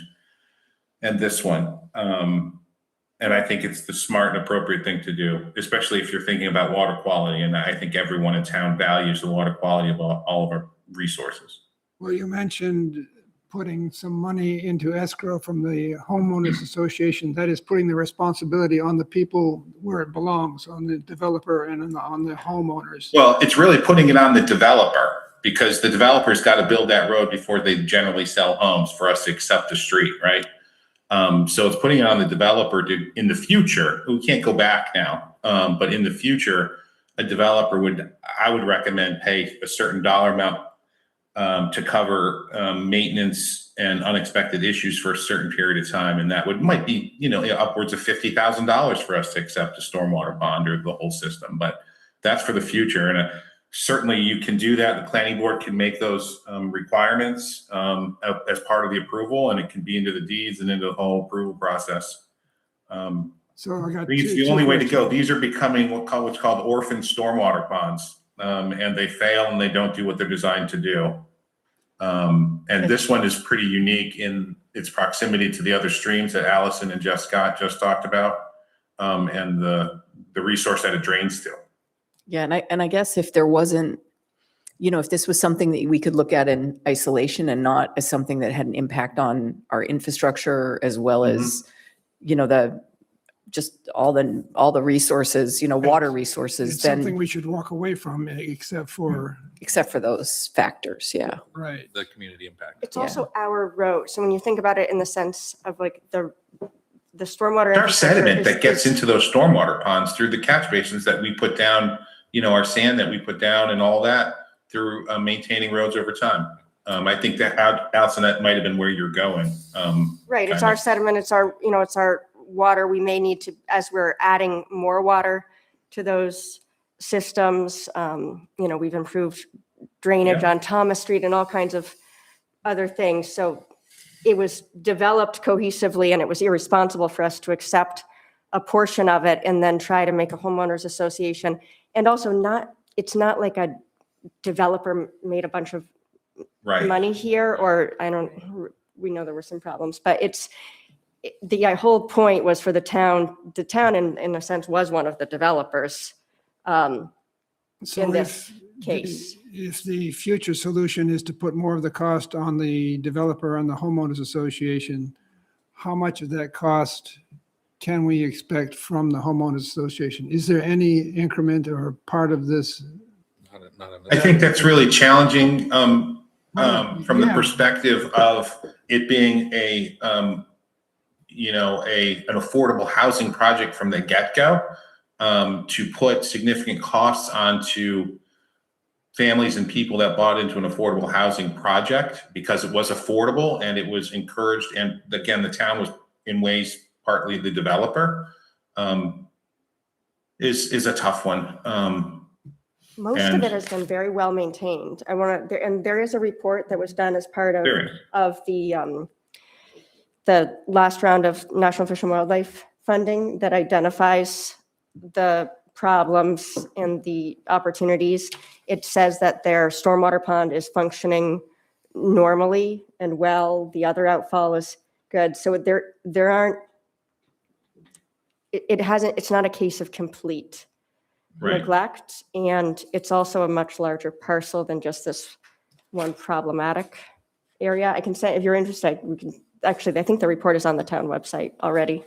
this one. And I think it's the smart and appropriate thing to do, especially if you're thinking about water quality. And I think everyone in town values the water quality of all of our resources. Well, you mentioned putting some money into escrow from the homeowners association. That is putting the responsibility on the people where it belongs, on the developer and on the homeowners. Well, it's really putting it on the developer, because the developer's got to build that road before they generally sell homes for us to accept the street, right? So it's putting it on the developer to, in the future, we can't go back now, but in the future, a developer I would recommend pay a certain dollar amount to cover maintenance and unexpected issues for a certain period of time. And that might be, upwards of $50,000 for us to accept a stormwater bond or the whole system, but that's for the future. And certainly you can do that. The planning board can make those requirements as part of the approval, and it can be into the deeds and into the whole approval process. So I got It's the only way to go. These are becoming what's called orphan stormwater ponds, and they fail and they don't do what they're designed to do. And this one is pretty unique in its proximity to the other streams that Allison and Jeff Scott just talked about, and the resource that it drains to. Yeah, and I guess if there wasn't, if this was something that we could look at in isolation and not as something that had an impact on our infrastructure as well as, just all the resources, water resources, It's then something we should walk away from, except for those factors, yeah. right. The community impact. It's also our road. So when you think about it in the sense of like the stormwater. Our infrastructure sediment that gets is- into those stormwater ponds through the catch basins that we put down, our sand that we put down and all that through maintaining roads over time. I think that Allison, that might have been where you're going. Right, it's kind our of. sediment, it's our water. We may need to, as we're adding more water to those systems, we've improved drainage on Thomas Street and all kinds of other things. So it was developed cohesively, and it was irresponsible for us to accept a portion of it and then try to make a homeowners association. And also it's not like a developer made a bunch of Right. money here, or we know there were some problems, but the whole point was for the town in a sense was one of the developers in this case. If the future solution is to put more of the cost on the developer and the homeowners association, how much of that cost can we expect from the homeowners association? Is there any increment or part of this? I think that's really challenging from the perspective of it being an affordable housing project from the get-go, to put significant costs onto families and people that bought into an affordable housing project because it was affordable and it was encouraged. And again, the town was in ways partly the developer, is a tough one. Most of it has been very well maintained. And there is a report that was done as part of the last round of National Fish and Wildlife funding that identifies the problems and the opportunities. It says that their stormwater pond is functioning normally and well. The other outfall is good. So there aren't. It's not a case of complete neglect, and it's also a much larger parcel than just this one problematic area. I can say, if you're interested, we can actually, I think the report is on the town website already.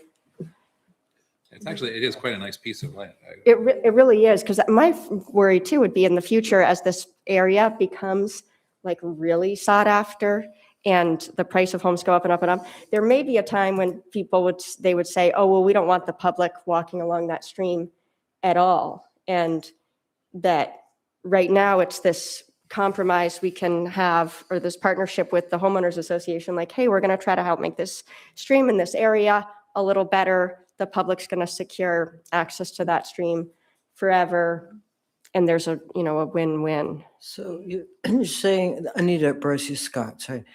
It is quite a nice piece of land. It really is, because my worry too would be in the future as this area becomes like really sought after and the price of homes go up and up and up. There may be a time when people would say, oh, well, we don't want the public walking along that stream at all. And that right now it's this compromise we can have, or this partnership with the homeowners association, like, hey, we're going to try to help make this stream in this area a little better the public's going to secure access to that stream forever. And there's a, you know, a win-win. So you're saying, Anita Brosius Scott, sorry.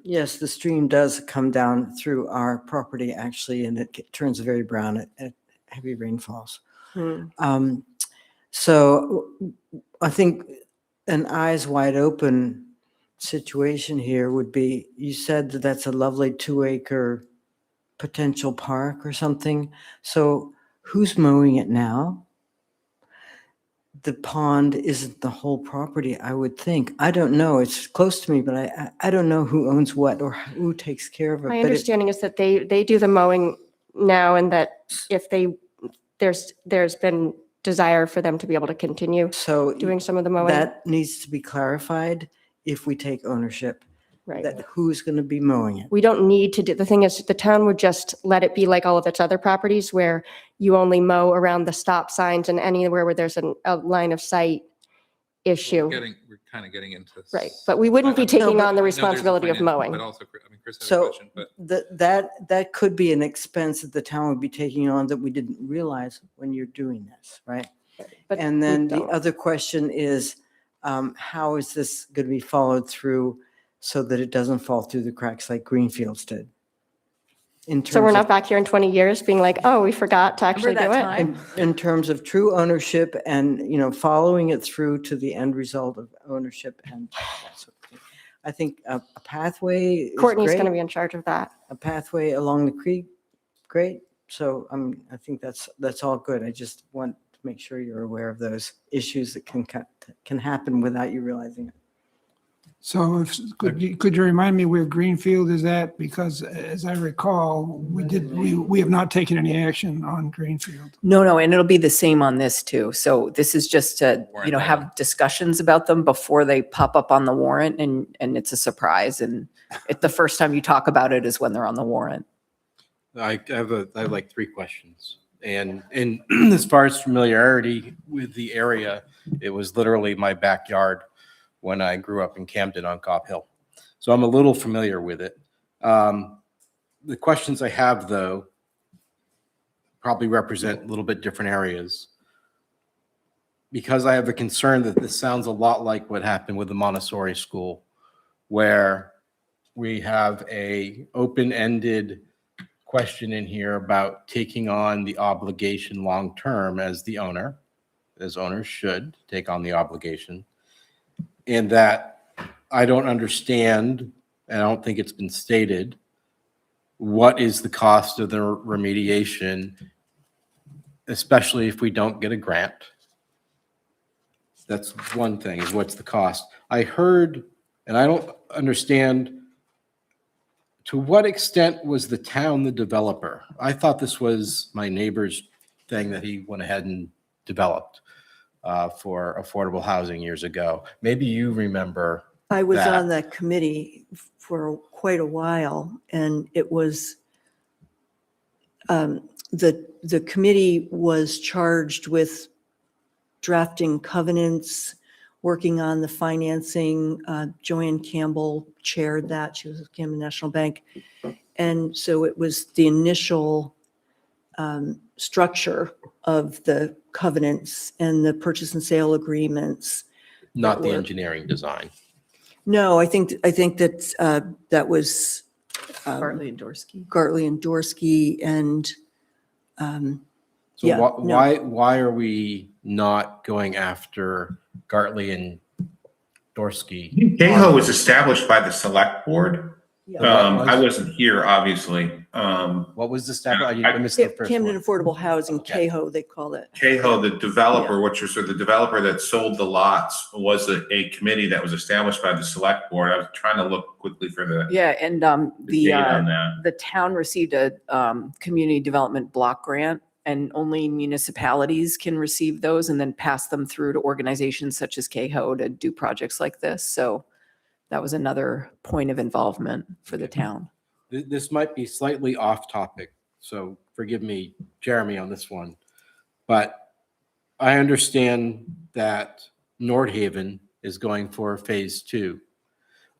Yes, the stream does come down through our property actually, and it turns very brown at heavy rainfalls. So I think an eyes wide open situation here would be, you said that that's a lovely 2-acre potential park or something. So who's mowing it now? The pond isn't the whole property, I would think. I don't know. It's close to me, but I don't know who owns what or who takes care of it. My But understanding is that they do the mowing now, and that if there's been desire for them to be able to continue doing some of the mowing. that needs to be clarified if we take ownership. Right. That who's going to be mowing it? We don't need to do, the thing is, the town would just let it be like all of its other properties where you only mow around the stop signs and anywhere where there's a line of sight issue. We're kind of getting into. Right, but we wouldn't be No, taking but on the I know there's a responsibility of financial, mowing. But also, I mean, Chris had a So question, but that could be an expense that the town would be taking on that we didn't realize when you're doing this, right? But And we then the don't. other question is, how is this going to be followed through so that it doesn't fall through the cracks like Greenfields did? So we're not back here in 20 years being like, oh, we forgot to actually do that it. in terms of true ownership and, you know, following it through to the end result of ownership and that sort of thing. I think a pathway is Courtney's great. going to be in charge of that. A pathway along the creek, great. So I think that's all good. I just want to make sure you're aware of those issues that can happen without you realizing it. So could you remind me where Greenfield is at? Because as I recall, we have not taken any action on Greenfield. No, and it'll be the same on this too. So this is just to, Warrant have discussions about them before they pop up on the warrant, and it's a surprise. And the first time you talk about it is when they're on the warrant. I have like 3 questions. And as far as familiarity with the area, it was literally my backyard when I grew up in Camden on Cobb Hill. So I'm a little familiar with it. The questions I have, though, probably represent a little bit different areas. Because I have a concern that this sounds a lot like what happened with the Montessori school, where we have a open-ended question in here about taking on the obligation long-term as the owner, as owners should take on the obligation. And that I don't understand, and I don't think it's been stated, what is the cost of the remediation, especially if we don't get a grant. That's one thing, is what's the cost. I heard, and I don't understand, to what extent was the town the developer? I thought this was my neighbor's thing that he went ahead and developed for affordable housing years ago. Maybe you remember. I was that. on that committee for quite a while, and it was, the committee was charged with drafting covenants, working on the financing. Joanne Campbell chaired that. She was at Camden National Bank. And so it was the initial structure of the covenants and the purchase and sale agreements. Not the were- engineering design. No, I think that that was Gartley and Dorsey. Gartley and Dorsey and So yeah, no. why are we not going after Gartley and Dorsey? Cahill was established by the select board. Yeah. I wasn't here, obviously. What was established? I missed the first Camden one. Affordable Housing, Okay. CAHO, they call it. Cahill, the developer, the developer that sold the lots, was a committee that was established by the select board. I was trying to look quickly for the Yeah, and date on that. the town received a community development block grant, and only municipalities can receive those and then pass them through to organizations such as CAHO to do projects like this. So that was another point of involvement for the town. This might be slightly off topic, so forgive me, Jeremy, on this one. But I understand that Nordhaven is going for phase 2.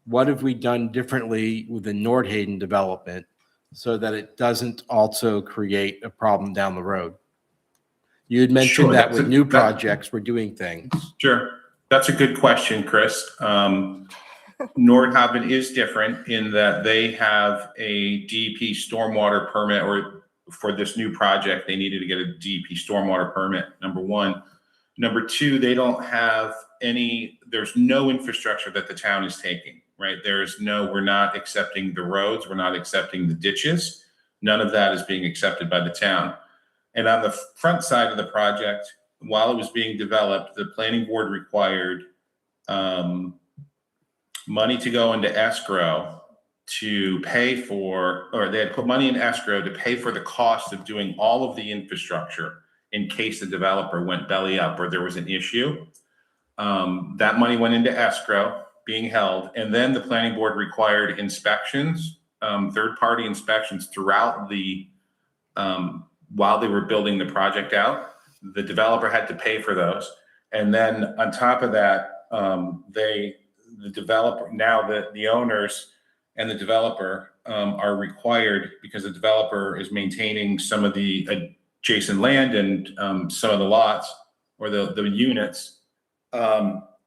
What have we done differently with the Nordhaven development so that it doesn't also create a problem down the road? You had Sure, mentioned that that's with a- new that- projects, we're doing things. Sure. That's a good question, Chris. Nordhaven is different in that they have a DEP stormwater permit, or for this new project, they needed to get a DEP stormwater permit, number one. Number two, they don't have there's no infrastructure that the town is taking, right? We're not accepting the roads, we're not accepting the ditches. None of that is being accepted by the town. And on the front side of the project, while it was being developed, the planning board required money to go into escrow to pay for, or they had put money in escrow to pay for the cost of doing all of the infrastructure in case the developer went belly up or there was an issue. That money went into escrow being held, and then the planning board required inspections, third-party inspections throughout while they were building the project out. The developer had to pay for those. And then on top of that, the owners and the developer are required, because the developer is maintaining some of the adjacent land and some of the lots or the units,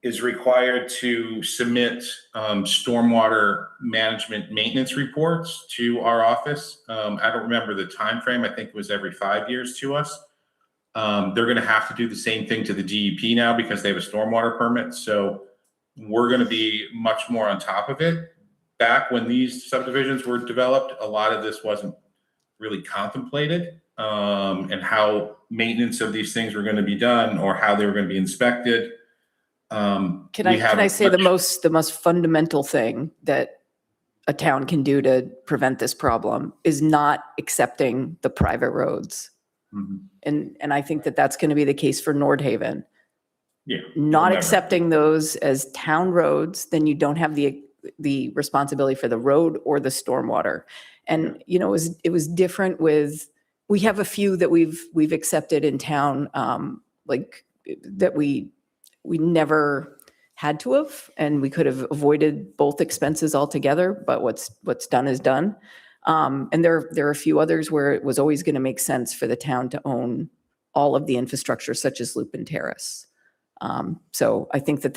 is required to submit stormwater management maintenance reports to our office. I don't remember the time frame. I think it was every 5 years to us. They're going to have to do the same thing to the DEP now because they have a stormwater permit. So we're going to be much more on top of it. Back when these subdivisions were developed, a lot of this wasn't really contemplated, and how maintenance of these things were going to be done or how they were going to be inspected. Can I say the most fundamental thing that a town can do to prevent this problem is not accepting the private roads. And I think that that's going to be the case for Nordhaven. Yeah. Not never. accepting those as town roads, then you don't have the responsibility for the road or the stormwater. And, you know, it was different we have a few that we've accepted in town, like that we never had to have, and we could have avoided both expenses altogether, but what's done is done. And there are a few others where it was always going to make sense for the town to own all of the infrastructure, such as Lupin Terrace. So I think that,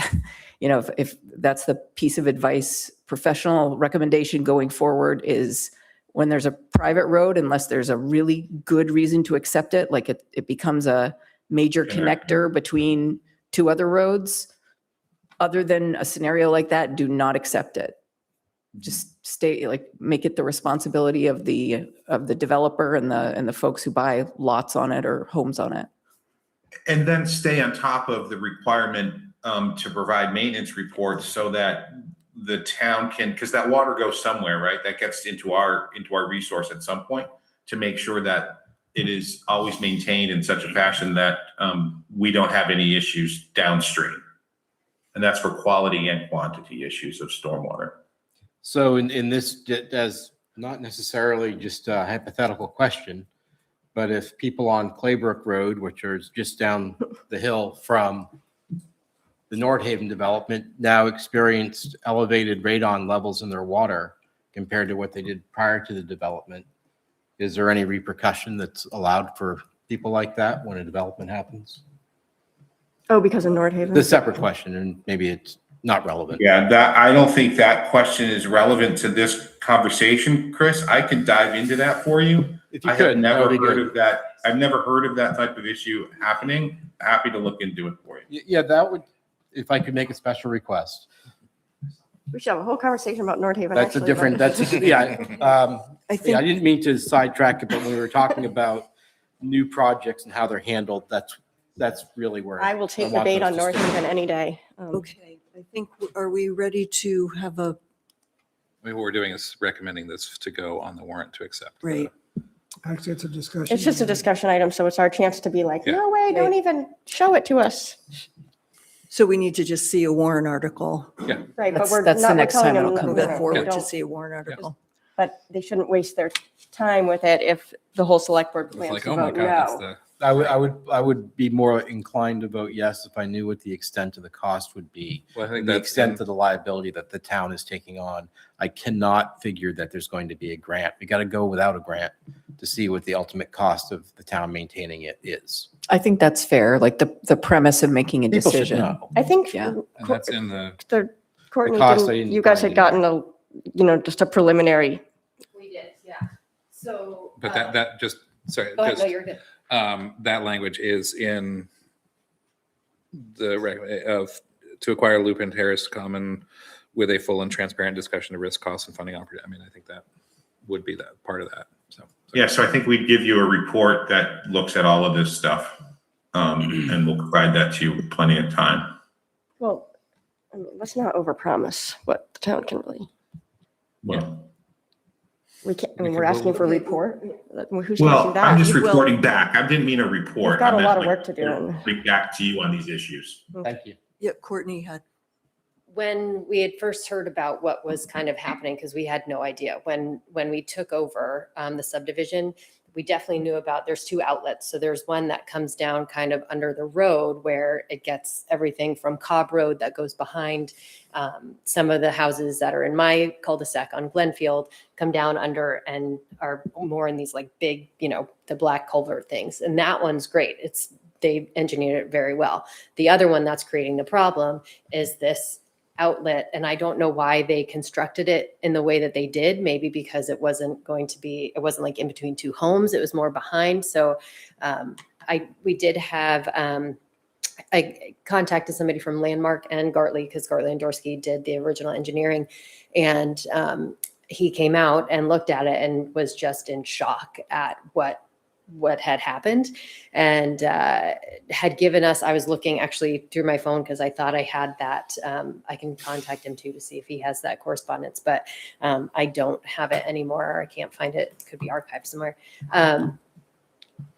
you know, if that's the piece of advice, professional recommendation going forward is when there's a private road, unless there's a really good reason to accept it, like it becomes a major connector between two other roads, other than a scenario like that, do not accept it. Just make it the responsibility of the developer and the folks who buy lots on it or homes on it. And then stay on top of the requirement to provide maintenance reports so that the town can, because that water goes somewhere, right? That gets into our resource at some point, to make sure that it is always maintained in such a fashion that we don't have any issues downstream. And that's for quality and quantity issues of stormwater. So in this, as not necessarily just a hypothetical question, but if people on Claybrook Road, which are just down the hill from the Nordhaven development, now experienced elevated radon levels in their water compared to what they did prior to the development, is there any repercussion that's allowed for people like that when a development happens? Oh, because of Nordhaven? The separate question, and maybe it's not relevant. Yeah, I don't think that question is relevant to this conversation, Chris. I could dive into that for you. If you I could, have that never would be heard good. of that. I've never heard of that type of issue happening. Happy to look into it for you. Yeah, that would, if I could make a special request. We should have a whole conversation about Nordhaven. That's a actually, different, but- that's, yeah. I Yeah, think I didn't mean to sidetrack it, but when we were talking about new projects and how they're handled, that's really where. I will take the want bait those on to stay. Nordhaven any day. Okay, I think, are we ready to have a, I mean, what we're doing is recommending this to go on the warrant to accept. right, Actually, it's a discussion. It's just a discussion item, so it's our chance to be like, Yeah. no way, don't even show it to us. so we need to just see a warrant article. Right, but we're That's the not, we're next telling time them, it'll come no, Move no, that we forward to don't. see a warrant article. But they shouldn't waste their time with it if the whole select board It's plans like, to oh my vote God, no. I would be more inclined to vote yes if I knew what the extent of the cost would be. Well, I think The that's extent of the liability that the town is taking on. I cannot figure that there's going to be a grant. We got to go without a grant to see what the ultimate cost of the town maintaining it is. I think that's fair, like the premise of making a People should decision. know. I think Yeah. And that's in the, Courtney, cost, I didn't- didn't you guys find had gotten a, just a preliminary. We did, yeah. So. but that just, sorry, Go ahead, just, no, you're good. that language is in the of to acquire Lupin Terrace Common with a full and transparent discussion of risk, costs, and funding opportunity. I mean, I think that would be that part of that. So Yeah, so I think we'd give you a report that looks at all of this stuff. And we'll provide that to you with plenty of time. Well, I mean, let's not overpromise what the town can really. Well, We can't, I We mean, can we're asking vote. for a report. Who's going to do well, that? I'm just Well, reporting back. I didn't mean a report. We've got I a meant lot of like work to do. Reporting back to you on these issues. Thank you. Yeah, Courtney had. When we had first heard about what was kind of happening, because we had no idea, when we took over the subdivision, we definitely knew about, there's two outlets. So there's one that comes down kind of under the road where it gets everything from Cobb Road that goes behind some of the houses that are in my cul-de-sac on Glenfield, come down under and are more in these like big, the black culvert things. And that one's great. They engineered it very well. The other one that's creating the problem is this outlet, and I don't know why they constructed it in the way that they did. Maybe because it wasn't like in between two homes, it was more behind. So we did have I contacted somebody from Landmark and Gartley, because Gartley and Dorsey did the original engineering, and he came out and looked at it and was just in shock at what had happened, and had given us, I was looking actually through my phone because I thought I had that. I can contact him too to see if he has that correspondence, but I don't have it anymore. I can't find it. It could be archived somewhere.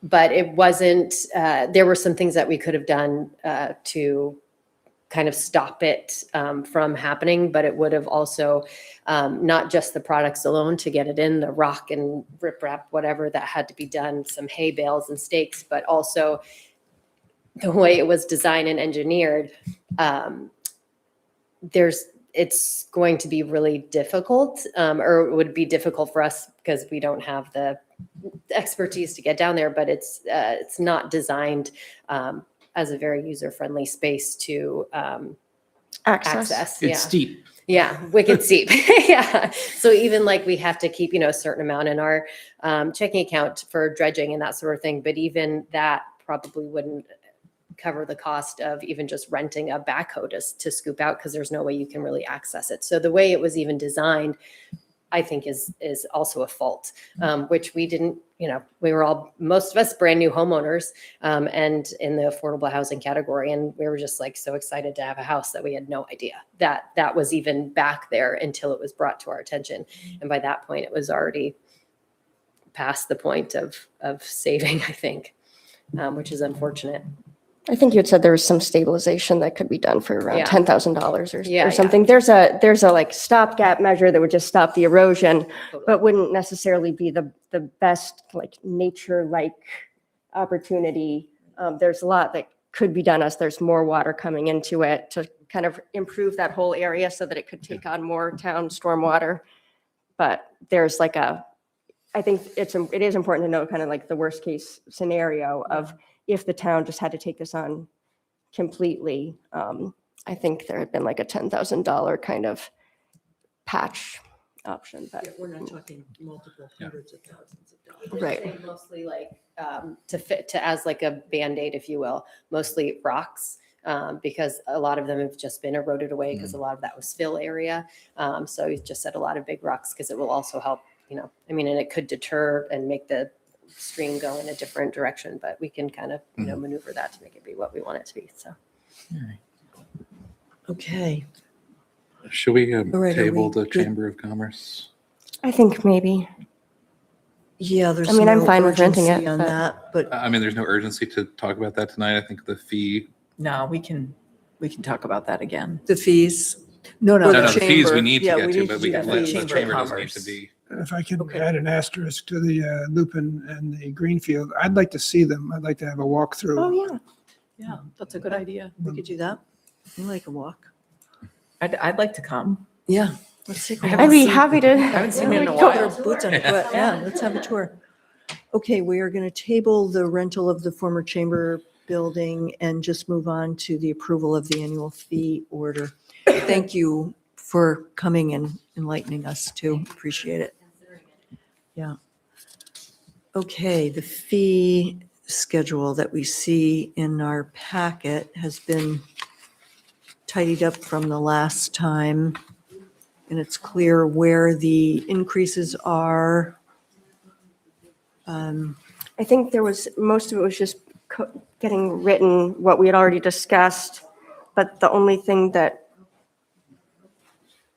But it wasn't, there were some things that we could have done to kind of stop it from happening, but it would have also not just the products alone to get it in, the rock and riprap, whatever that had to be done, some hay bales and stakes, but also the way it was designed and engineered. It's going to be really difficult, or it would be difficult for us because we don't have the expertise to get down there, but it's not designed as a very user-friendly space to access. It's steep. Yeah, wicked steep. Yeah. So even like we have to keep, a certain amount in our checking account for dredging and that sort of thing. But even that probably wouldn't cover the cost of even just renting a backhoe to scoop out, because there's no way you can really access it. So the way it was even designed, I think is also a fault, which we didn't, we were all, most of us brand new homeowners and in the affordable housing category. And we were just like so excited to have a house that we had no idea that was even back there until it was brought to our attention. And by that point, it was already past the point of saving, I think, which is unfortunate. I think you had said there was some stabilization that could be done for around Yeah. $10,000 or something. There's a like stopgap measure that would just stop the erosion, but wouldn't necessarily be the best like nature-like opportunity. There's a lot that could be done as there's more water coming into it to kind of improve that whole area so that it could take on more town stormwater. But there's like I think it is important to know kind of like the worst case scenario of if the town just had to take this on completely. I think there had been like a $10,000 kind of patch option, but We're not talking multiple hundreds of thousands of dollars. Right. Mostly like to as like a Band-Aid, if you will, mostly rocks. Because a lot of them have just been eroded away because a lot of that was fill area. So you just said a lot of big rocks because it will also help, and it could deter and make the stream go in a different direction, but we can kind of, maneuver that to make it be what we want it to be. So. Okay. should we right, are table we the good? Chamber of Commerce? I think maybe. Yeah, there's I mean, I'm no fine with renting urgency it, on but- that, but I mean, there's no urgency to talk about that tonight. I think the fee. No, we can talk about that again. the fees. No, Or No, the no, the fees we chamber. need to Yeah, get we to, need but to we do can the let, the fees. chamber doesn't need Commerce. to be. if I could add an asterisk to the Lupin and the Greenfield, I'd like to see them. I'd like to have a walkthrough. Oh, yeah. Yeah, that's a good idea. We could do that. I like a walk. I'd like to come. Yeah. Let's take a I'd be walk. happy to. haven't seen it in a Put while. our boots on the foot. Yeah, let's have a tour. Okay, we are going to table the rental of the former chamber building and just move on to the approval of the annual fee order. Thank you for coming and enlightening us too. Appreciate it. Yeah. Okay, the fee schedule that we see in our packet has been tidied up from the last time, and it's clear where the increases are. I think there was, most of it was just getting written, what we had already discussed, but the only thing that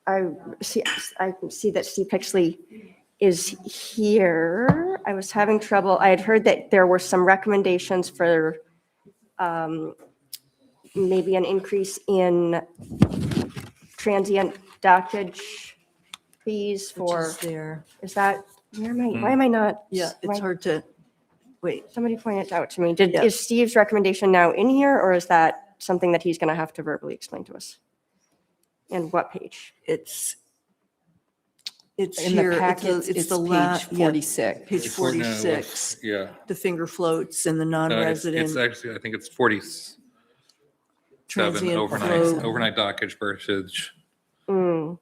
I see that Steve Pixley is here. I was having trouble. I had heard that there were some recommendations for maybe an increase in transient dockage fees Which for, is there. is that, why am I not? Yeah, it's why- hard to, wait. Somebody pointed it out to me. Yeah. Is Steve's recommendation now in here, or is that something that he's going to have to verbally explain to us? And what page? It's In here. the packets, It's it's the page 46. Page Before- no, 46, Yeah. the finger floats and the No, it's non-resident actually, I think it's 47 transient overnight, float. overnight dockage versus, Mm.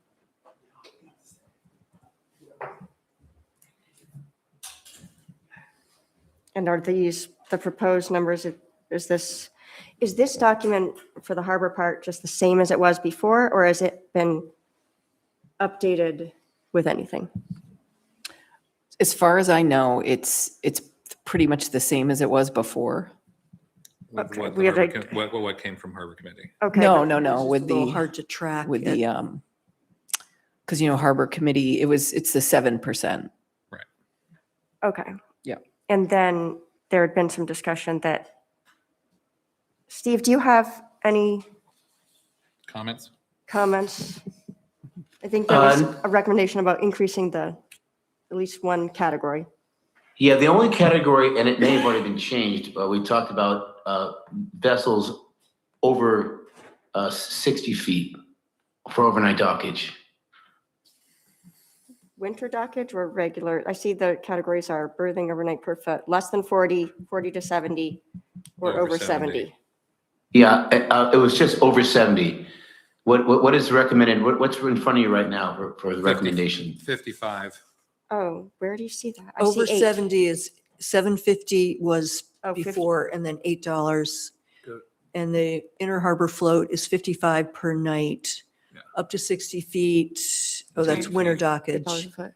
And are these the proposed numbers? Is this document for the harbor part just the same as it was before, or has it been updated with anything? As far as I know, it's pretty much the same as it was before. with Okay, what, we the have Harbor like- what came from Harbor Committee. Okay. No, but- no, with A little the, hard to track. with it. the, because, Harbor Committee, it's the 7%. Okay. Yeah. And then there had been some discussion that, Steve, do you have any Comments? comments? I think there was Uh, a recommendation about increasing at least one category. Yeah, the only category, and it may have already been changed, but we talked about vessels over 60 feet for overnight dockage. Winter dockage or regular? I see the categories are berthing overnight per foot, less than 40, 40 to 70, or Over over 70. 70. Yeah, it was just over 70. What is recommended? What's in front of you right now for the recommendation? 55. Oh, where do you see that? I see Over 8. 70 is 750 was Oh, 50. before, and then $8. Good. And the inner harbor float is 55 per night, Yeah. up to 60 feet. Oh, that's winter $8 a dockage. foot.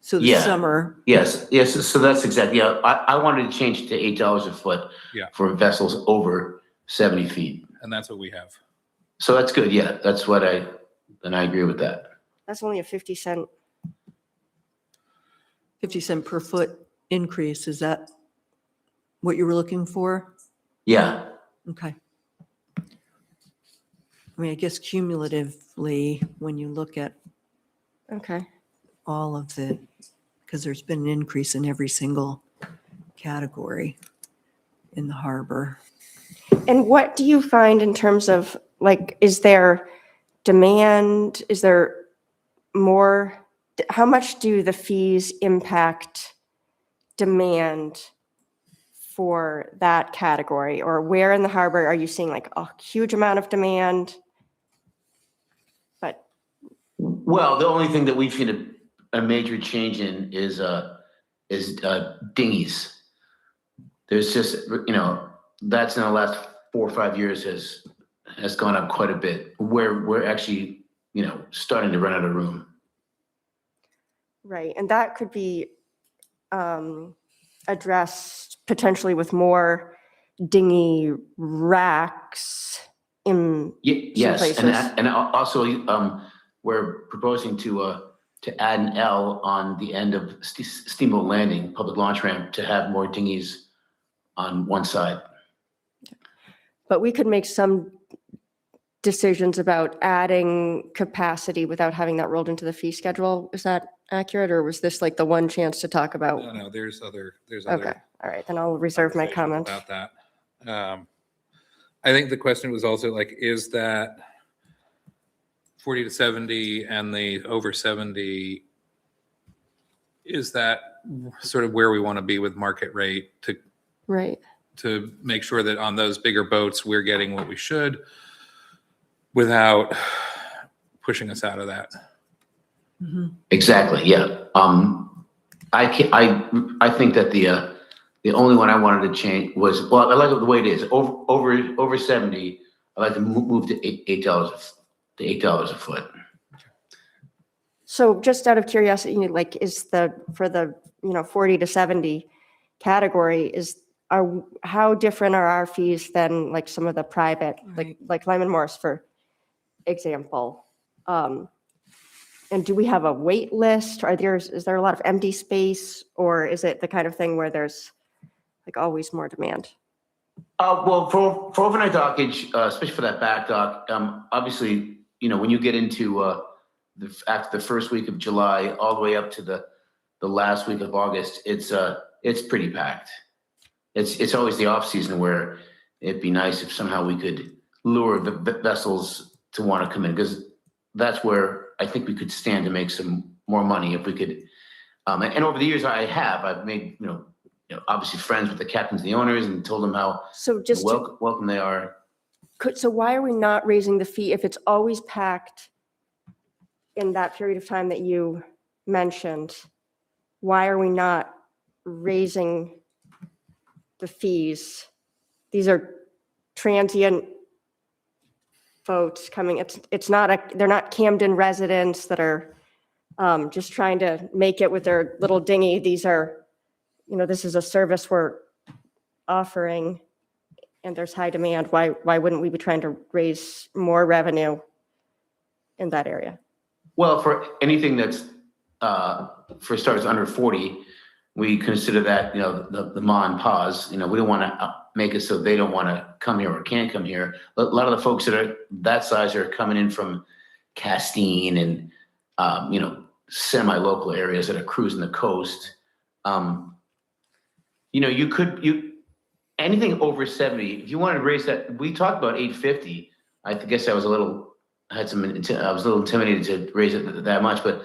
So the Yeah. summer, Yes, so that's exactly, yeah, I wanted to change it to $8 a foot Yeah. for vessels over 70 feet. And that's what we have. So that's good, yeah, that's what I agree with that. That's only a 50-cent. 50 cent per foot increase. Is that what you were looking for? Yeah, Okay. I mean, I guess cumulatively, when you look at Okay. all of the, because there's been an increase in every single category in the harbor. And what do you find in terms of, like, is there demand? Is there more? How much do the fees impact demand for that category? Or where in the harbor are you seeing like a huge amount of demand? But well, the only thing that we've seen a major change in is dinghies. There's just, that's in the last 4 or 5 years has gone up quite a bit. We're actually, starting to run out of room. right, and that could be addressed potentially with more dinghy racks in Yes, places. and also, we're proposing to add an L on the end of Steamboat Landing, public launch ramp, to have more dinghies on one side. But we could make some decisions about adding capacity without having that rolled into the fee schedule. Is that accurate, or was this like the one chance to talk about? No, there's other Okay, all right, then I'll reserve my conversations comment. about that. I think the question was also like, is that 40 to 70 and the over 70, is that sort of where we want to be with market rate Right. to make sure that on those bigger boats, we're getting what we should without pushing us out of that? Exactly, yeah. I think that the only one I wanted to change was, well, I like it the way it is. Over 70, I like to move to $8 a foot. So just out of curiosity, like, is for the 40 to 70 category, how different are our fees than like some of the private, like Lyman Morris, for example? And do we have a wait list? Is there a lot of empty space, or is it the kind of thing where there's like always more demand? Well, for overnight dockage, especially for that back dock, obviously, when you get into after the first week of July all the way up to the last week of August, it's pretty packed. It's always the off season where it'd be nice if somehow we could lure the vessels to want to come in, because that's where I think we could stand to make some more money if we could. And over the years I've made, obviously friends with the captains and the owners and told them how welcome they are. So why are we not raising the fee if it's always packed in that period of time that you mentioned? Why are we not raising the fees? These are transient boats coming. They're not Camden residents that are just trying to make it with their little dinghy. These are, this is a service we're offering, and there's high demand. Why wouldn't we be trying to raise more revenue in that area? Well, for anything that's for starters under 40, we consider that the ma and pas. We don't want to make it so they don't want to come here or can't come here. A lot of the folks that are that size are coming in from Castine and semi-local areas that are cruising the coast. Anything over 70. If you wanted to raise that, we talked about 850. I guess I was a little intimidated to raise it that much, but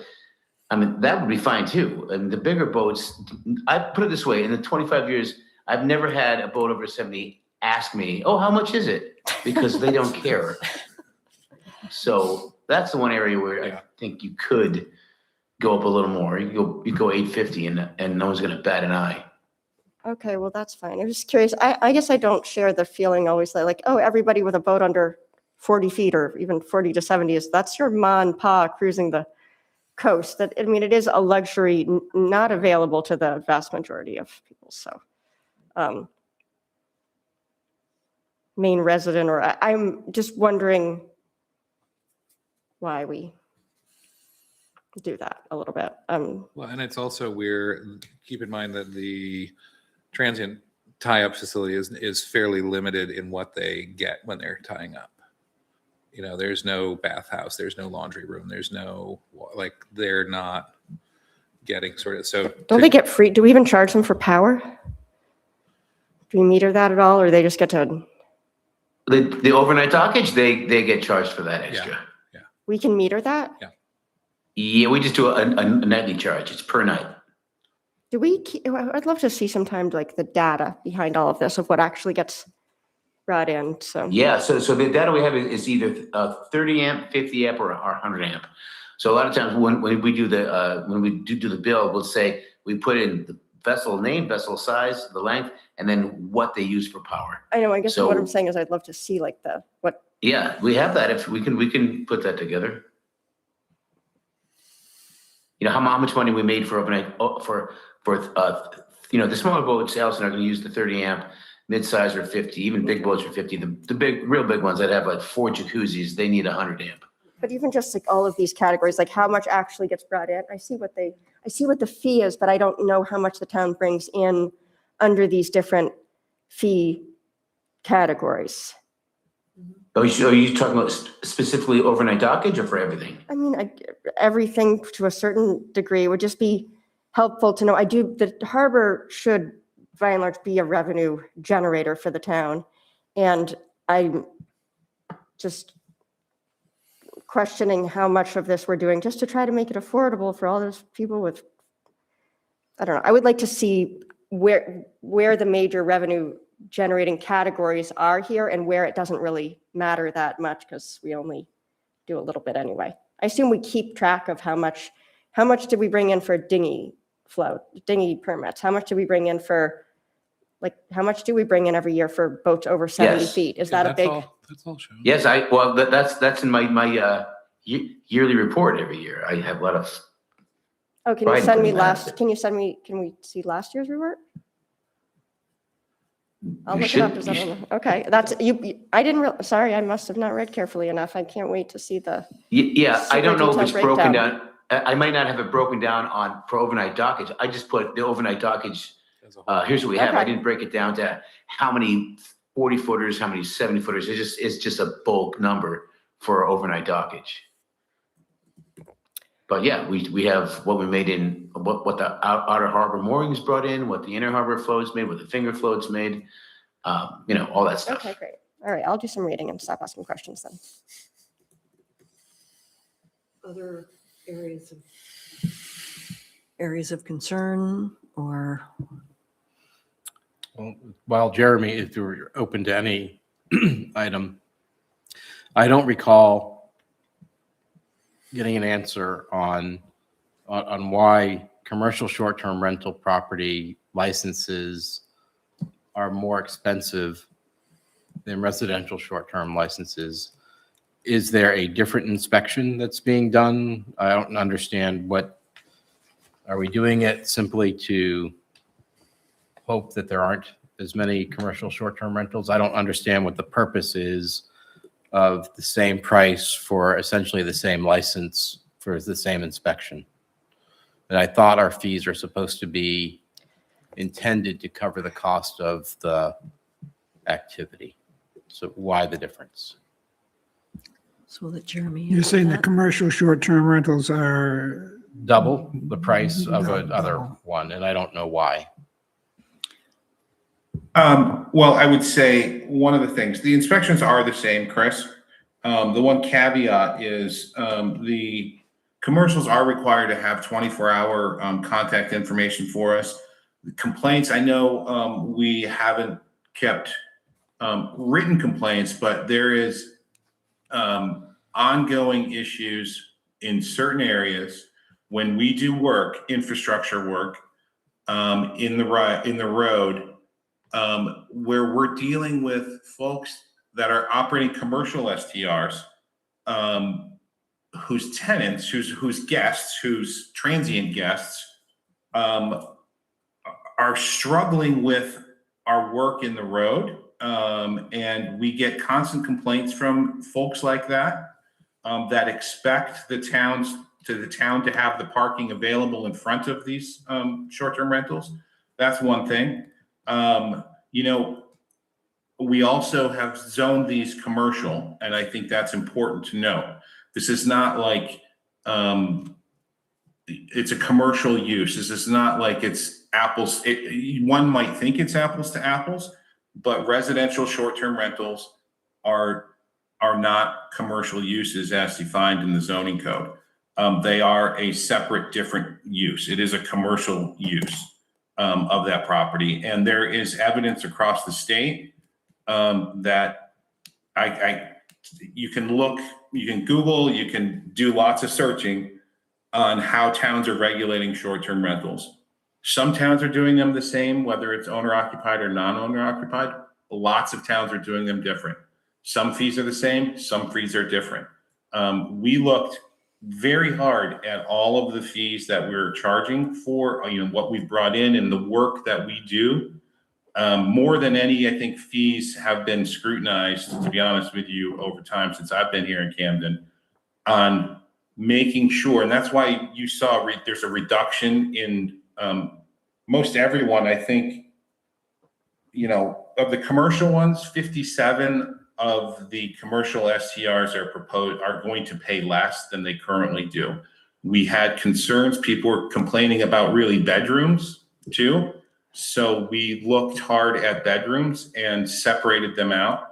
I mean, that would be fine too. And the bigger boats, I put it this way, in the 25 years, I've never had a boat over 70 ask me, oh, how much is it? Because they don't care. So that's the one area where I think you could go up a little more. You go 850 and no one's going to bat an eye. Okay, well, that's fine. I'm just curious. I guess I don't share the feeling always like, oh, everybody with a boat under 40 feet or even 40 to 70 that's your ma and pa cruising the coast. It is a luxury not available to the vast majority of people. So Maine resident, or I'm just wondering why we do that a little bit. Well, and it's also keep in mind that the transient tie-up facility is fairly limited in what they get when they're tying up. There's no bathhouse, there's no laundry room, there's no, they're not getting Don't they get free? Do we even charge them for power? Do we meter that at all, or they just get to? The overnight dockage, they get charged for that extra. Yeah. We can meter that? Yeah, we just do a nightly charge. It's per night. I'd love to see sometime like the data behind all of this of what actually gets brought in. So yeah, so the data we have is either 30 amp, 50 amp, or 100 amp. So a lot of times when we do the bill, we'll say we put in the vessel name, vessel size, the length, and then what they use for power. I know. I guess what I'm saying is I'd love to see like what. Yeah, we have that. If we can put that together. How much money we made for overnight for the smaller boats, Allison, are going to use the 30 amp. Mid-size are 50, even big boats are 50. The real big ones that have like 4 jacuzzis, they need 100 amp. But even just like all of these categories, like how much actually gets brought in. I see what the fee is, but I don't know how much the town brings in under these different fee categories. Are you talking about specifically overnight dockage or for everything? I mean, everything to a certain degree would just be helpful to know. The harbor should, by and large, be a revenue generator for the town. And I'm just questioning how much of this we're doing just to try to make it affordable for all those people with, I don't know. I would like to see where the major revenue generating categories are here and where it doesn't really matter that much because we only do a little bit anyway. I assume we keep track of how much did we bring in for dinghy permits? How much do we bring in for, like, how much do we bring in every year for boats over 70 Yes. feet? Is that a big? That's all shown. Yes, that's in my yearly report every year. I have a lot of. Oh, can you Right, send me putting can we see last year's report? I'll You look it up. should- Is you that should- on the- Okay, that's, I didn't, sorry, I must have not read carefully enough. I can't wait to see the, Yeah, I don't know if Super it's detailed broken breakdown. down. I might not have it broken down for overnight dockage. I just put the overnight dockage. Here's what we have. I Okay. didn't break it down to how many 40 footers, how many 70 footers. It's just a bulk number for overnight dockage. But yeah, we have what we made in, what the outer harbor moorings brought in, what the inner harbor floats made, what the finger floats made, all that stuff. okay, great. All right, I'll do some reading and stop asking questions then. Other areas of concern or? Well, while Jeremy, if you're open to any item, I don't recall getting an answer on why commercial short-term rental property licenses are more expensive than residential short-term licenses. Is there a different inspection that's being done? I don't understand are we doing it simply to hope that there aren't as many commercial short-term rentals? I don't understand what the purpose is of the same price for essentially the same license for the same inspection. And I thought our fees are supposed to be intended to cover the cost of the activity. So why the difference? So that Jeremy. You're saying the commercial short-term rentals are, Double the price of No, another double. one, and I don't know why. Well, I would say one of the things, the inspections are the same, Chris. The one caveat is the commercials are required to have 24-hour contact information for us. The complaints, I know we haven't kept written complaints, but there is ongoing issues in certain areas when we do work, infrastructure work in the road, where we're dealing with folks that are operating commercial STRs, whose tenants, whose guests, whose transient guests are struggling with our work in the road. And we get constant complaints from folks like that, that expect the town to have the parking available in front of these short-term rentals. That's one thing. We also have zoned these commercial, and I think that's important to know. This is not like it's a commercial use. This is not like it's apples. One might think it's apples to apples, but residential short-term rentals are not commercial uses as defined in the zoning code. They are a separate, different use. It is a commercial use of that property. And there is evidence across the state that you can look, you can Google, you can do lots of searching on how towns are regulating short-term rentals. Some towns are doing them the same, whether it's owner occupied or non-owner occupied. Lots of towns are doing them different. Some fees are the same, some fees are different. We looked very hard at all of the fees that we're charging for, what we've brought in and the work that we do. More than any, I think fees have been scrutinized, to be honest with you, over time since I've been here in Camden, on making sure, and that's why you saw there's a reduction in most everyone, I think, of the commercial ones, 57 of the commercial STRs are going to pay less than they currently do. We had concerns. People were complaining about really bedrooms too. So we looked hard at bedrooms and separated them out.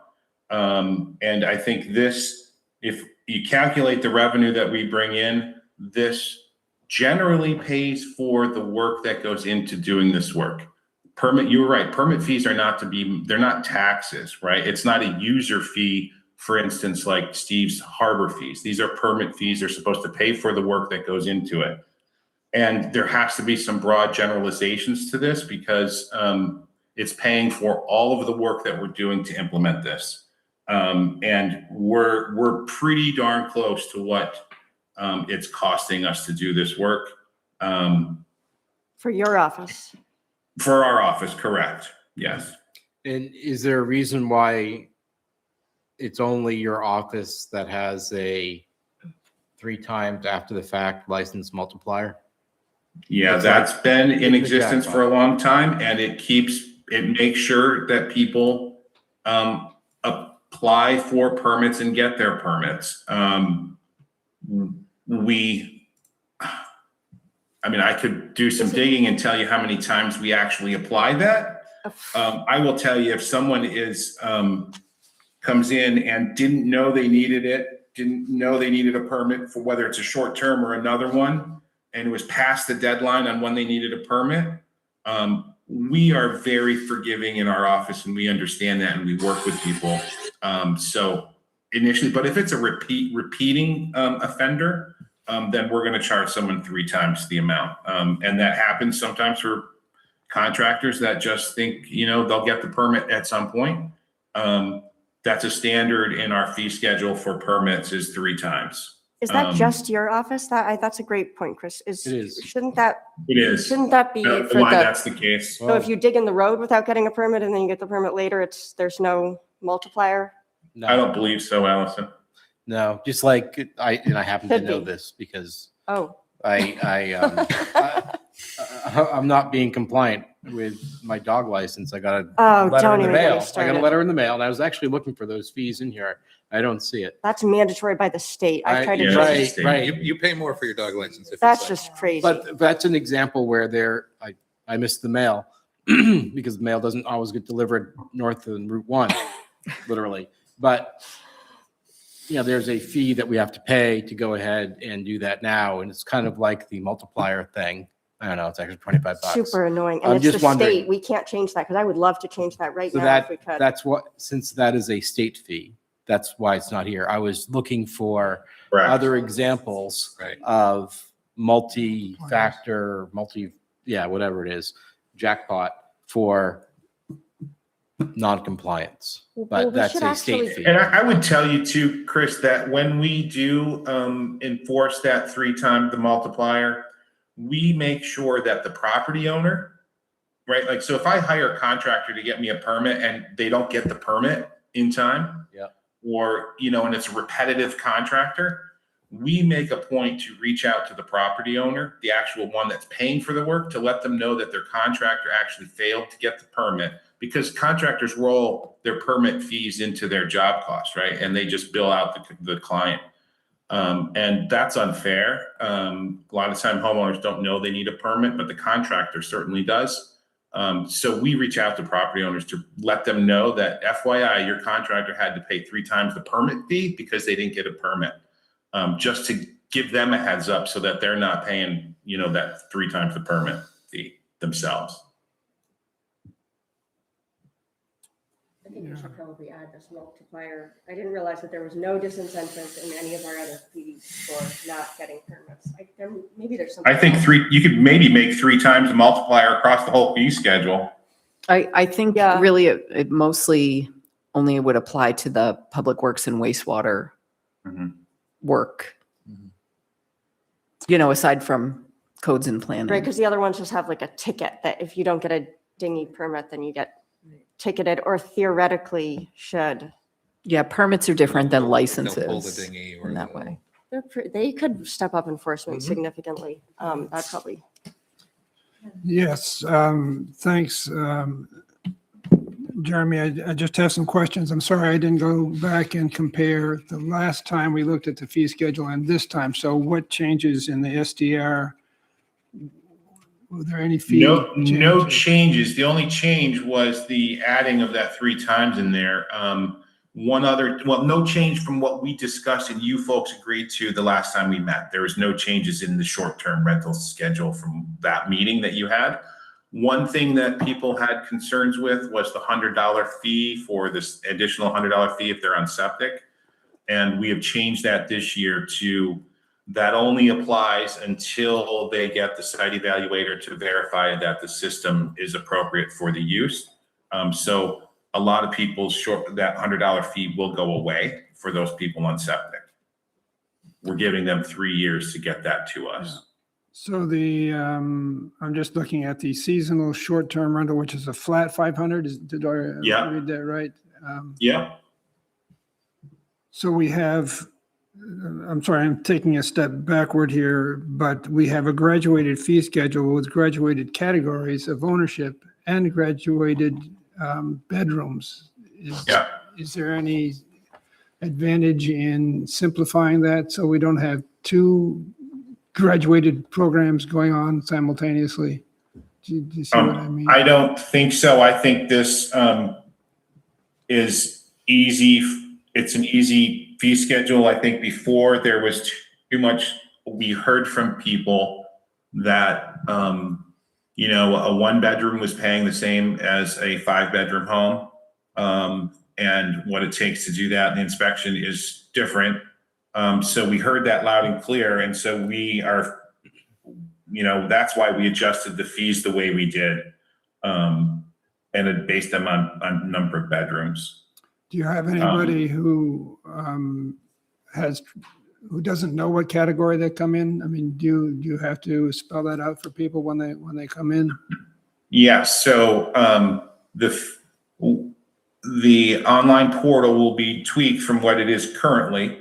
And I think this, if you calculate the revenue that we bring in, this generally pays for the work that goes into doing this work. You were right. Permit fees are they're not taxes, right? It's not a user fee, for instance, like Steve's harbor fees. These are permit fees. They're supposed to pay for the work that goes into it. And there has to be some broad generalizations to this because it's paying for all of the work that we're doing to implement this. And we're pretty darn close to what it's costing us to do this work. For your office. For our office, correct. Yes. And is there a reason why it's only your office that has a 3 times after the fact license multiplier? Yeah, that's been in existence for a long time, and it makes sure that people apply for permits and get their permits. I could do some digging and tell you how many times we actually apply that. I will tell you, if someone comes in and didn't know they needed a permit for whether it's a short term or another one, and it was past the deadline on when they needed a permit, we are very forgiving in our office, and we understand that, and we work with people. So initially, but if it's a repeating offender, then we're going to charge someone 3 times the amount. And that happens sometimes for contractors that just think, they'll get the permit at some point. That's a standard in our fee schedule for permits is 3 times. Is that just your office? That's a great point, Chris. It is. Shouldn't that It is. Shouldn't that be for Why the, that's the case. so if you dig in the road without getting a permit and then you get the permit later, there's no multiplier? No, I don't believe so, Allison. no, just like I happen to Could know be. this because Oh. I'm not being compliant with my dog license. I got a Oh, letter don't in the even get me mail. I got started. a letter in the mail, and I was actually looking for those fees in here. I don't see it. That's mandatory by the state. I've tried to. Yeah, Right, it's the state. right. You pay more for your dog license if That's it's like, just crazy. But that's an example where I missed the mail because the mail doesn't always get delivered north of Route 1, literally. But there's a fee that we have to pay to go ahead and do that now, and it's kind of like the multiplier thing. I don't know, it's actually $25. Super annoying. I'm And it's just the wondering- state. We can't change that because I would love to change that right So now if we could. that's what, since that is a state fee, that's why it's not here. I was looking for Correct. other examples Right. of multi-factor, whatever it is, jackpot for non-compliance. Well, But we that's should a state actually- fee. And I would tell you too, Chris, that when we do enforce that 3 times the multiplier, we make sure that the property owner, right? Like, so if I hire a contractor to get me a permit and they don't get the permit in time, Yeah. or, and it's a repetitive contractor, we make a point to reach out to the property owner, the actual one that's paying for the work, to let them know that their contractor actually failed to get the permit, because contractors roll their permit fees into their job cost, right? And they just bill out the client. And that's unfair. A lot of time homeowners don't know they need a permit, but the contractor certainly does. So we reach out to property owners to let them know that FYI, your contractor had to pay 3 times the permit fee because they didn't get a permit. Just to give them a heads up so that they're not paying, that 3 times the permit fee themselves. I think we should probably add this multiplier. I didn't realize that there was no disincentive in any of our other fees for not getting permits. Maybe there's something. I think you could maybe make 3 times the multiplier across the whole fee schedule. I think Yeah. really it mostly only would apply to the public works and wastewater Mhm. work. Aside from codes and planning. Right, because the other ones just have like a ticket that if you don't get a dinghy permit, then you get ticketed, or theoretically should. Yeah, permits are different than They'll licenses. pull the dinghy or in that they'll- way. They could step up enforcement Mhm. significantly. That's probably. Yes, thanks. Jeremy, I just have some questions. I'm sorry I didn't go back and compare the last time we looked at the fee schedule and this time. So what changes in the SDR? Were there any fee? No changes. The only change was the adding of that 3 times in there. No change from what we discussed and you folks agreed to the last time we met. There was no changes in the short-term rental schedule from that meeting that you had. One thing that people had concerns with was the $100 fee for this additional $100 fee if they're on septic. And we have changed that this year to that only applies until they get the site evaluator to verify that the system is appropriate for the use. So a lot of people's that $100 fee will go away for those people on septic. We're giving them 3 years to get that to us. So I'm just looking at the seasonal short-term rental, which is a flat 500. Did I read that right? Yeah. So we have, I'm sorry, I'm taking a step backward here, but we have a graduated fee schedule with graduated categories of ownership and graduated bedrooms. Is there any advantage in simplifying that so we don't have 2 graduated programs going on simultaneously? Do you see what I mean? I don't think so. I think this is easy. It's an easy fee schedule. I think before there was too much, we heard from people that, a 1-bedroom was paying the same as a 5-bedroom home. And what it takes to do that, the inspection is different. So we heard that loud and clear. And so we are, that's why we adjusted the fees the way we did. And it based them on number of bedrooms. Do you have anybody who doesn't know what category they come in? I mean, do you have to spell that out for people when they come in? Yes. So the online portal will be tweaked from what it is currently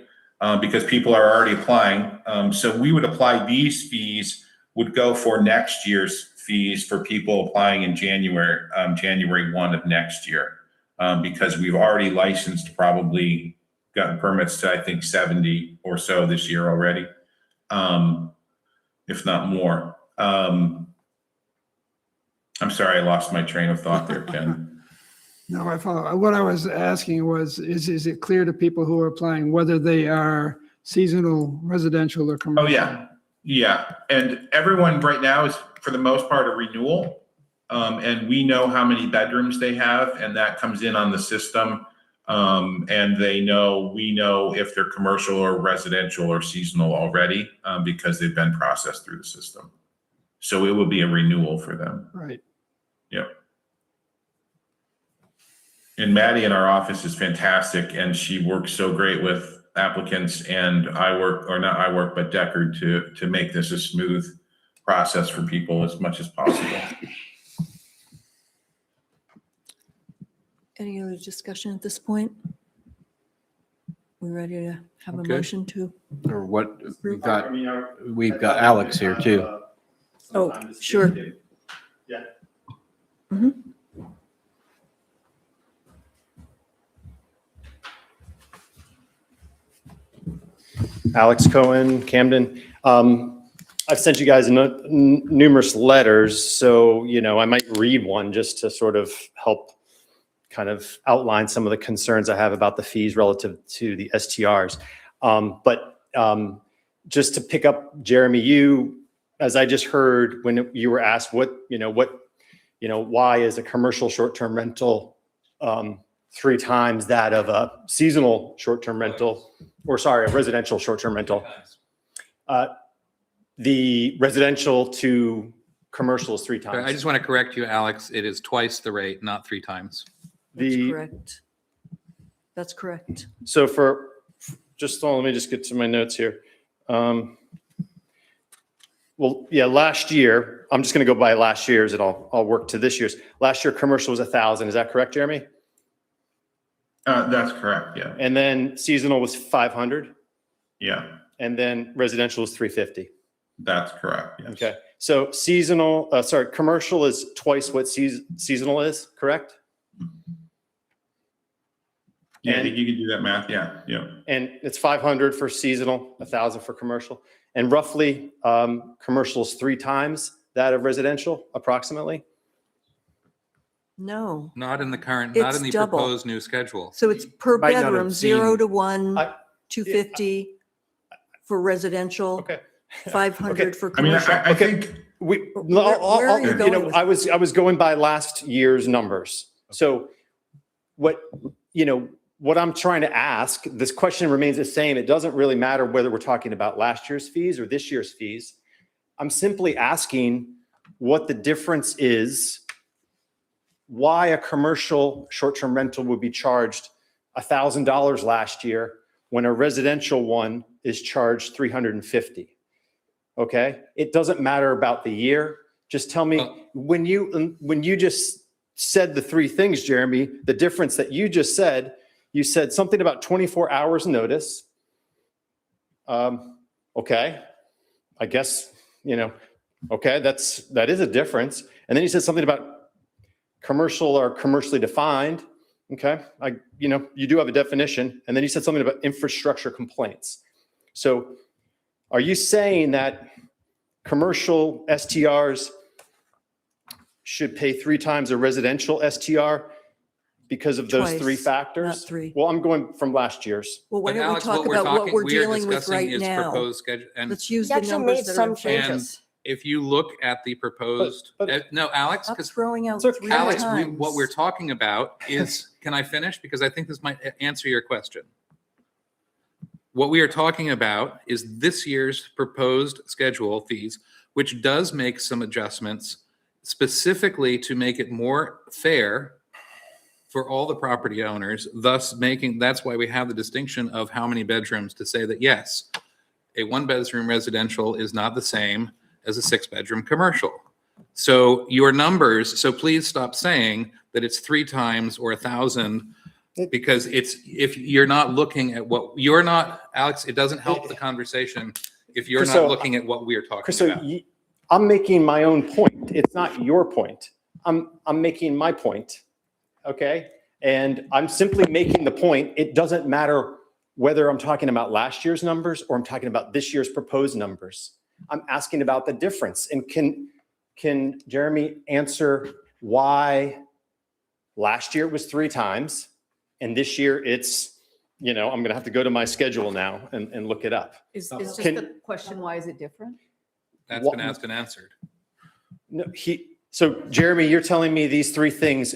because people are already applying. So we would apply these fees would go for next year's fees for people applying in January 1 of next year. Because we've already licensed, probably gotten permits to, I think, 70 or so this year already, if not more. I'm sorry, I lost my train of thought there, Ken. No, I follow. What I was asking was, is it clear to people who are applying whether they are seasonal, residential, or commercial? Oh, yeah. Yeah. And everyone right now is, for the most part, a renewal. And we know how many bedrooms they have, and that comes in on the system. And we know if they're commercial or residential or seasonal already, because they've been processed through the system. So it will be a renewal for them. Right. Yep. And Maddie in our office is fantastic, and she works so great with applicants, and but Deckard to make this a smooth process for people as much as possible. Any other discussion at this point? We ready to have a Okay. motion to? Or what, we've got Alex here too. Oh, sure. Yeah. Mhm. Alex Cohen, Camden. I've sent you guys numerous letters, so, I might read one just to sort of help kind of outline some of the concerns I have about the fees relative to the STRs. But just to pick up, Jeremy, as I just heard when you were asked why is a commercial short-term rental 3 times that of a seasonal short-term rental, a residential short-term rental. The residential to commercial is 3 times. I just want to correct you, Alex. It is twice the rate, not 3 times. That's correct. That's correct. So let me just get to my notes here. Last year, I'm just going to go by last year's and I'll work to this year's. Last year, commercial was 1,000. Is that correct, Jeremy? That's correct. Yeah. And then seasonal was 500. Yeah. And then residential was 350. That's correct. Yes. Okay. So commercial is twice what seasonal is, correct? Yeah, I And- think you can do that math. Yeah, yeah. And it's 500 for seasonal, 1,000 for commercial. And roughly, commercial is 3 times that of residential, approximately. No. Not in the current, not It's in the double. proposed new schedule. So it's per Might not have bedroom, 0 seen- to 1, I- 250 for residential, Okay. 500 for I mean, commercial. I think We, Where are you you going know, with I was going by last year's numbers. So what, you know, what I'm trying to ask, this question remains the same. It doesn't really matter whether we're talking about last year's fees or this year's fees. I'm simply asking what the difference is, why a commercial short-term rental would be charged $1,000 last year when a residential one is charged $350. Okay? It doesn't matter about the year. Just tell me, when you just said the 3 things, Jeremy, the difference that you just said, you said something about 24 hours notice. Okay, I guess, you know, okay, that is a difference. And then you said something about commercial or commercially defined. Okay, you know, you do have a definition. And then you said something about infrastructure complaints. So are you saying that commercial STRs should pay 3 times a residential STR because of those 3 Twice, factors? not 3. Well, I'm going from last year's. Well, why But don't we Alex, talk about what we're we are dealing with discussing right is now? proposed schedule. And Let's use You the actually numbers made that are some in front of us. changes. if you look at the proposed, no, Alex, Stop because throwing out It's okay. 3 Alex, times. what we're talking about is, can I finish? Because I think this might answer your question. What we are talking about is this year's proposed schedule fees, which does make some adjustments specifically to make it more fair for all the property owners, thus that's why we have the distinction of how many bedrooms to say that, yes, a 1-bedroom residential is not the same as a 6-bedroom commercial. So your numbers, so please stop saying that it's 3 times or 1,000, because if you're not looking at Alex, it doesn't help the conversation if you're Chris, not so- looking at what we're talking Chris, so about. I'm making my own point. It's not your point. I'm making my point. Okay? And I'm simply making the point. It doesn't matter whether I'm talking about last year's numbers or I'm talking about this year's proposed numbers. I'm asking about the difference. And can Jeremy answer why last year it was 3 times and this year it's, you know, I'm going to have to go to my schedule now and look it up. Is just Can- the question, why is it different? That's what- been asked and answered. No, so Jeremy, you're telling me these 3 things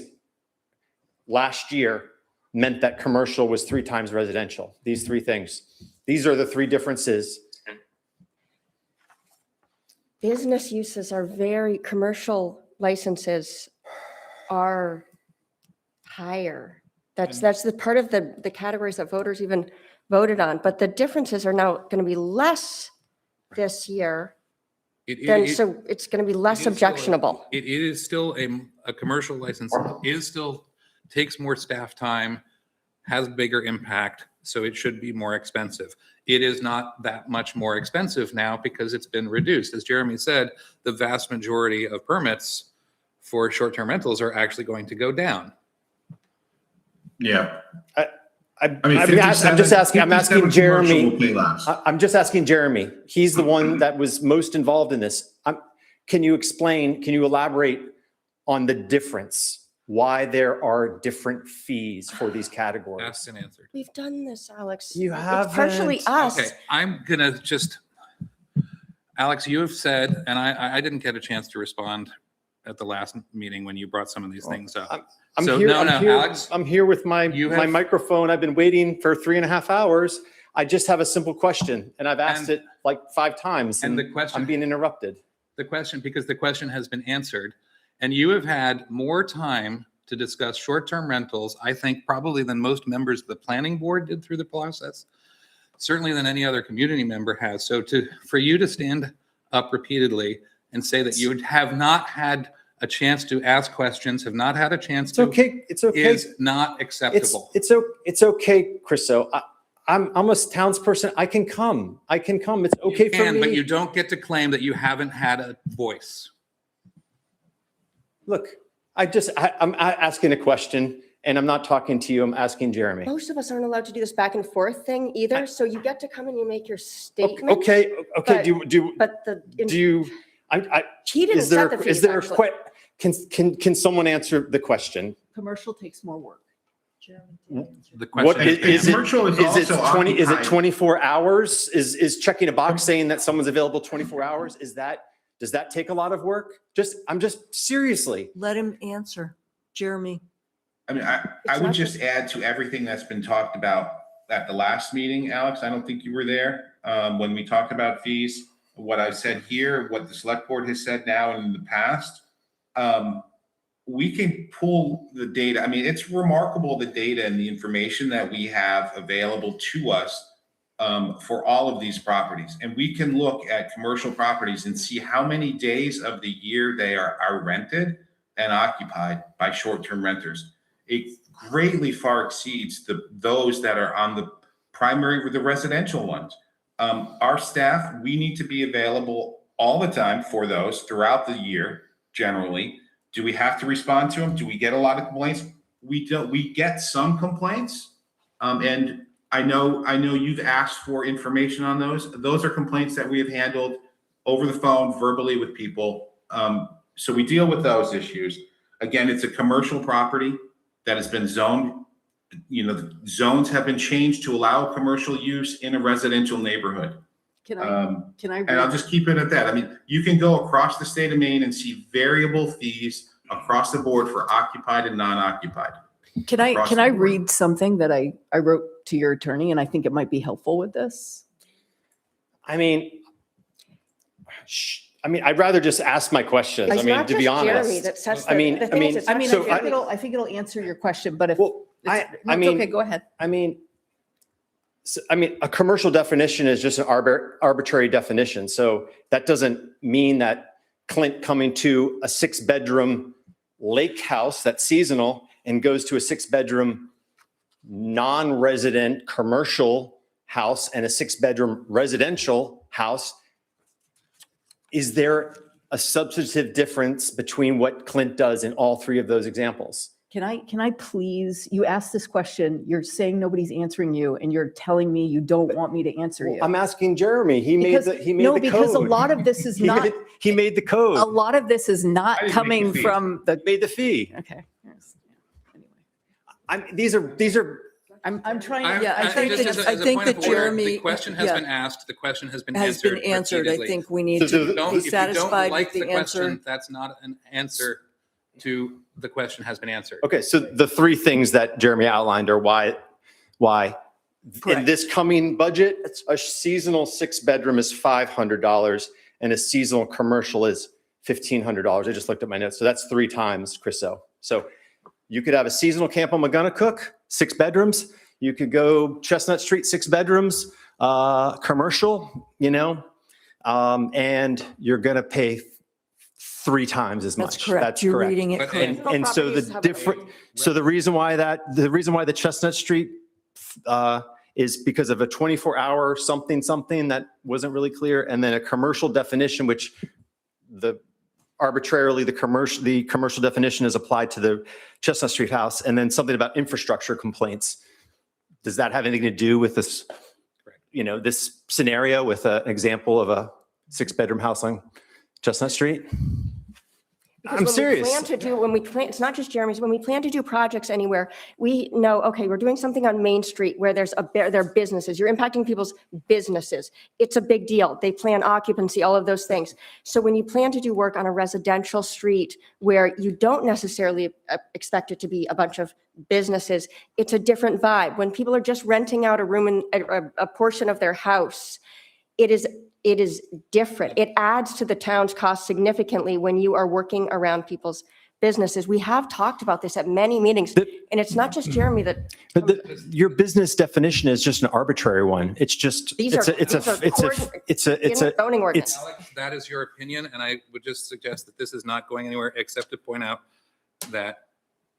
last year meant that commercial was 3 times residential. These 3 things. These are the 3 differences. Business uses are commercial licenses are higher. That's the part of the categories that voters even voted on. But the differences are now going to be less this year. So it's going to be less It is still a- objectionable. It is still a commercial license. It is still, takes more staff time, has bigger impact, so it should be more expensive. It is not that much more expensive now because it's been reduced. As Jeremy said, the vast majority of permits for short-term rentals are actually going to go down. Yeah. I'm I mean, just asking, I'm 57 asking commercial Jeremy. will pay less. I'm just asking Jeremy. He's the one that was most involved in this. Can you elaborate on the difference? Why there are different fees for these categories? Asked and answered. We've done this, Alex. You It's partially haven't. us. Okay, I'm gonna just, Alex, you have said, and I didn't get a chance to respond at the last meeting when you brought some of these things up. I'm So, here, no, Alex. I'm here with my You my have- microphone. I've been waiting for 3.5 hours. I just have a simple question, and I've asked it like 5 times, And and the question- I'm being interrupted. Because the question has been answered, and you have had more time to discuss short-term rentals, I think probably than most members of the planning board did through the process, certainly than any other community member has. So for you to stand up repeatedly and say that you have not had a chance to ask questions, have not had a chance It's to, okay. It's okay. is not acceptable. It's okay, Chriso. I'm a townsperson. I can come. It's okay You for can, me. but you don't get to claim that you haven't had a voice. Look, I'm asking a question, And I'm not talking to you, I'm asking Jeremy. Most of us aren't allowed to do this back and forth thing either, so you get to come and you make your statement. Okay, but- do you, He didn't is there, set the is fees, there, actually. can someone answer the question? Commercial takes more work. The What question is it? Commercial is Is it also 20, is it occupied. 24 hours? Is checking a box saying that someone's available 24 hours? Does that take a lot of work? I'm just seriously. Let him answer. Jeremy. I mean, I would just add to everything that's been talked about at the last meeting, Alex. I don't think you were there when we talked about fees. What I've said here, what the select board has said now and in the past, we can pull the data. I mean, it's remarkable the data and the information that we have available to us for all of these properties. And we can look at commercial properties and see how many days of the year they are rented and occupied by short-term renters. It greatly far exceeds those that are on the residential ones. Our staff, we need to be available all the time for those throughout the year, generally. Do we have to respond to them? Do we get a lot of complaints? We don't. We get some complaints. And I know you've asked for information on those. Those are complaints that we have handled over the phone, verbally with people. So we deal with those issues. Again, it's a commercial property that has been zoned. You know, the zones have been changed to allow commercial use in a residential neighborhood. Can I And I'll just keep it at that. I mean, you can go across the state of Maine and see variable fees across the board for occupied and non-occupied. Can I Across the board. read something that I wrote to your attorney, and I think it might be helpful with this? I mean, I'd rather just ask my questions. It's I mean, not to be just Jeremy honest. that sets I mean, the thing is, it's not I just think Jeremy. I think it'll answer your question, but if, I no, it's mean, okay, go ahead. I mean, a commercial definition is just an arbitrary definition. So that doesn't mean that Clint coming to a 6-bedroom lake house that's seasonal and goes to a 6-bedroom non-resident commercial house and a 6-bedroom residential house. Is there a substantive difference between what Clint does in all three of those examples? Can I please, you asked this question, you're saying nobody's answering you, and you're telling me you don't want me to answer you. I'm asking Jeremy. He made the code. Because a lot of this is not, He made the code. a lot of this is not I didn't make coming the fee. from the, Made the fee. okay. Yes. These are. I'm trying, I think just that- as a- I as a think point of that order, Jeremy- The question has yeah. been asked, the question has been Has answered been answered. I repeatedly. think we need So to the- be If you don't satisfied like with the the answer. question, that's not an answer to the question has been answered. Okay, so the three things that Jeremy outlined are why in Correct. this coming budget, a seasonal 6-bedroom is $500 and a seasonal commercial is $1,500. I just looked at my notes. So that's 3 times, Chriso. So you could have a seasonal camp on McGonagall, 6 bedrooms. You could go Chestnut Street, 6 bedrooms, commercial, and you're going to pay 3 times as much. That's correct. You're reading it But- correctly. And so Properties the have a- different, so the reason why the Chestnut Street is because of a 24-hour something that wasn't really clear, and then a commercial definition, which arbitrarily the commercial definition is applied to the Chestnut Street house, and then something about infrastructure complaints. Does that have anything to do with this, this scenario with an example of a 6-bedroom house on Chestnut Street? Because I'm when serious. we plan, it's not just Jeremy's, when we plan to do projects anywhere, we know, okay, we're doing something on Main Street where there are businesses, you're impacting people's businesses. It's a big deal. They plan occupancy, all of those things. So when you plan to do work on a residential street where you don't necessarily expect it to be a bunch of businesses, it's a different vibe. When people are just renting out a room in a portion of their house, it is different. It adds to the town's cost significantly when you are working around people's businesses. We have talked about this at many meetings, and it's not just Jeremy that. But your business definition is just an arbitrary one. It's just, These it's are- a, it's these are a, it's a, core- it's a, it's in a, the zoning ordinance. Alex, that is your opinion, and I would just suggest that this is not going anywhere except to point out that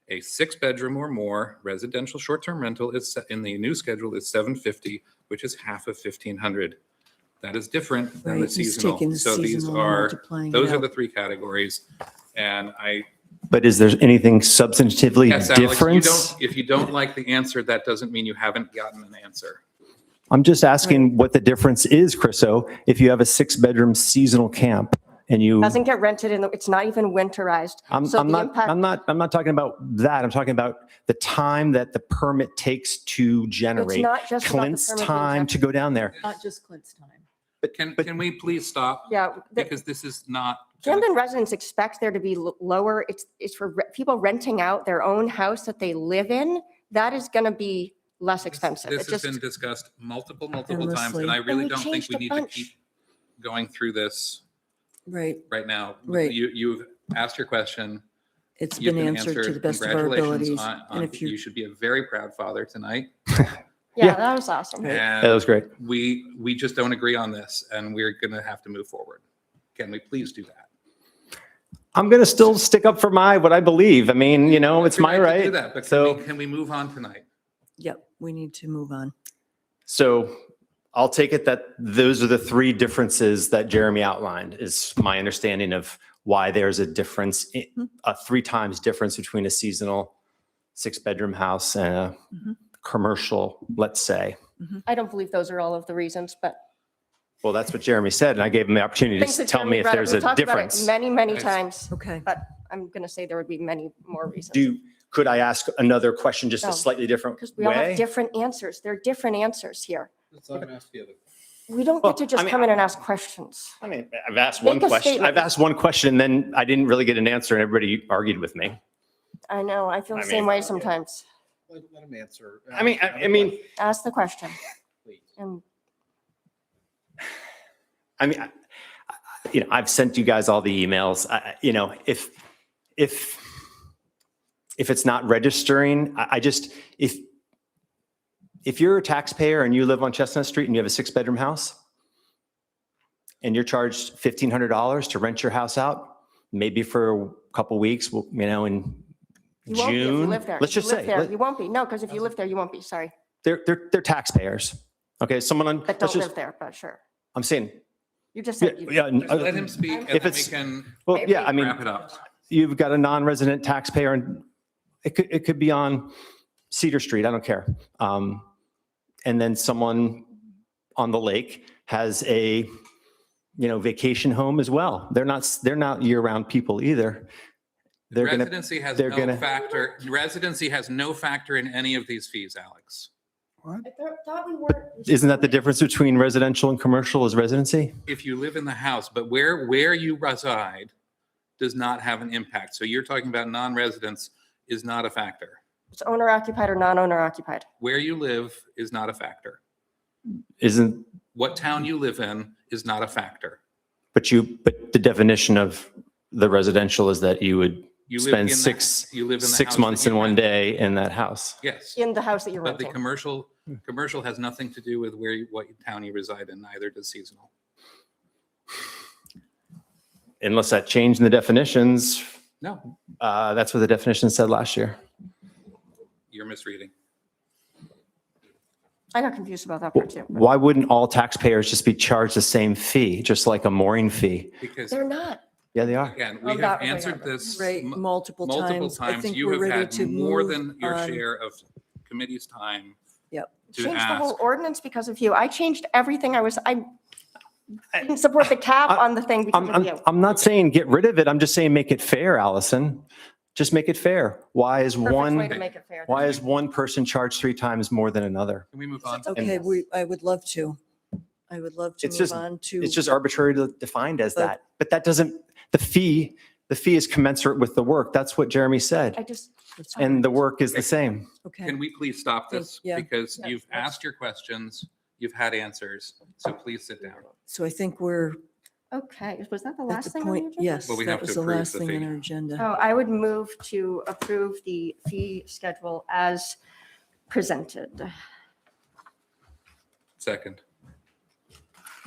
a 6-bedroom or more residential short-term rental is set in the new schedule is $750, which is half of $1,500. That is different than the Right, he's seasonal. taking the So these seasonal and are, multiplying it those are out. the 3 categories. And I But is there anything substantively Yes, Alex, different? if you don't like the answer, that doesn't mean you haven't gotten an answer. I'm just asking what the difference is, Chriso, if you have a 6-bedroom seasonal camp and you. Doesn't get rented it's not even winterized. I'm So the not, impact- I'm not talking about that. I'm talking about the time that the permit takes to generate. not just about the Clint's permit being time to go down there. Not just Clint's time. Can we please stop? Yeah. Because this is not. Camden residents expect there to be lower, it's for people renting out their own house that they live in. That is going to be less expensive. This It has just- been discussed multiple times, and Endlessly. I really we don't think changed we a need to bunch. keep going through this Right. right now. Right. You've asked your question. It's You've been answered to the best of our Congratulations abilities. on- And if you you, should be a very proud father tonight. Yeah, that was awesome. That was great. We just don't agree on this, and we're going to have to move forward. Can we please do that? I'm going to still stick up for what I believe. I mean, it's my You're to right. do that, but So, can we move on tonight? yep, we need to move on. so I'll take it that those are the 3 differences that Jeremy outlined is my understanding of why there's a difference, a 3 times difference between a seasonal 6-bedroom house and a commercial, let's say. I don't believe those are all of the reasons, but. Well, that's what Jeremy said, and I gave him the opportunity things to that tell me Jeremy if brought up, there's we a talked about it difference. Many, many Nice. times, Okay. but I'm going to say there would be many more reasons. Could I ask another question just No, a slightly different Because we all have way? different answers. There are different answers here. The We don't Well, get to just I mean, come in and ask questions. I mean, I've asked Make one a question. statement. I've asked one question, and then I didn't really get an answer, and everybody argued with me. I know, I feel the I same mean- way sometimes. Let him answer. I mean, Ask the question. And I've sent you guys all the emails. If it's not registering, if you're a taxpayer and you live on Chestnut Street and you have a 6-bedroom house and you're charged $1,500 to rent your house out, maybe for a couple weeks, in you won't be if you June, live there. let's If you just live say, there, You won't be. No, because if you live there, you won't be. Sorry. they're taxpayers. Okay, someone on, That let's don't just, live there, but sure. I'm saying, You just yeah, said. you- yeah, Just let him speak, and If then we it's- can well, yeah, I mean, wrap it up. you've got a non-resident taxpayer and it could be on Cedar Street, I don't care. And then someone on the lake has a, vacation home as well. They're not year-round people either. They're gonna, Residency has they're no gonna- factor, residency has no factor in any of these fees, Alex. I thought we weren't. isn't that the difference between residential and commercial is residency? If you live in the house, but where you reside does not have an impact. So you're talking about non-residents is not a factor. It's owner occupied or non-owner occupied. Where you live is not a factor. Isn't, What town you live in is not a factor. but the definition of the residential is that you would You live spend in the- six you live in the house 6 that months you in one rent. day in that house. Yes. In the house that you're But the renting. commercial has nothing to do with what town you reside in, neither does seasonal. Unless that changed in the definitions, No, that's what the definition said last year. you're misreading. I got confused about that part too. Why wouldn't all taxpayers just be charged the same fee, just like a mooring fee? Because They're not. Yeah, they are. again, Oh, we have that way, answered yeah. this Right, multiple multiple times. I times. think You we're have ready had to more move than your on. share of committee's time Yep. to Changed the whole ask. ordinance because of you. I changed everything. I didn't support the cap on the thing because of you. I'm not saying get rid of it. I'm just saying make it fair, Allison. Just make it fair. Why is Perfect way one, to make it fair. why is one person charged 3 times more than another? Can we move on? Okay, I would love to. I would love to It's move just, on to. it's just arbitrarily defined as But- that. But that doesn't, the fee is commensurate with the work. That's what Jeremy I said. just, And the work is the same. Okay. Can we please stop this? Yeah. Because Yeah, you've let's- asked your questions, you've had answers, so please sit down. So I think we're okay. Was that the at last the thing on the point, agenda? yes, Well, we that have to was the approve last the thing on fee. our agenda. Oh, I would move to approve the fee schedule as presented. Second.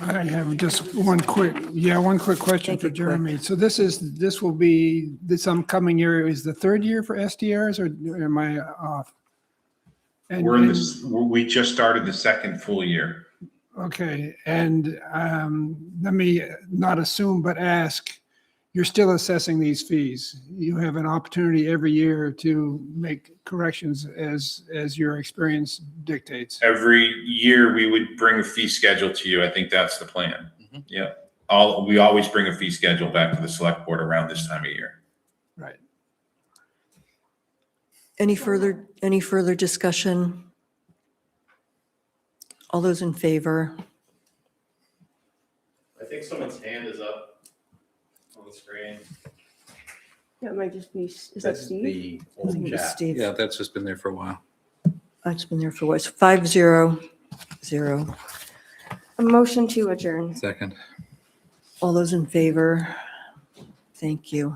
I have just one quick question Make for it quick. Jeremy. So this will be, this upcoming year is the 3rd year for SDRs or am I off? And- We're in and- this, we just started the 2nd full year. Okay, and let me not assume, but ask, you're still assessing these fees. You have an opportunity every year to make corrections as your experience dictates. Every year, we would bring a fee schedule to you. I think that's the plan. Mhm. Yeah. We always bring a fee schedule back to the select board around this time of year. Right. Any further discussion? All those in favor? I think someone's hand is up on the screen. That might just be, is that That's Steve? the I old think it was chat. Steve. Yeah, that's just been there for a while. It's been there for what? 5-0. A motion to adjourn. Second. All those in favor? Thank you.